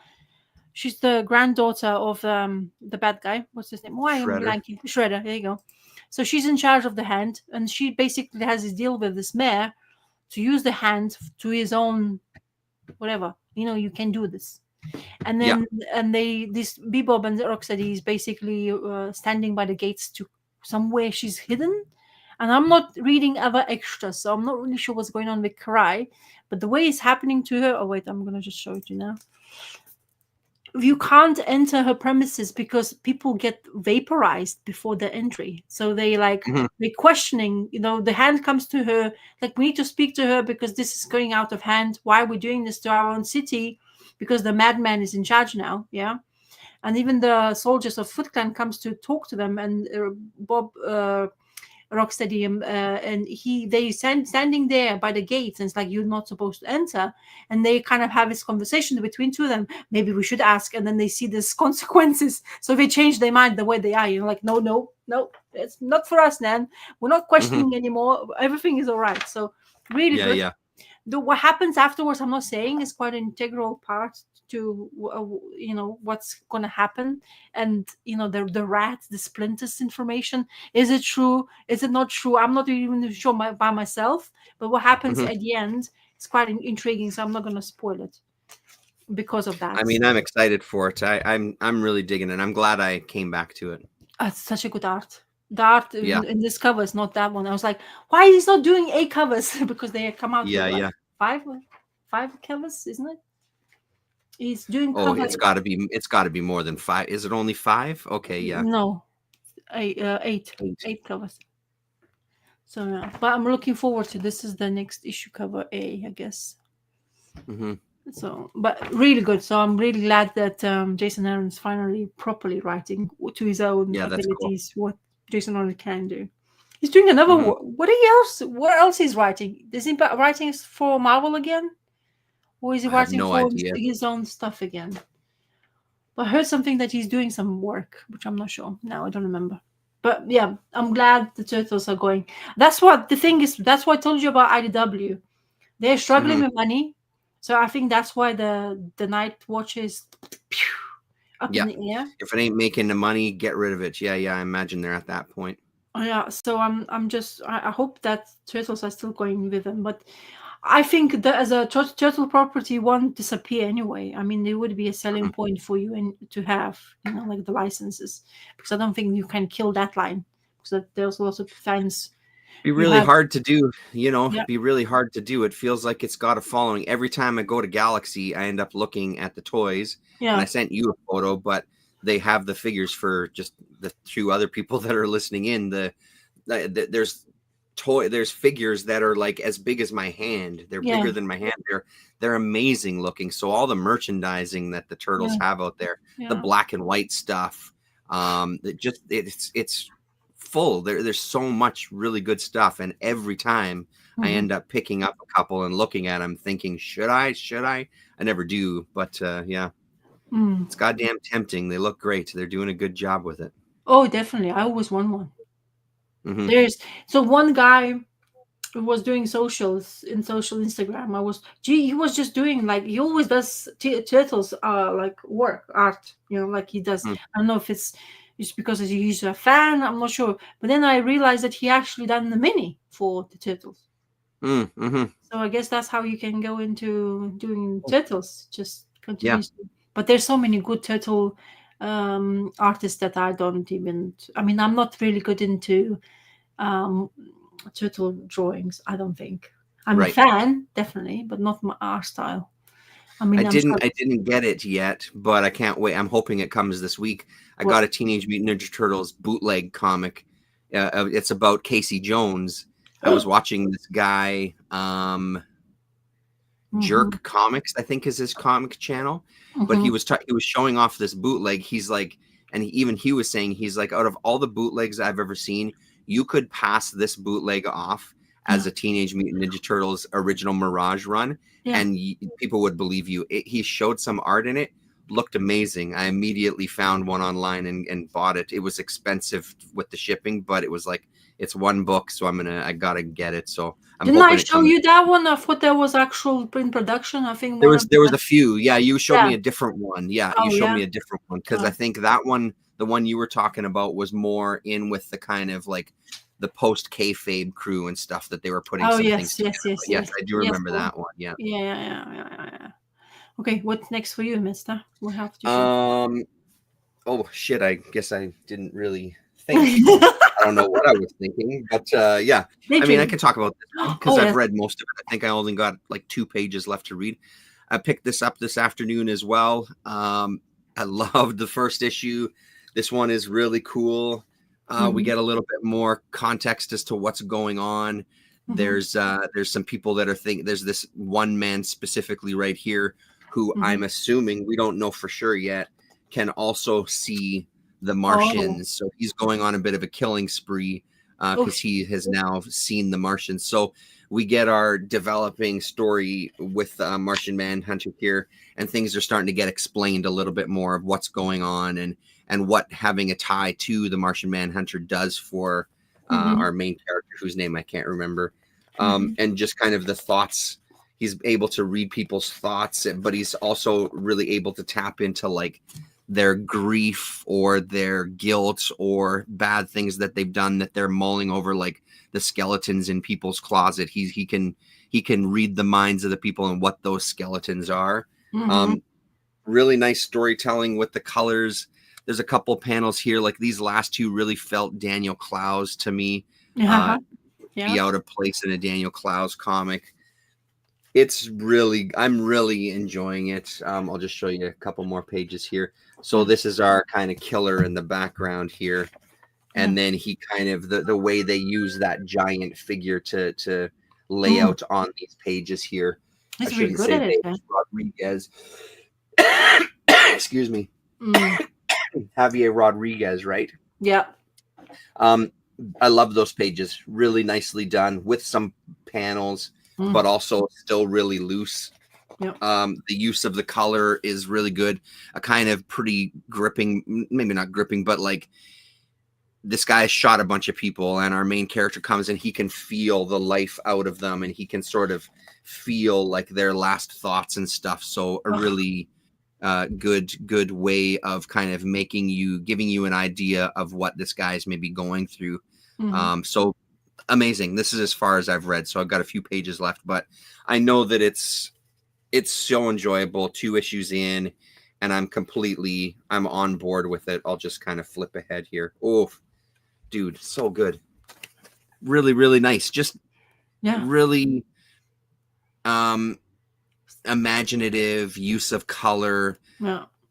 granddaughter of the bad guy. What's his name? Why am I blanking? Shredder. There you go. So she's in charge of the hand, and she basically has this deal with this mayor to use the hand to his own whatever. You can do this. And then this Bebop and Rocksteady is basically standing by the gates to somewhere she's hidden. And I'm not reading other extras, so I'm not really sure what's going on with Karai. But the way it's happening to her... Oh, wait, I'm going to just show it to you now. You can't enter her premises because people get vaporized before the entry. So they're questioning, the hand comes to her, like, we need to speak to her because this is going out of hand. Why are we doing this to our own city? Because the madman is in charge now, yeah? And even the soldiers of Foot Clan comes to talk to them, and Bob... Rocksteady, and they standing there by the gates, and it's like, you're not supposed to enter, and they kind of have this conversation between two of them. Maybe we should ask, and then they see this consequences, so they change their mind the way they are. You're like, no, it's not for us, Nan. We're not questioning anymore. Everything is all right. So really good. Yeah. What happens afterwards, I'm not saying, is quite an integral part to what's going to happen, and the rats, the splinters information. Is it true? Is it not true? I'm not even sure by myself, but what happens at the end is quite intriguing, so I'm not going to spoil it because of that. I mean, I'm excited for it. I'm really digging it. I'm glad I came back to it. It's such a good art. The art in this cover is not that one. I was like, why is he not doing 8 covers? Because they come out with five covers, isn't it? He's doing. Oh, it's got to be more than 5. Is it only 5? Okay, yeah. No, 8 covers. So yeah, but I'm looking forward to this. Is the next issue, cover A, I guess. So, but really good. So I'm really glad that Jason Aaron's finally properly writing to his own abilities. Cool. What Jason Aaron can do. He's doing another. What else he's writing? Is he writing for Marvel again? Or is he writing for his own stuff again? But I heard something that he's doing some work, which I'm not sure. No, I don't remember. But yeah, I'm glad the Turtles are going. That's what the thing is. That's what I told you about IDW. They're struggling with money. So I think that's why the Night Watch is up in the air. If it ain't making the money, get rid of it. Yeah, I imagine they're at that point. Oh, yeah. So I hope that Turtles are still going with them, but I think that as a turtle property won't disappear anyway. I mean, there would be a selling point for you and to have, like the licenses, because I don't think you can kill that line, because there's lots of fans. Be really hard to do, Be really hard to do. It feels like it's got a following. Every time I go to Galaxy, I end up looking at the toys. Yeah. And I sent you a photo, but they have the figures for just the 2 other people that are listening in. There's figures that are like as big as my hand. They're bigger than my hand. They're amazing looking. So all the merchandising that the Turtles have out there, the black and white stuff, it's full. There's so much really good stuff, and every time I end up picking up a couple and looking at them, thinking, should I? I never do, but it's goddamn tempting. They look great. They're doing a good job with it. Oh, definitely. I always want one. There's one guy who was doing social Instagram. He was just doing, like, he always does Turtles like art, like he does. I don't know if it's just because he's a fan, I'm not sure, but then I realized that he actually done the mini for the Turtles. So I guess that's how you can go into doing Turtles, just continuously. But there's so many good turtle artists that I don't even. I mean, I'm not really good into turtle drawings. I don't think I'm a fan, definitely, but not my art style. I mean, I didn't get it yet, but I can't wait. I'm hoping it comes this week. I got a Teenage Mutant Ninja Turtles bootleg comic. It's about Casey Jones. I was watching this guy, Jerk Comics, I think is his comic channel, but he was showing off this bootleg. He's like, and he was saying, he's like, out of all the bootlegs I've ever seen, you could pass this bootleg off as a Teenage Mutant Ninja Turtles original Mirage run, and people would believe you. He showed some art in it, looked amazing. I immediately found one online and bought it. It was expensive with the shipping, but it was like, it's one book, so I gotta get it. So didn't I show you that one? I thought there was actual in production. I think there was a few. Yeah, you showed me a different one. Yeah, you showed me a different one, because I think that one, the one you were talking about, was more in with the kind of like the post kayfabe crew and stuff that they were putting. Yes, I do remember that one. Yeah. Okay, what's next for you, Mister? We'll have to. Oh shit! I guess I didn't really think. I don't know what I was thinking, but I mean, I can talk about this because I've read most of it. I think I only got like 2 pages left to read. I picked this up this afternoon as well. I loved the first issue. This one is really cool. We get a little bit more context as to what's going on. There's some people that are there's this one man specifically right here who I'm assuming, we don't know for sure yet, can also see the Martians. So he's going on a bit of a killing spree. because he has now seen the Martians. So we get our developing story with Martian Manhunter here, and things are starting to get explained a little bit more of what's going on and what having a tie to the Martian Manhunter does for our main character, whose name I can't remember, and just kind of the thoughts. He's able to read people's thoughts, but he's also really able to tap into like their grief or their guilt or bad things that they've done that they're mulling over, like the skeletons in people's closet. He can read the minds of the people and what those skeletons are. Really nice storytelling with the colors. There's a couple panels here, like these last two really felt Daniel Clowes to me. Be out of place in a Daniel Clowes comic. I'm really enjoying it. I'll just show you a couple more pages here. So this is our kind of killer in the background here. And then he kind of, the way they use that giant figure to lay out on these pages here. He's really good at it. Rodriguez. Excuse me. Javier Rodriguez, right? Yeah. I love those pages. Really nicely done with some panels, but also still really loose. Yep. The use of the color is really good. A kind of pretty gripping, maybe not gripping, but like this guy shot a bunch of people and our main character comes and he can feel the life out of them and he can sort of feel like their last thoughts and stuff. So a really good way of kind of giving you an idea of what this guy's maybe going through. So amazing. This is as far as I've read. So I've got a few pages left, but I know that it's so enjoyable. 2 issues in and I'm on board with it. I'll just kind of flip ahead here. Oh, dude, so good. Really, really nice. Just really imaginative use of color,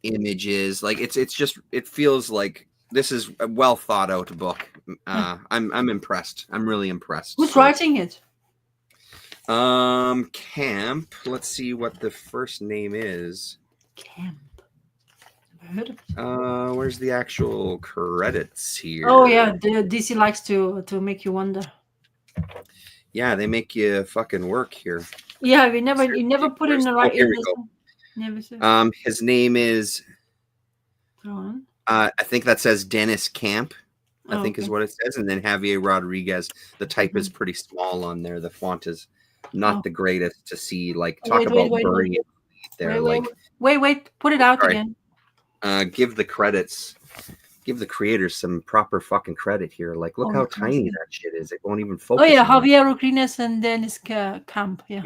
images. Like it feels like this is a well thought out book. I'm impressed. I'm really impressed. Who's writing it? Camp. Let's see what the first name is. Camp. Never heard of it. Where's the actual credits here? Oh yeah, the DC likes to make you wonder. Yeah, they make you fucking work here. Yeah, you never put in the right. Here we go. Never said. His name is. Go on. I think that says Dennis Camp. I think is what it says, and then Javier Rodriguez. The type is pretty small on there. The font is not the greatest to see. Like talk about burning it there. Wait, put it out again. Give the credits. Give the creators some proper fucking credit here. Like, look how tiny that shit is. It won't even focus. Oh yeah, Javier Rodriguez and Dennis Camp. Yeah.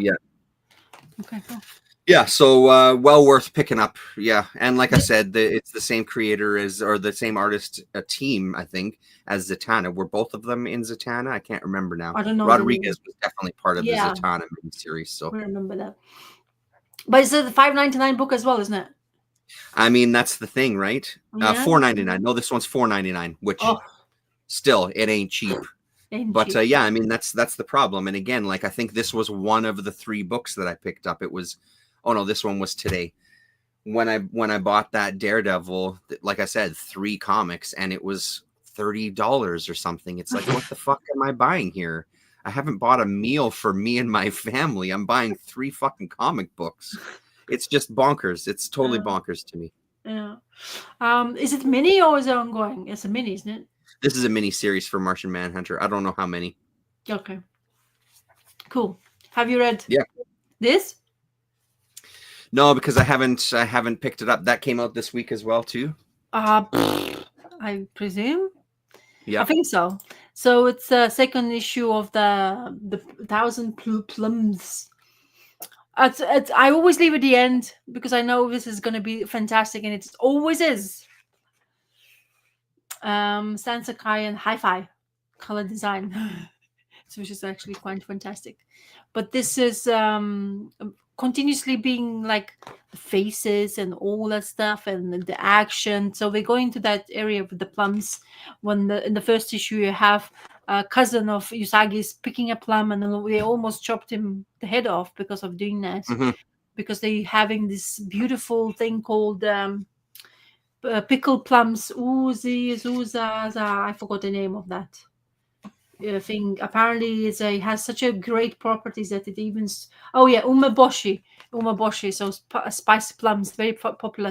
Okay, cool. Yeah, so well worth picking up. Yeah, and like I said, it's the same creator or the same artist team, I think, as Zatanna. Were both of them in Zatanna? I can't remember now. I don't know. Rodriguez was definitely part of the Zatanna miniseries. So I remember that. But it's a $5.99 book as well, isn't it? I mean, that's the thing, right? $4.99. No, this one's $4.99, which still it ain't cheap. But yeah, I mean that's the problem. And again, like I think this was one of the 3 books that I picked up. It was. Oh no, this one was today. When I bought that Daredevil, like I said, 3 comics, and it was $30 or something. It's like, what the fuck am I buying here? I haven't bought a meal for me and my family. I'm buying 3 fucking comic books. It's just bonkers. It's totally bonkers to me. Yeah. Is it mini or is it ongoing? It's a mini, isn't it? This is a mini series for Martian Manhunter. I don't know how many. Okay. Cool. Have you read this? No, because I haven't picked it up. That came out this week as well too. I presume. Yeah, I think so. So it's a second issue of the 1,000 Plums. I always leave at the end because I know this is going to be fantastic, and it always is. Stan Sakai and Hi-Fi color design, which is actually quite fantastic. But this is continuously being like the faces and all that stuff and the action. So we're going to that area with the plums. When in the first issue you have a cousin of Usagi's picking a plum, and then they almost chopped him the head off because of doing that. Because they're having this beautiful thing called pickled plums. Uzaza. I forgot the name of that. thing. Apparently, it has such a great properties that it even. Oh yeah, umeboshi. So spicy plums, very popular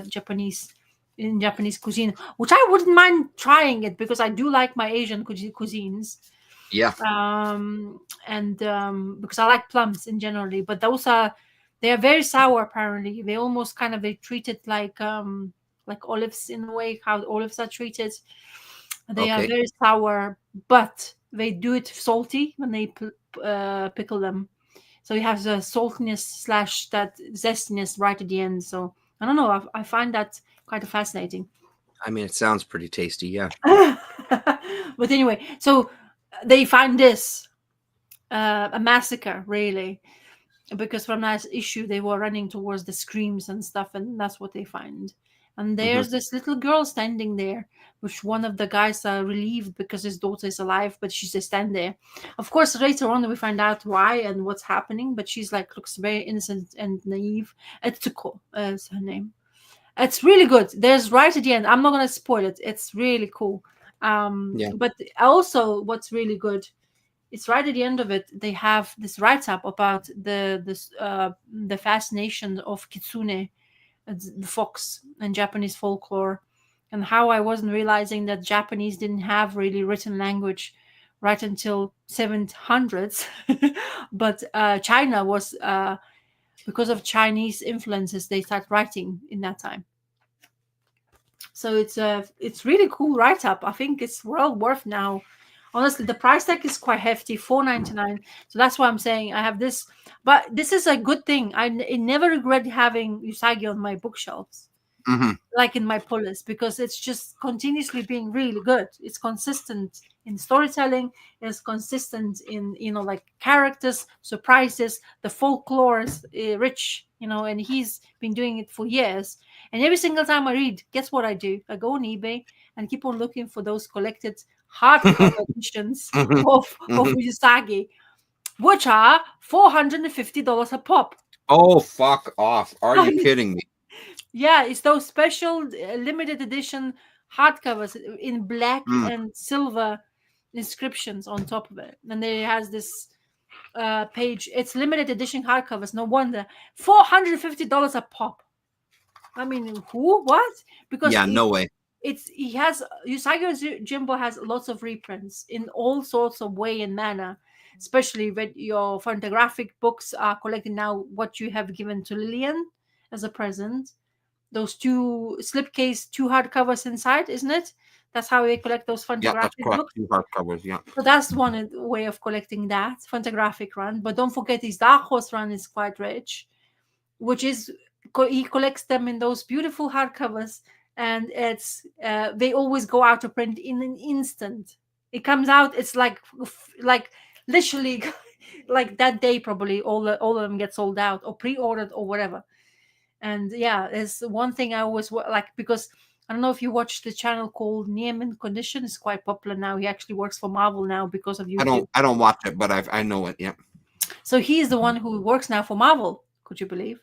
in Japanese cuisine, which I wouldn't mind trying it because I do like my Asian cuisines. Yeah. And because I like plums in generally, but they are very sour. Apparently, they almost kind of they treat it like olives in a way, how olives are treated. They are Okay. very sour, but they do it salty when they pickle them. So you have the saltiness / that zestiness right at the end. So I don't know. I find that quite fascinating. I mean, it sounds pretty tasty. Yeah. But anyway, so they find this a massacre, really, because from that issue they were running towards the screams and stuff, and that's what they find. And there's this little girl standing there, which one of the guys are relieved because his daughter is alive, but she's just stand there. Of course, later on we find out why and what's happening, but she's like looks very innocent and naive. Etsuko is her name. It's really good. There's right at the end. I'm not gonna spoil it. It's really cool. Yeah. But also, what's really good, it's right at the end of it. They have this write-up about the fascination of kitsune, the fox, and Japanese folklore, and how I wasn't realizing that Japanese didn't have really written language right until 700s, but China was because of Chinese influences they start writing in that time. So it's really cool write up. I think it's well worth now. Honestly, the price tag is quite hefty, $4.99. So that's why I'm saying I have this. But this is a good thing. I never regret having Usagi on my bookshelves, like in my pull list, because it's just continuously being really good. It's consistent in storytelling. It's consistent in like characters, surprises. The folklore is rich, and he's been doing it for years. And every single time I read, guess what I do? I go on eBay and keep on looking for those collected hardcover editions of Usagi, which are $450 a pop. Oh, fuck off. Are you kidding me? Yeah, it's those special limited edition hardcovers in black and silver inscriptions on top of it. And there has this page. It's limited edition hardcovers. No wonder. $450 a pop. I mean, who? What? Because Yeah, no way. Usagi Jimbo has lots of reprints in all sorts of way and manner, especially when your photographic books are collecting now what you have given to Lillian as a present. Those two slipcase, two hardcovers inside, isn't it? That's how we collect those photographic books. Two hardcovers, yeah. So that's one way of collecting that photographic run. But don't forget his Dark Horse run is quite rich, which is he collects them in those beautiful hardcovers, and it's they always go out of print in an instant. It comes out, it's like literally like that day probably all of them get sold out or pre-ordered or whatever. And yeah, there's one thing I always like, because I don't know if you watch the channel called Nieman Condition. It's quite popular now. He actually works for Marvel now because of YouTube. I don't watch it, but I know it. Yeah. So he's the one who works now for Marvel. Could you believe?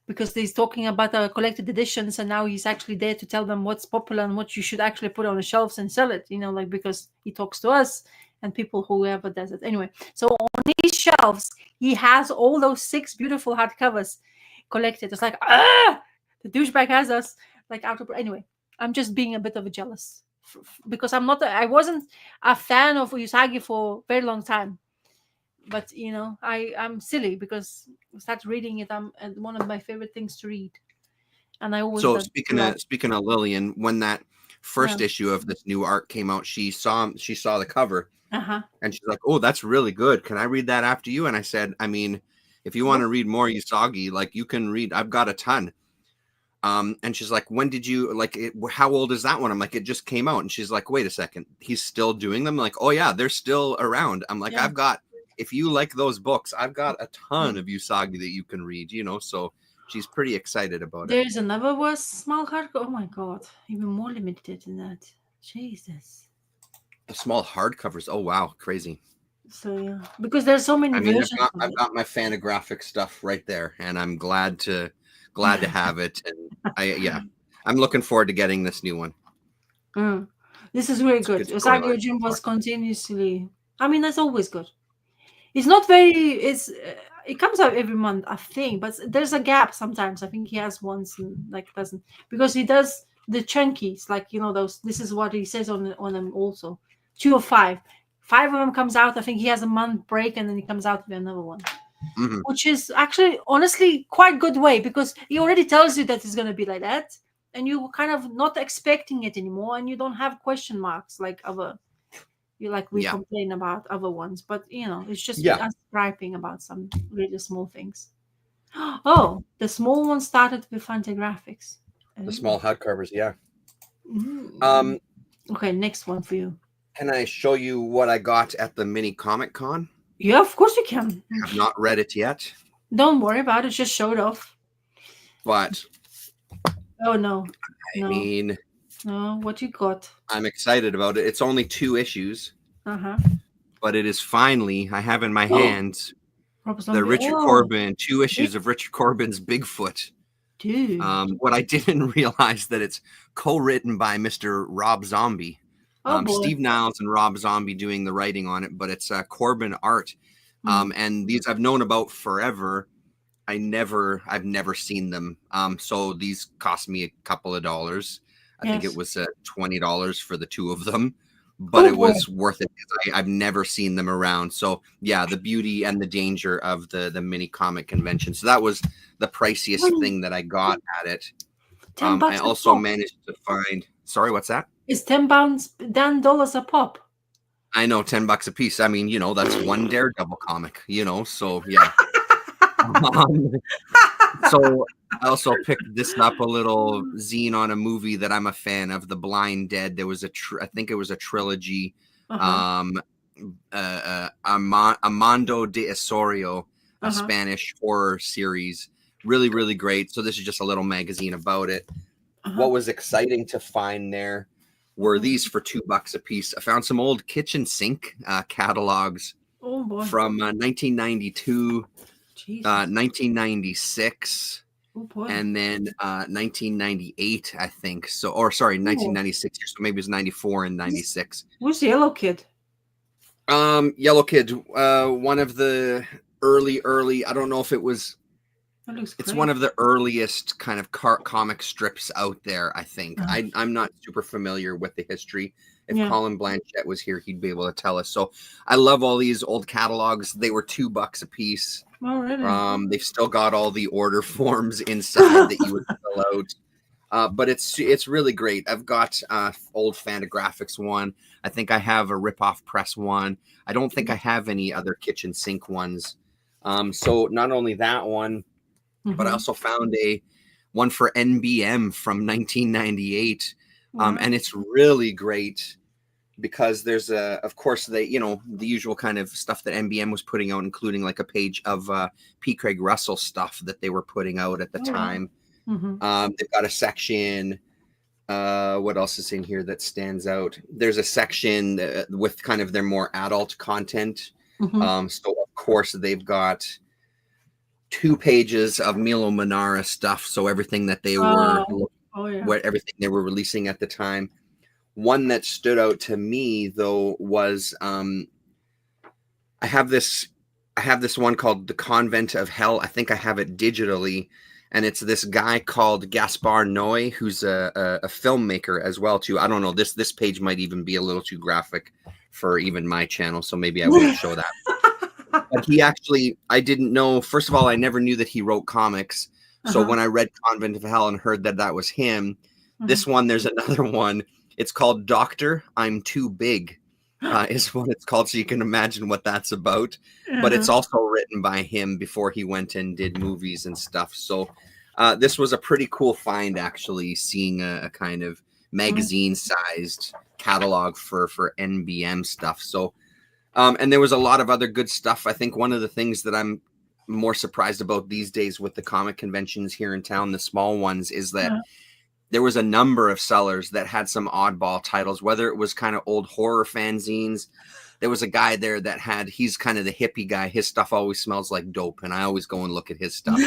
Because he's talking about collected editions, and now he's actually there to tell them what's popular and what you should actually put on the shelves and sell it. Because he talks to us and people whoever does it. Anyway, so on his shelves, he has all those 6 beautiful hardcovers collected. It's like, the douchebag has us like out of. Anyway, I'm just being a bit of a jealous because I wasn't a fan of Usagi for a very long time. But I'm silly because I started reading it. I'm one of my favorite things to read, and I always. So speaking of Lillian, when that first issue of this new art came out, she saw the cover, and she's like, "Oh, that's really good. Can I read that after you?" And I said, "I mean, if you want to read more Usagi, like you can read. I've got a ton." And she's like, "When did you how old is that one?" I'm like, "It just came out." And she's like, "Wait a second, he's still doing them?" I'm like, "Oh yeah, they're still around." I'm like, "I've got." If you like those books, I've got a ton of Usagi that you can read, so she's pretty excited about it. There's another was small hardcover. Oh my god, even more limited than that. Jesus. The small hardcovers. Oh wow, crazy. So yeah, because there's so many versions. I've got my Fantagraphic stuff right there, and I'm glad to have it. And I'm looking forward to getting this new one. This is really good. Usagi Yojimbo was continuously I mean, that's always good. It's not very. It comes out every month, I think, but there's a gap sometimes. I think he has once and like doesn't, because he does the chunkies, like those. This is what he says on them also. 2 or 5. 5 of them comes out. I think he has a month break and then he comes out with another one, which is actually honestly quite good way, because he already tells you that it's gonna be like that, and you kind of not expecting it anymore, and you don't have question marks like other. We complain about other ones, but it's just us griping about some really small things. Oh, the small one started with Fantagraphics. The small hardcovers, yeah. Okay, next one for you. Can I show you what I got at the mini Comic Con? Yeah, of course you can. I have not read it yet. Don't worry about it. Just show it off. But oh no, I mean, no, what you got? I'm excited about it. It's only 2 issues. But it is finally, I have in my hands the Richard Corbin, 2 issues of Richard Corbin's Bigfoot. Dude. What I didn't realize that it's co-written by Mr. Rob Zombie. Steve Niles and Rob Zombie doing the writing on it, but it's Corbin art. And these I've known about forever. I've never seen them. So these cost me a couple of dollars. I think it was $20 for the 2 of them, but it was worth it because I've never seen them around. So yeah, the beauty and the danger of the mini comic convention. So that was the priciest thing that I got at it. I also managed to find. Sorry, what's that? It's $10 a pop. I know, $10 a piece. I mean, that's one Daredevil comic. So yeah. So I also picked this up, a little zine on a movie that I'm a fan of, The Blind Dead. There was I think it was a trilogy. Armando de Osorio, a Spanish horror series. Really, really great. So this is just a little magazine about it. What was exciting to find there were these for $2 a piece. I found some old kitchen sink catalogs from 1992, 1996. And then 1998, I think. So, or sorry, 1996. So maybe it was 94 and 96. Who's Yellow Kid? Yellow Kid. One of the early. I don't know if it was. It's one of the earliest kind of comic strips out there, I think. I'm not super familiar with the history. If Colin Blanchett was here, he'd be able to tell us. So I love all these old catalogs. They were $2 a piece. Oh, really? They've still got all the order forms inside that you would fill out. But it's really great. I've got old Fantagraphics one. I think I have a Rip-Off Press one. I don't think I have any other kitchen sink ones. So not only that one, but I also found one for NBM from 1998. And it's really great because there's of course, the usual kind of stuff that NBM was putting out, including like a page of P. Craig Russell stuff that they were putting out at the time. They've got a section. What else is in here that stands out? There's a section with kind of their more adult content. So of course they've got 2 pages of Milo Manara stuff. So everything that they were, everything they were releasing at the time. One that stood out to me though was I have this one called The Convent of Hell. I think I have it digitally, and it's this guy called Gaspar Noé, who's a filmmaker as well too. I don't know, this page might even be a little too graphic for even my channel, so maybe I won't show that. But he actually, I didn't know. First of all, I never knew that he wrote comics. So when I read Convent of Hell and heard that was him, this one, there's another one. It's called Doctor, I'm Too Big, is what it's called. So you can imagine what that's about. But it's also written by him before he went and did movies and stuff. So this was a pretty cool find, actually, seeing a kind of magazine-sized catalog for NBM stuff. So, and there was a lot of other good stuff. I think one of the things that I'm more surprised about these days with the comic conventions here in town, the small ones, is that there was a number of sellers that had some oddball titles, whether it was kind of old horror fanzines. There was a guy there that he's kind of the hippie guy. His stuff always smells like dope, and I always go and look at his stuff.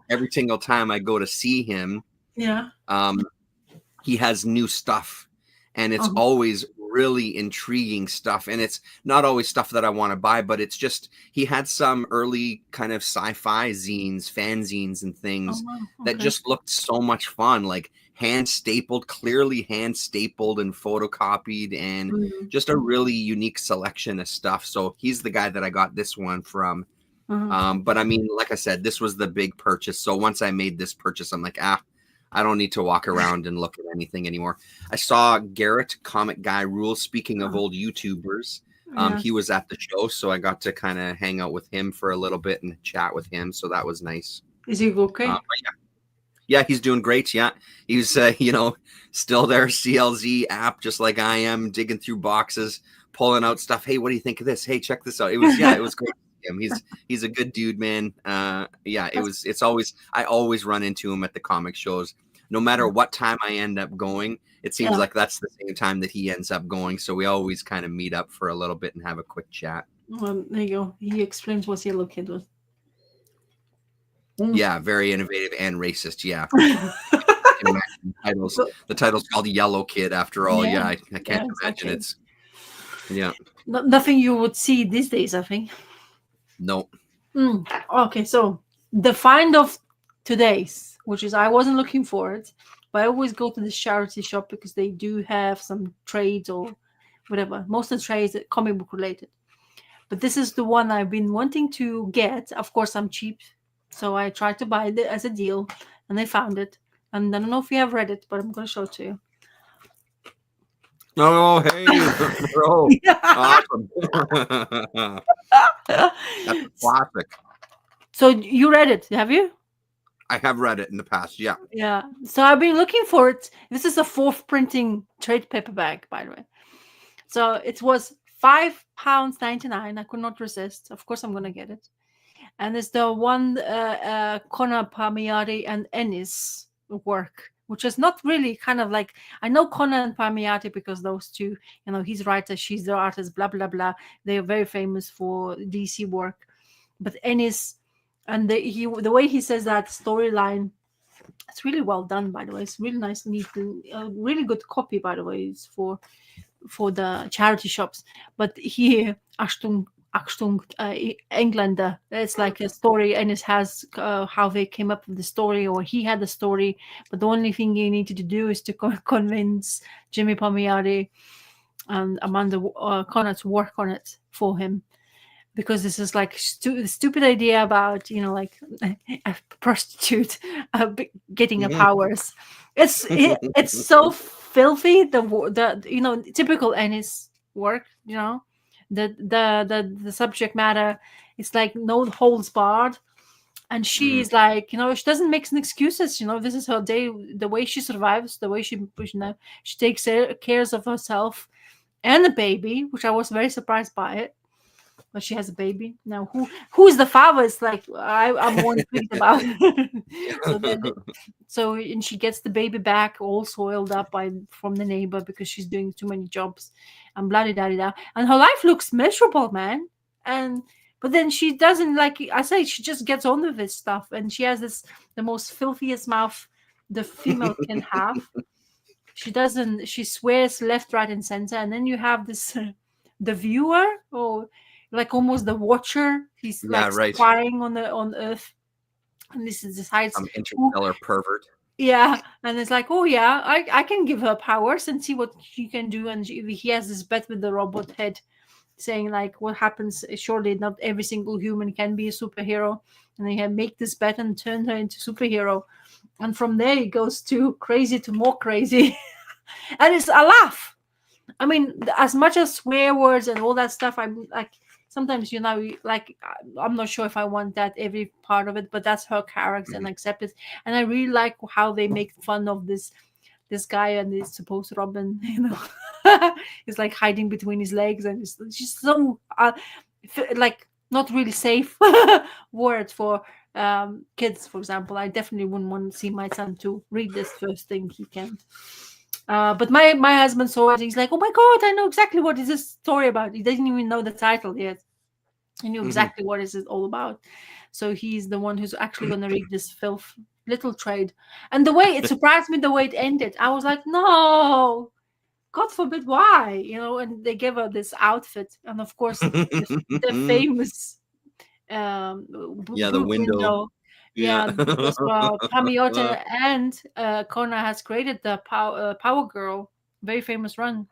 Every single time I go to see him, he has new stuff, and it's always really intriguing stuff, and it's not always stuff that I want to buy, but it's just he had some early kind of sci-fi zines, fanzines, and things that just looked so much fun, like hand stapled, clearly hand stapled and photocopied, and just a really unique selection of stuff. So he's the guy that I got this one from. But I mean, like I said, this was the big purchase. So once I made this purchase, I'm like, I don't need to walk around and look at anything anymore. I saw Garrett, Comic Guy Rules. Speaking of old YouTubers, he was at the show, so I got to kind of hang out with him for a little bit and chat with him. So that was nice. Is he okay? Yeah, he's doing great. Yeah, he's still there. CLZ app, just like I am, digging through boxes, pulling out stuff. Hey, what do you think of this? Hey, check this out. It was great. He's a good dude, man. It's always, I always run into him at the comic shows. No matter what time I end up going, it seems like that's the same time that he ends up going. So we always kind of meet up for a little bit and have a quick chat. Well, there you go. He explains what Yellow Kid was. Yeah, very innovative and racist. Yeah. The title's called Yellow Kid after all. Yeah, I can't imagine it's. Yeah. Nothing you would see these days, I think. No. Okay, so the find of today's, which is I wasn't looking for it, but I always go to this charity shop because they do have some trades or whatever. Most of the trades are comic book related. But this is the one I've been wanting to get. Of course, I'm cheap, so I tried to buy it as a deal, and I found it. And I don't know if you have read it, but I'm going to show it to you. Oh, hey, bro. Awesome. That's classic. So you read it, have you? I have read it in the past, yeah. Yeah. So I've been looking for it. This is a fourth printing trade paperback, by the way. So it was £5.99. I could not resist. Of course, I'm going to get it. And it's the one Conor Palmiotti and Ennis work, which is not really kind of like, I know Conor and Palmiotti because those two, he's writer, she's the artist, blah, blah, blah. They are very famous for DC work. But Ennis, and the way he says that storyline, it's really well done, by the way. It's really nice, neat, really good copy, by the way. It's for the charity shops. But here, Achtung, Englander. It's like a story, and it has how they came up with the story, or he had the story. But the only thing you needed to do is to convince Jimmy Palmiotti and Amanda Conner to work on it for him, because this is like stupid idea about like a prostitute getting her powers. It's so filthy. The typical Ennis work. The subject matter is like no holds barred, and she's like she doesn't make some excuses. This is her day, the way she survives, the way she takes care of herself and the baby, which I was very surprised by it. But she has a baby now. Who is the father? It's like I'm more intrigued about. And she gets the baby back all soiled up from the neighbor because she's doing too many jobs, and blah blah blah. And her life looks miserable, man. But then she doesn't, like I say, she just gets on with this stuff, and she has the most filthiest mouth the female can have. She swears left, right, and center, and then you have this the viewer, or like almost the watcher. He's spying on Earth, and this is some interstellar pervert. Yeah, and it's like, oh yeah, I can give her powers and see what she can do. And he has this bet with the robot head, saying like, what happens? Surely not every single human can be a superhero. And they make this bet and turn her into superhero. And from there it goes to crazy to more crazy, and it's a laugh. I mean, as much as swear words and all that stuff, I'm like, sometimes, I'm not sure if I want that every part of it, but that's her character and accept it. And I really like how they make fun of this guy and his supposed Robin, he's like hiding between his legs, and it's just some like not really safe word for kids, for example. I definitely wouldn't want to see my son to read this first thing he can. But my husband saw it. He's like, oh my God, I know exactly what is this story about. He doesn't even know the title yet. He knew exactly what is it all about. So he's the one who's actually going to read this little trade. And the way it surprised me, the way it ended, I was like, no, God forbid why, and they give her this outfit, and of course the famous The group window. window. Yeah. Yeah, because Pamiyota and Kona has created the Power Girl, very famous run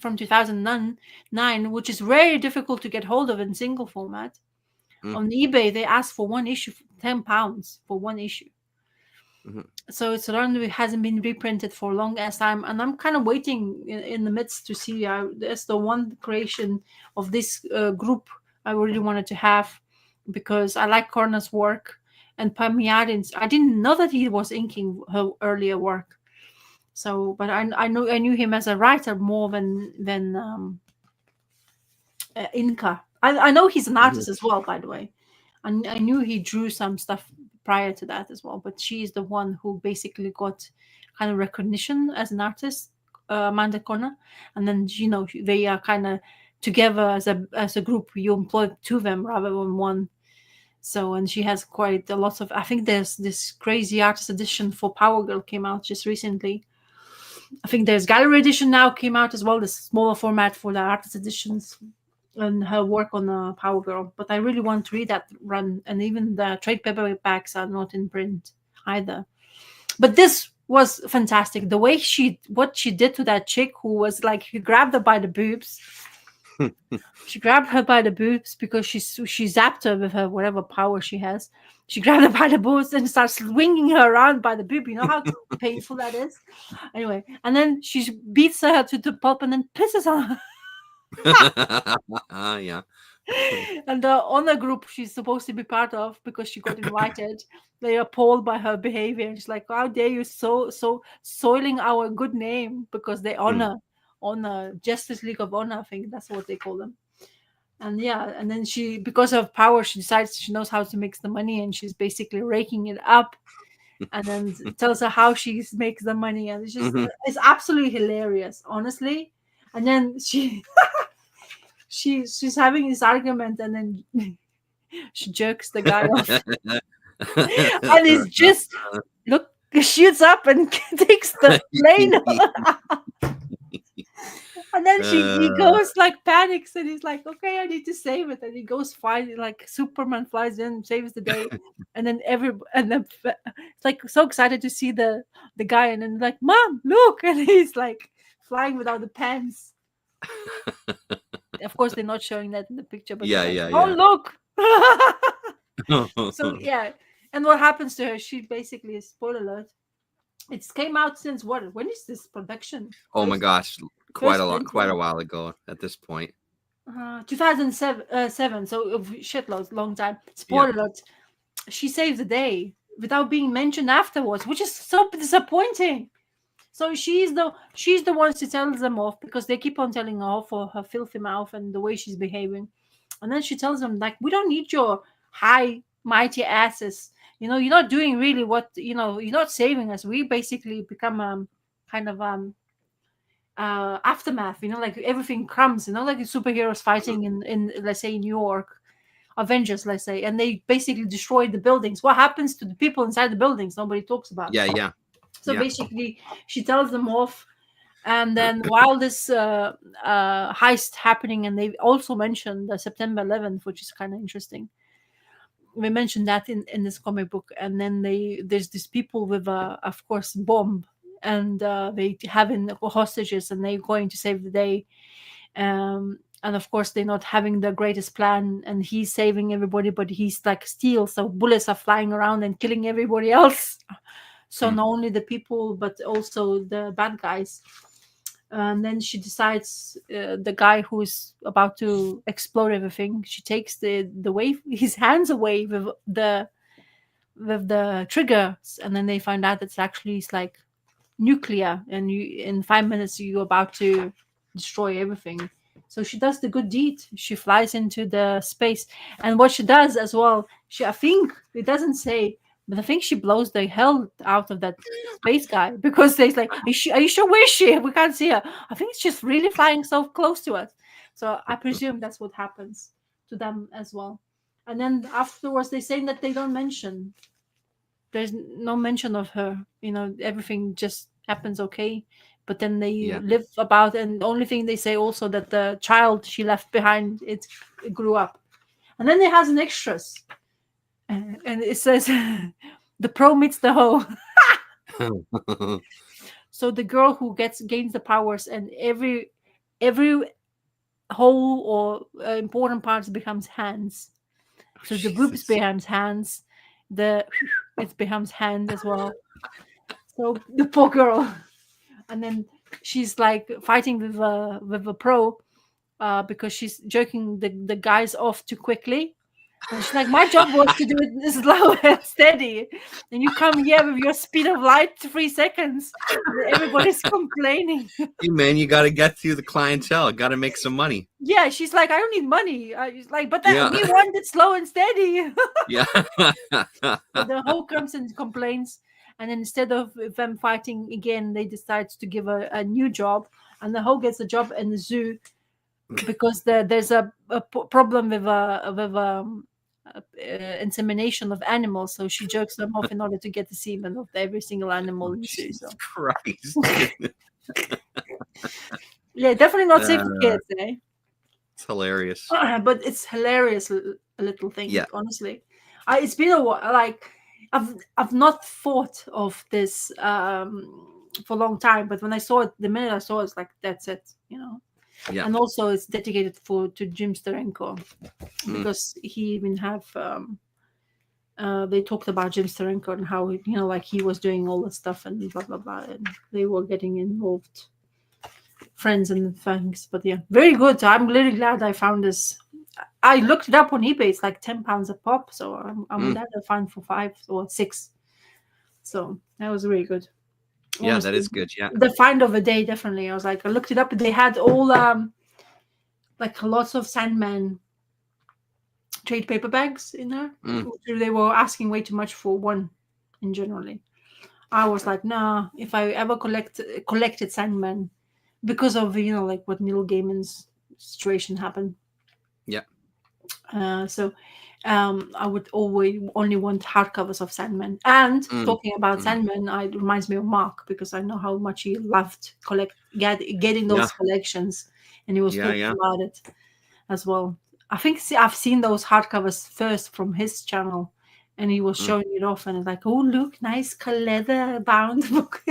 from 2009, which is very difficult to get hold of in single format. Mm. On eBay, they ask for one issue, £10 for one issue. Mhm. So it's a run that hasn't been reprinted for a long ass time, and I'm kind of waiting in the midst to see. That's the one creation of this group I really wanted to have, because I like Korna's work, and Pamiadin's. I didn't know that he was inking her earlier work. So, but I knew him as a writer more than Inca. I know he's an Mhm. artist as well, by the way. I knew he drew some stuff prior to that as well, but she's the one who basically got kind of recognition as an artist, Amanda Kona, and then they are kind of together as a group. You employ two of them rather than one. So, and she has quite a lot of. I think there's this crazy artist edition for Power Girl came out just recently. I think there's gallery edition now came out as well. The smaller format for the artist editions, and her work on Power Girl. But I really want to read that run, and even the trade paperbacks are not in print either. But this was fantastic. The way what she did to that chick who was like, she grabbed her by the boobs. She grabbed her by the boobs because she zapped her with her whatever power she has. She grabbed her by the boobs and starts swinging her around by the boob. You know how painful that is? Anyway, and then she beats her to the pulp and then pisses on her. Yeah. And the honor group she's supposed to be part of, because she got invited, they are appalled by her behavior. It's like, how dare you so soiling our good name, because they honor Justice League of Honor, I think that's what they call them. And yeah, and then she, because of power, she decides she knows how to make the money, and she's basically raking it up, and then tells her how she makes the money, and it's just it's absolutely hilarious, honestly. And then she's having this argument, and then she jerks the guy off, and he's just shoots up and takes the plane. And then he goes like panics, and he's like, okay, I need to save it, and he goes fight, like Superman flies in, saves the day. And then it's like so excited to see the guy, and then like, Mom, look, and he's like flying without the pants. Of course they're not showing that in the picture, but look. So yeah, and what happens to her, she basically, spoiler alert, it came out since when is this production? Oh my gosh, quite a while ago at this point. 2007, so shitloads, long time. Spoiler alert, she saves the day without being mentioned afterwards, which is so disappointing. So she's the one who tells them off, because they keep on telling her off for her filthy mouth and the way she's behaving. And then she tells them, like, we don't need your high mighty asses. You're not doing really what, you're not saving us. We basically become kind of aftermath, like everything crumbs, like the superheroes fighting in let's say New York, Avengers, let's say, and they basically destroy the buildings. What happens to the people inside the buildings? Nobody talks about. So basically she tells them off. And then while this heist happening, and they also mentioned the September 11th, which is kind of interesting. We mentioned that in this comic book. And then there's these people with of course bomb, and they having hostages, and they're going to save the day. And of course they're not having the greatest plan, and he's saving everybody, but he's like steel, so bullets are flying around and killing everybody else. So not only the people, but also the bad guys. And then she decides, the guy who's about to explode everything, she takes his hands away with the triggers, and then they find out it's actually like nuclear, and in 5 minutes you're about to destroy everything. So she does the good deed. She flies into the space, and what she does as well, I think it doesn't say, but I think she blows the hell out of that space guy, because they're like, are you sure? Where is she? We can't see her. I think she's really flying so close to us. So I presume that's what happens to them as well. And then afterwards they're saying that they don't mention. There's no mention of her. Everything just happens okay. but then they live about, and the only thing they say also that the child she left behind, it grew up. And then it has an extras, and it says the pro meets the hoe. So the girl who gains the powers, and every whole or important parts becomes hands. So the boobs becomes hands, it becomes hand as well. So the poor girl, and then she's like fighting with a pro because she's jerking the guys off too quickly. And she's like, my job was to do it slow and steady. And you come here with your speed of light, 3 seconds. And everybody's complaining. Hey, man, you got to get through the clientele. Got to make some money. Yeah, she's like, I don't need money. She's like, but we want it slow and steady. Yeah. The hoe comes and complains. And then instead of them fighting again, they decide to give a new job. And the hoe gets a job in the zoo because there's a problem with insemination of animals, so she jerks them off in order to get the semen of every single animal in the zoo. Jesus Christ. Yeah, definitely not safe for kids, eh? It's hilarious. But it's hilarious, a little thing. Yeah, honestly, it's been a while. Like I've not thought of this for a long time, but when I saw it, the minute I saw it, it's like that's it, you know. Yeah. And also it's dedicated to Jim Steranko because he even have they talked about Jim Steranko and how, you know, like he was doing all the stuff and blah blah blah, and they were getting involved, friends and things. But yeah, very good. I'm really glad I found this. I looked it up on eBay. It's like £10 a pop, so I'm glad I found for 5 or 6. So that was really good. Yeah, honestly, that is good. Yeah, the find of the day, definitely. I was like, I looked it up. They had all like lots of Sandman trade paperbacks in there. They were asking way too much for one. In generally, I was like, nah. If I ever collected Sandman, because of, you know, like what Neil Gaiman's situation happened. Yeah. So I would always only want hardcovers of Sandman. And talking about Sandman, it reminds me of Mark, because I know how much he loved getting those collections, and he was talking about it as well. I think I've seen those hardcovers first from his channel, and he was showing it off, and it's like, oh, look, nice leather bound book.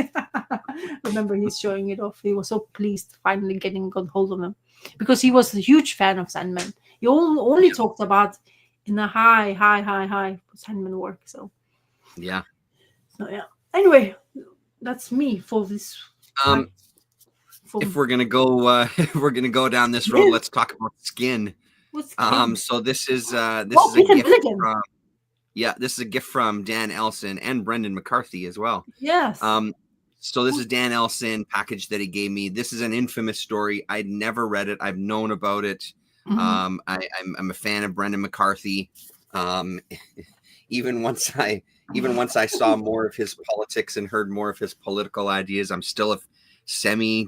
Remember, he's showing it off. He was so pleased finally got hold of them, because he was a huge fan of Sandman. He only talked about in a high Sandman work. So yeah. Anyway, that's me for this. If we're gonna go down this road, let's talk about Skin. So this is a gift from. Yeah, this is a gift from Dan Elson and Brendan McCarthy as well. Yes. So this is Dan Elson package that he gave me. This is an infamous story. I'd never read it. I've known about it. I'm a fan of Brendan McCarthy. Even once I saw more of his politics and heard more of his political ideas, I'm still a semi,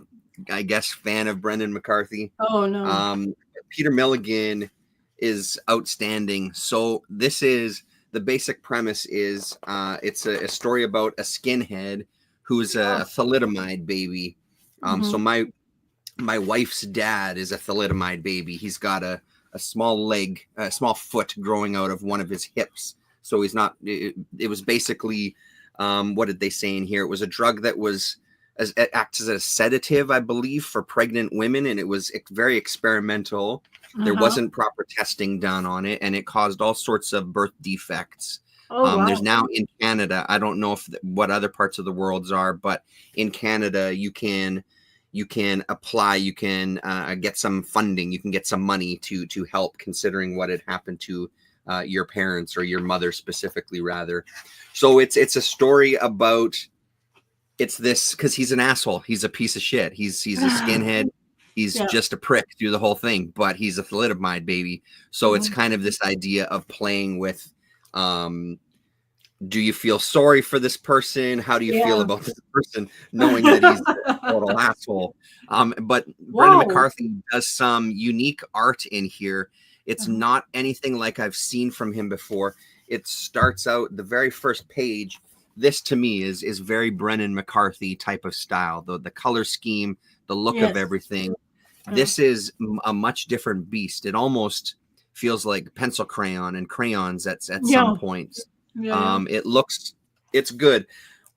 I guess, fan of Brendan McCarthy. Oh no. Peter Milligan is outstanding. So this is the basic premise is it's a story about a skinhead who's a thalidomide baby. So my wife's dad is a thalidomide baby. He's got a small leg, a small foot growing out of one of his hips. So he's not, it was basically, what did they say in here? It was a drug that it acts as a sedative, I believe, for pregnant women. And it was very experimental. There wasn't proper testing done on it, and it caused all sorts of birth defects. Wow. There's now in Canada, I don't know what other parts of the world are, but in Canada, you can apply, you can get some funding, you can get some money to help, considering what had happened to your parents, or your mother specifically, rather. So it's a story about, it's this, because he's an asshole, he's a piece of shit, he's a skinhead. He's just a prick through the whole thing, but he's a thalidomide baby. So it's kind of this idea of playing with, do you feel sorry for this person? How do you feel about this person, knowing that he's a total asshole? But Brendan McCarthy does some unique art in here. It's not anything like I've seen from him before. It starts out, the very first page this to me is very Brennan McCarthy type of style. The color scheme, the look of everything. This is a much different beast. It almost feels like pencil crayon and crayons at some points. It's good.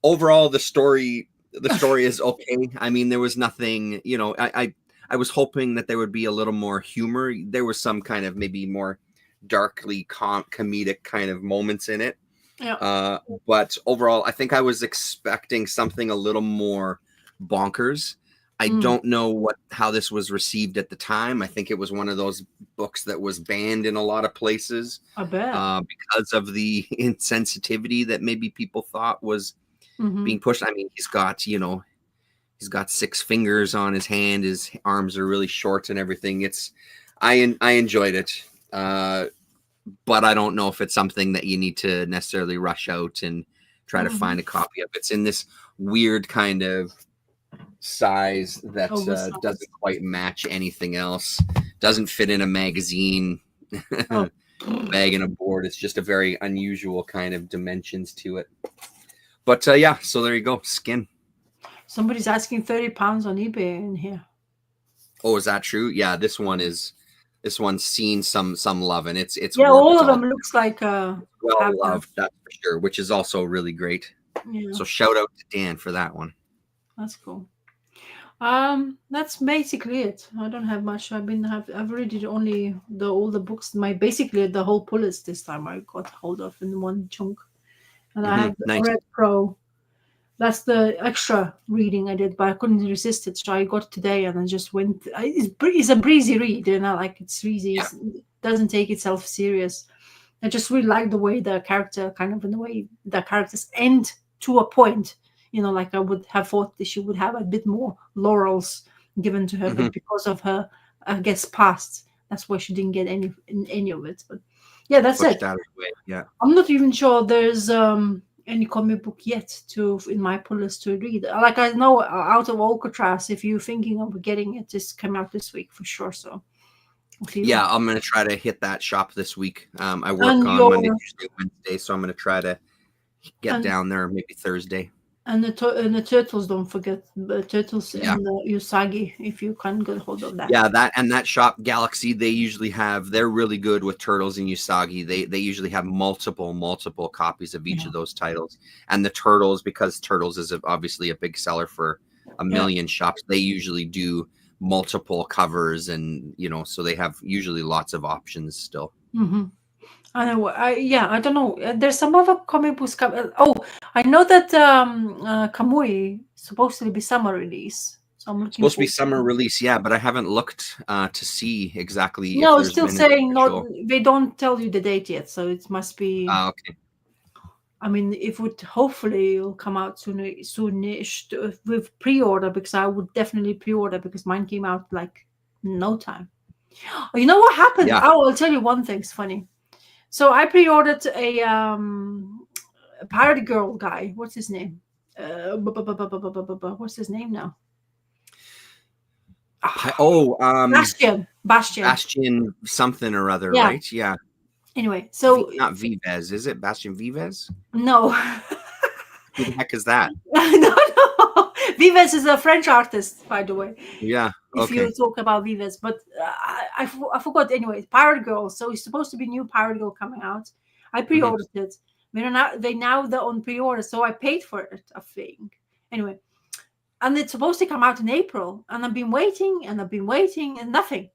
Overall, the story is okay. I mean, there was nothing, you know, I was hoping that there would be a little more humor. There was some kind of maybe more darkly comedic kind of moments in it. Yeah. But overall, I think I was expecting something a little more bonkers. I don't know how this was received at the time. I think it was one of those books that was banned in a lot of places. I bet. Because of the insensitivity that maybe people thought was being pushed. I mean, he's got 6 fingers on his hand. His arms are really short and everything. I enjoyed it. But I don't know if it's something that you need to necessarily rush out and try to find a copy of. It's in this weird kind of size that doesn't quite match anything else. Doesn't fit in a magazine bag and a board. It's just a very unusual kind of dimensions to it. But yeah, so there you go. Skin. Somebody's asking £30 on eBay in here. Oh, is that true? Yeah, this one's seen some love, and it's all of them looks like well loved, that's for sure, which is also really great. Yeah. So shout out to Dan for that one. That's cool. That's basically it. I don't have much. I've read only all the books. Basically the whole pull list this time I got hold of in one chunk, and I have Red Crow. That's the extra reading I did, but I couldn't resist it, so I got it today and I just went. It's a breezy read, you know, like it's breezy. Yeah. It doesn't take itself serious. I just really like the way the character, kind of in the way the characters end to a point. You know, like I would have thought that she would have a bit more laurels given to her, but because of her, I guess, past, that's why she didn't get any of it. But yeah, that's it. Yeah, I'm not even sure there's any comic book yet in my pull list to read. Like I know Out of Alcatraz, if you're thinking of getting it, it's coming out this week for sure. So yeah, I'm gonna try to hit that shop this week. I work on Monday, Tuesday, Wednesday, so I'm gonna try to get down there maybe Thursday. And the turtles, don't forget the turtles and the Usagi, if you can get hold of that. Yeah, that shop Galaxy, they're really good with turtles and Usagi. They usually have multiple copies of each of those titles. And the turtles, because turtles is obviously a big seller for a million shops, they usually do multiple covers, and so they have usually lots of options still. I know. I don't know. There's some other comic books. I know that Kamui is supposed to be summer release. So I'm looking supposed to be summer release, yeah, but I haven't looked to see exactly. No, it's still saying not. They don't tell you the date yet, so it must be. Okay. I mean, hopefully it'll come out soonish with pre-order, because I would definitely pre-order, because mine came out like no time. You know what happened? Yeah. Oh, I'll tell you one thing. It's funny. So I pre-ordered a Pirate Girl guy. What's his name? What's his name now? Bastian. Bastian something or other, right? Yeah. Anyway, so not Vives, is it? Bastian Vives? No. Who the heck is that? No. Vives is a French artist, by the way. Yeah. If you talk about Vives, but I forgot. Anyway, Pirate Girl. So it's supposed to be new Pirate Girl coming out. I pre-ordered it. They're on pre-order, so I paid for it, I think. Anyway, and it's supposed to come out in April, and I've been waiting and nothing.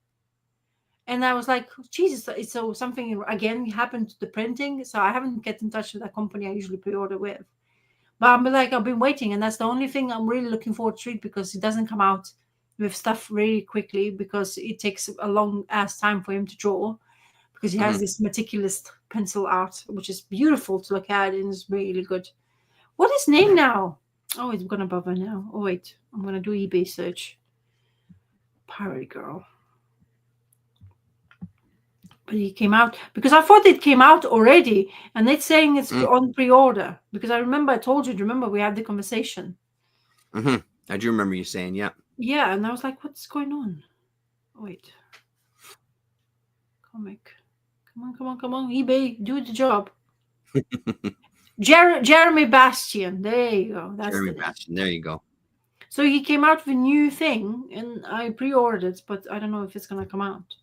And I was like, Jesus! So something again happened to the printing, so I haven't get in touch with that company I usually pre-order with. But I'm like, I've been waiting, and that's the only thing I'm really looking forward to read, because it doesn't come out with stuff really quickly, because it takes a long ass time for him to draw, because he has this meticulous pencil art, which is beautiful to look at, and it's really good. What is his name now? Oh, it's gonna bother now. Oh wait, I'm gonna do eBay search. Pirate Girl. But he came out, because I thought it came out already, and it's saying it's on pre-order, because I told you, remember we had the conversation. I do remember you saying, yeah. Yeah, and I was like, what's going on? Wait. Comic. Come on. eBay, do the job. Jeremy Bastian. There you go. That's Jeremy the name. Bastian. There you go. So he came out with a new thing, and I pre-ordered it, but I don't know if it's gonna come out.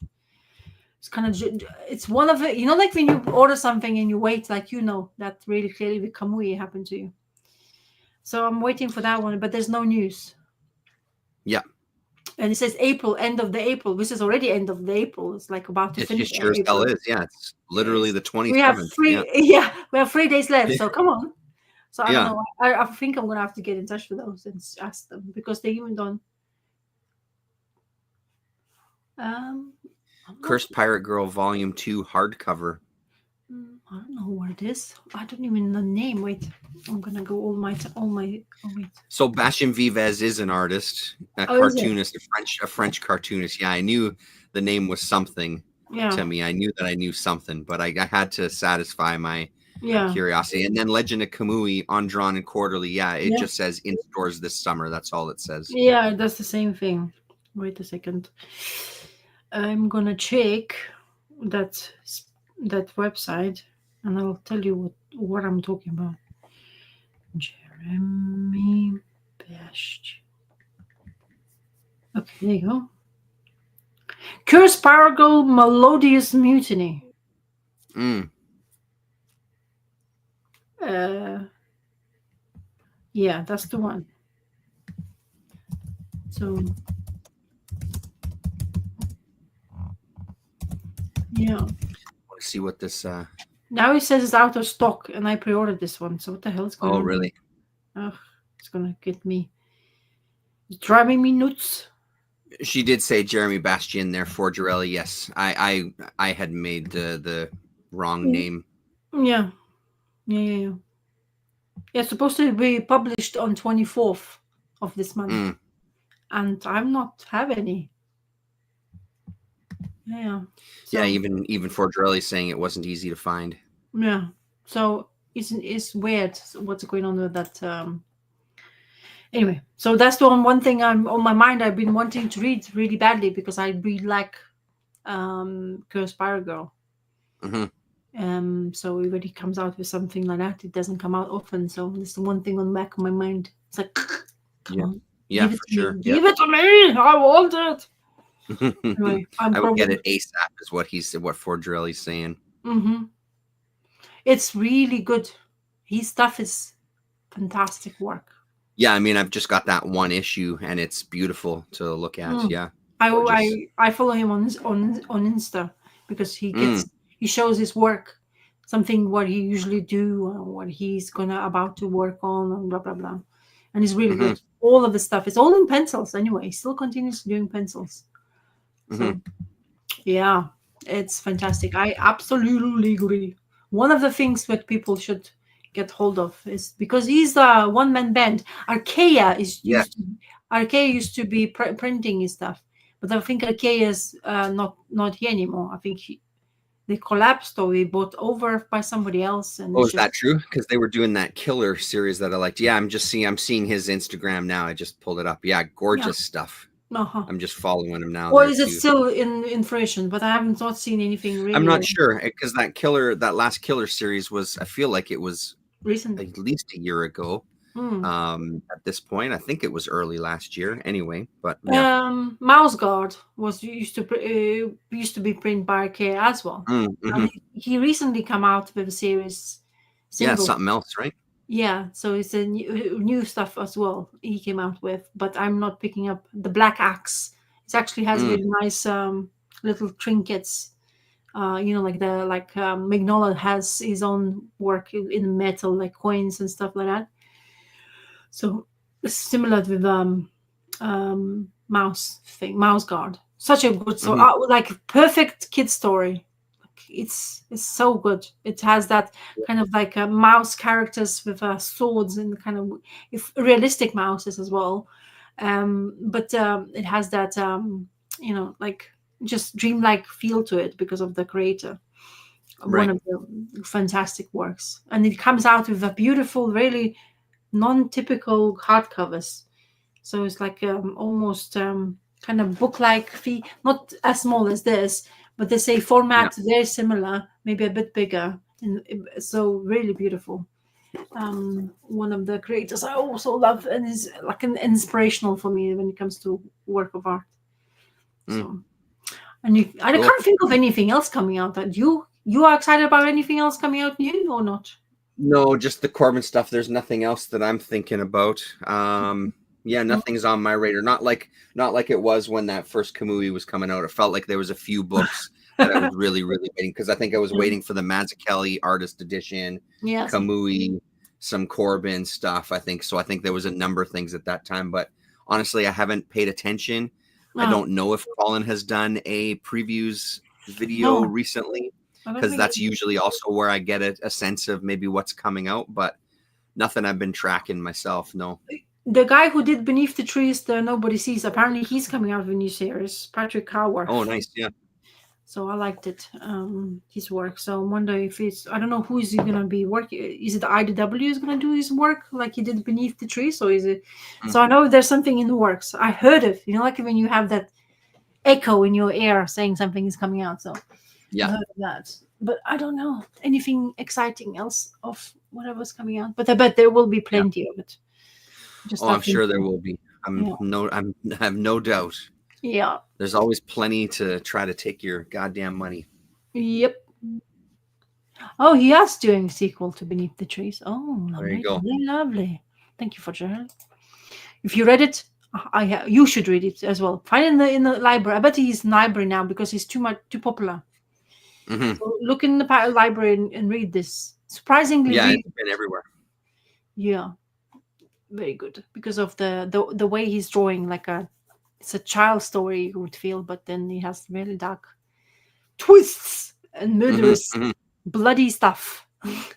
It's kind of, it's one of it, like when you order something and you wait, like that really clearly with Kamui happened to you. So I'm waiting for that one, but there's no news. Yeah. And it says April, end of the April. This is already end of the April. It's like about to finish. It sure as hell is. Yeah, it's literally the 27th. We have we have 3 days left. So come on. So I don't know. I think I'm gonna have to get in touch with those and ask them, because they even don't. Cursed Pirate Girl Volume 2 hardcover. I don't know what it is. I don't even know the name. Wait, I'm gonna go all my. Oh wait. So Bastien Vives is an artist, a cartoonist, a French cartoonist. Yeah, I knew the name was something to me. I knew that I knew something, but I had to satisfy my curiosity. And then Legend of Kamui, Undrawn and Quarterly. Yeah, it just says in stores this summer. That's all it says. Yeah, that's the same thing. Wait a second. I'm gonna check that website, and I'll tell you what I'm talking about. Jeremy Bastian. Okay, there you go. Cursed Pirate Girl Melodious Mutiny. Yeah, that's the one. So yeah. I want to see what this now it says it's out of stock, and I pre-ordered this one. So what the hell is going on? Oh, really? It's gonna get me, driving me nuts. She did say Jeremy Bastian there for Forgerelli. Yes, I had made the wrong name. Yeah. It's supposed to be published on 24th of this month, and I'm not have any. Yeah. So, yeah, even Forgerelli saying it wasn't easy to find. Yeah. So it's weird what's going on with that. Anyway, so that's the one thing I'm on my mind. I've been wanting to read really badly, because I really like Cursed Pirate Girl. So when he comes out with something like that, it doesn't come out often. So this is the one thing on the back of my mind. It's like, come on, for sure. Give it to me. I want it. Anyway, I would get it ASAP, is what Forgerelli's saying. It's really good. His stuff is fantastic work. Yeah, I mean, I've just got that one issue, and it's beautiful to look at. Yeah, I follow him on Insta, because he shows his work, something what he usually do, what he's about to work on, and blah blah blah, and it's really good. All of the stuff, it's all in pencils anyway. He still continues doing pencils. So, yeah, it's fantastic. I absolutely agree. One of the things that people should get hold of is, because he's a one-man band. Archaea used to be printing his stuff, but I think Archaea is not here anymore. I think they collapsed, or they bought over by somebody else. And is that true? Because they were doing that Killer series that I liked. Yeah, I'm seeing his Instagram now. I just pulled it up. Yeah, gorgeous stuff. I'm just following him now. Or is it still in fruition? But I haven't seen anything really. I'm not sure, because that last Killer series was, I feel like it was recent, at least a year ago. At this point, I think it was early last year. Anyway, but Mouse Guard used to be printed by Archaea as well. He recently come out with a series. Something else, right? Yeah, so it's a new stuff as well he came out with, but I'm not picking up the Black Axe. It actually has really nice little trinkets, like Magnolia has his own work in metal, like coins and stuff like that. So it's similar with Mouse Guard. Such a good story, like perfect kid story. It's so good. It has that kind of like mouse characters with swords and kind of realistic mouses as well, but it has that like just dreamlike feel to it because of the creator. One of the fantastic works, and it comes out with a beautiful, really non-typical hardcovers. So it's like almost kind of book-like fee, not as small as this, but they say format very similar, maybe a bit bigger, and so really beautiful. one of the creators I also love, and is like an inspirational for me when it comes to work of art. So, and I Cool. can't think of anything else coming out. That you are excited about anything else coming out new or not? No, just the Corbin stuff. There's nothing else that I'm thinking about. Yeah, nothing's on my radar. Not like it was when that first Kamui was coming out. It felt like there was a few books that I was really waiting, because I think I was waiting for the Mazzucchelli artist edition, Yes. Kamui, some Corbin stuff. I think there was a number of things at that time, but honestly, I haven't paid attention. I don't know if Colin has done a previews video recently, because that's usually also where I get a sense of maybe what's coming out, but nothing I've been tracking myself. No. The guy who did Beneath the Trees That Nobody Sees, apparently he's coming out with a new series, Patrick Howarth. Oh, nice. Yeah. So I liked it, his work. So I wonder if I don't know who is he going to be working. Is it IDW is going to do his work like he did Beneath the Trees, or is it? So I know there's something in the works. I heard it, like when you have that echo in your ear saying something is coming out. So yeah, I heard of that. But I don't know anything exciting else of whatever's coming out. But I bet there will be plenty of it. I'm sure there will be. I have no doubt. Yeah. There's always plenty to try to take your goddamn money. Yep. Oh, he is doing a sequel to Beneath the Trees. Oh, there you go. Lovely. Thank you for sharing. If you read it, you should read it as well. Find it in the library. I bet he's in the library now because he's too popular. Mm-hmm. So look in the library and read this. Surprisingly, it's been everywhere. Yeah, very good because of the way he's drawing. It's a child story, you would feel, but then he has really dark twists and murderous, bloody stuff. I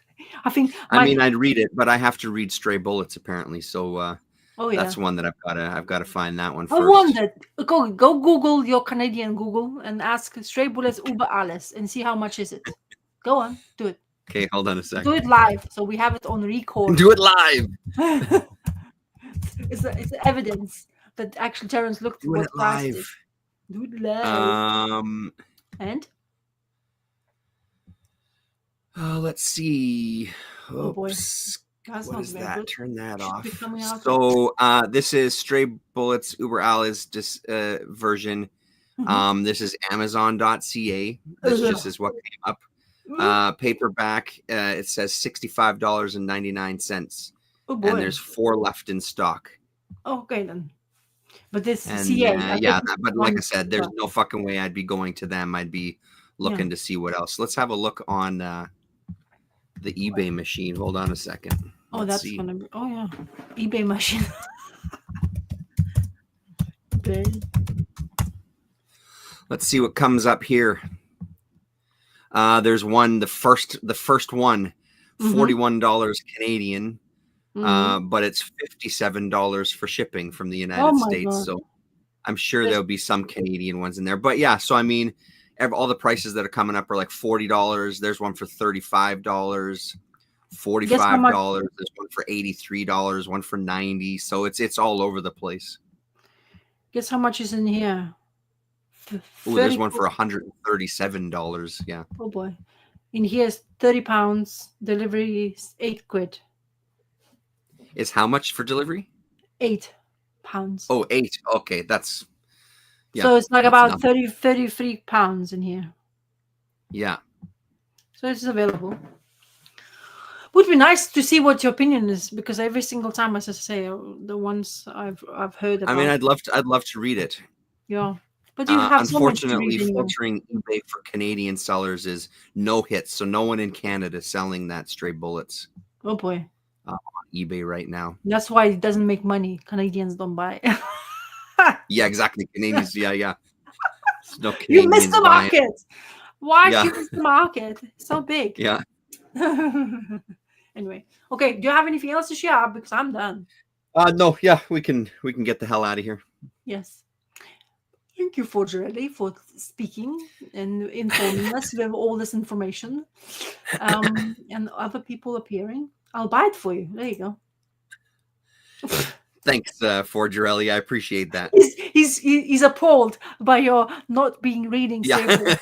mean, I'd read it, but I have to read Stray Bullets apparently. So that's one that I've got to find that one first. I wondered. Go Google your Canadian Google and ask Stray Bullets über alles and see how much is it. Go on, do it. Okay, hold on a second. Do it live, so we have it on record. Do it live. It's evidence that actually Terrence looked do it live. Do it live. And let's see. Oh boy. What is that? Good. Turn that off. So this is Stray Bullets über alles version. This is Amazon.ca. This just is what came up. Paperback. It says $65.99. Oh boy. And there's 4 left in stock. Okay then. But this CA. But like I said, there's no fucking way I'd be going to them. I'd be looking to see what else. Let's have a look on the eBay machine. Hold on a second. Let's see. Gonna be. Oh yeah, eBay machine. Okay. Let's see what comes up here. There's one. The first one, $41 Canadian. But it's $57 for shipping from the United States. God. So I'm sure there'll be some Canadian ones in there. But yeah, so I mean, all the prices that are coming up are like $40. There's one for $35, $45. There's one for $83, one for $90. So it's all over the place. Guess how much is in here? There's one for $137. Yeah. Oh boy. In here is £30. Delivery is £8. Is how much for delivery? £8. Oh, 8. Okay, that's. Yeah, so it's like about 33 pounds in here. Yeah. So it's available. Would be nice to see what your opinion is, because every single time, as I say, the ones I've heard about. I mean, I'd love to read it. Yeah, but you have unfortunately, filtering eBay for Canadian sellers is no hits, so no one in Canada is selling that Stray Bullets. Oh boy. On eBay right now. That's why it doesn't make money. Canadians don't buy. Yeah, exactly. Canadians, yeah. No Canadians you missed the market. Why did you miss the market? It's so big. Yeah. Anyway, okay. Do you have anything else to share? Because I'm done. No. Yeah, we can get the hell out of here. Yes. Thank you, Forgerelli, for speaking and informing us with all this information, and other people appearing. I'll buy it for you. There you go. Thanks, Forgerelli. I appreciate that. He's appalled by your not being reading Yeah. Sable.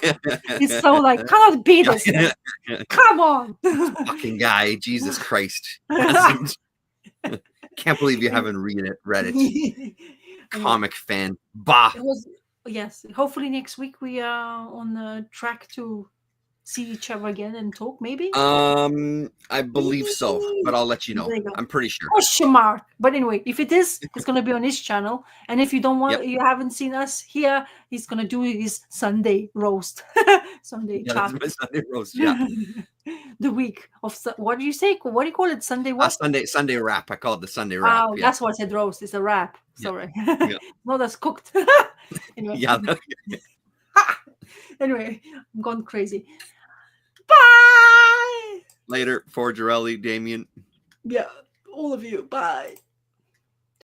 He's so like, cannot be this thing. Come on. Fucking guy, Jesus Christ. Can't believe you haven't read it. Comic fan. Bah. It was, yes. Hopefully next week we are on the track to see each other again and talk, maybe. I believe so, but I'll let you know. There you go. I'm pretty sure. Question mark. But anyway, if it is, it's gonna be on his channel. And if you don't want, Yep. you haven't seen us here, he's gonna do his Sunday roast. Sunday Yeah, chat. that's my Sunday roast. Yeah. The week of what do you say? What do you call it? Sunday what? Sunday wrap. I call it the Sunday wrap. Oh, Yeah. that's what I said. Roast. It's a wrap. Sorry. Yeah. No, that's cooked. Anyway. Yeah. Anyway, I'm gone crazy. Bye. Later, Forgerelli, Damien. Yeah, all of you. Bye.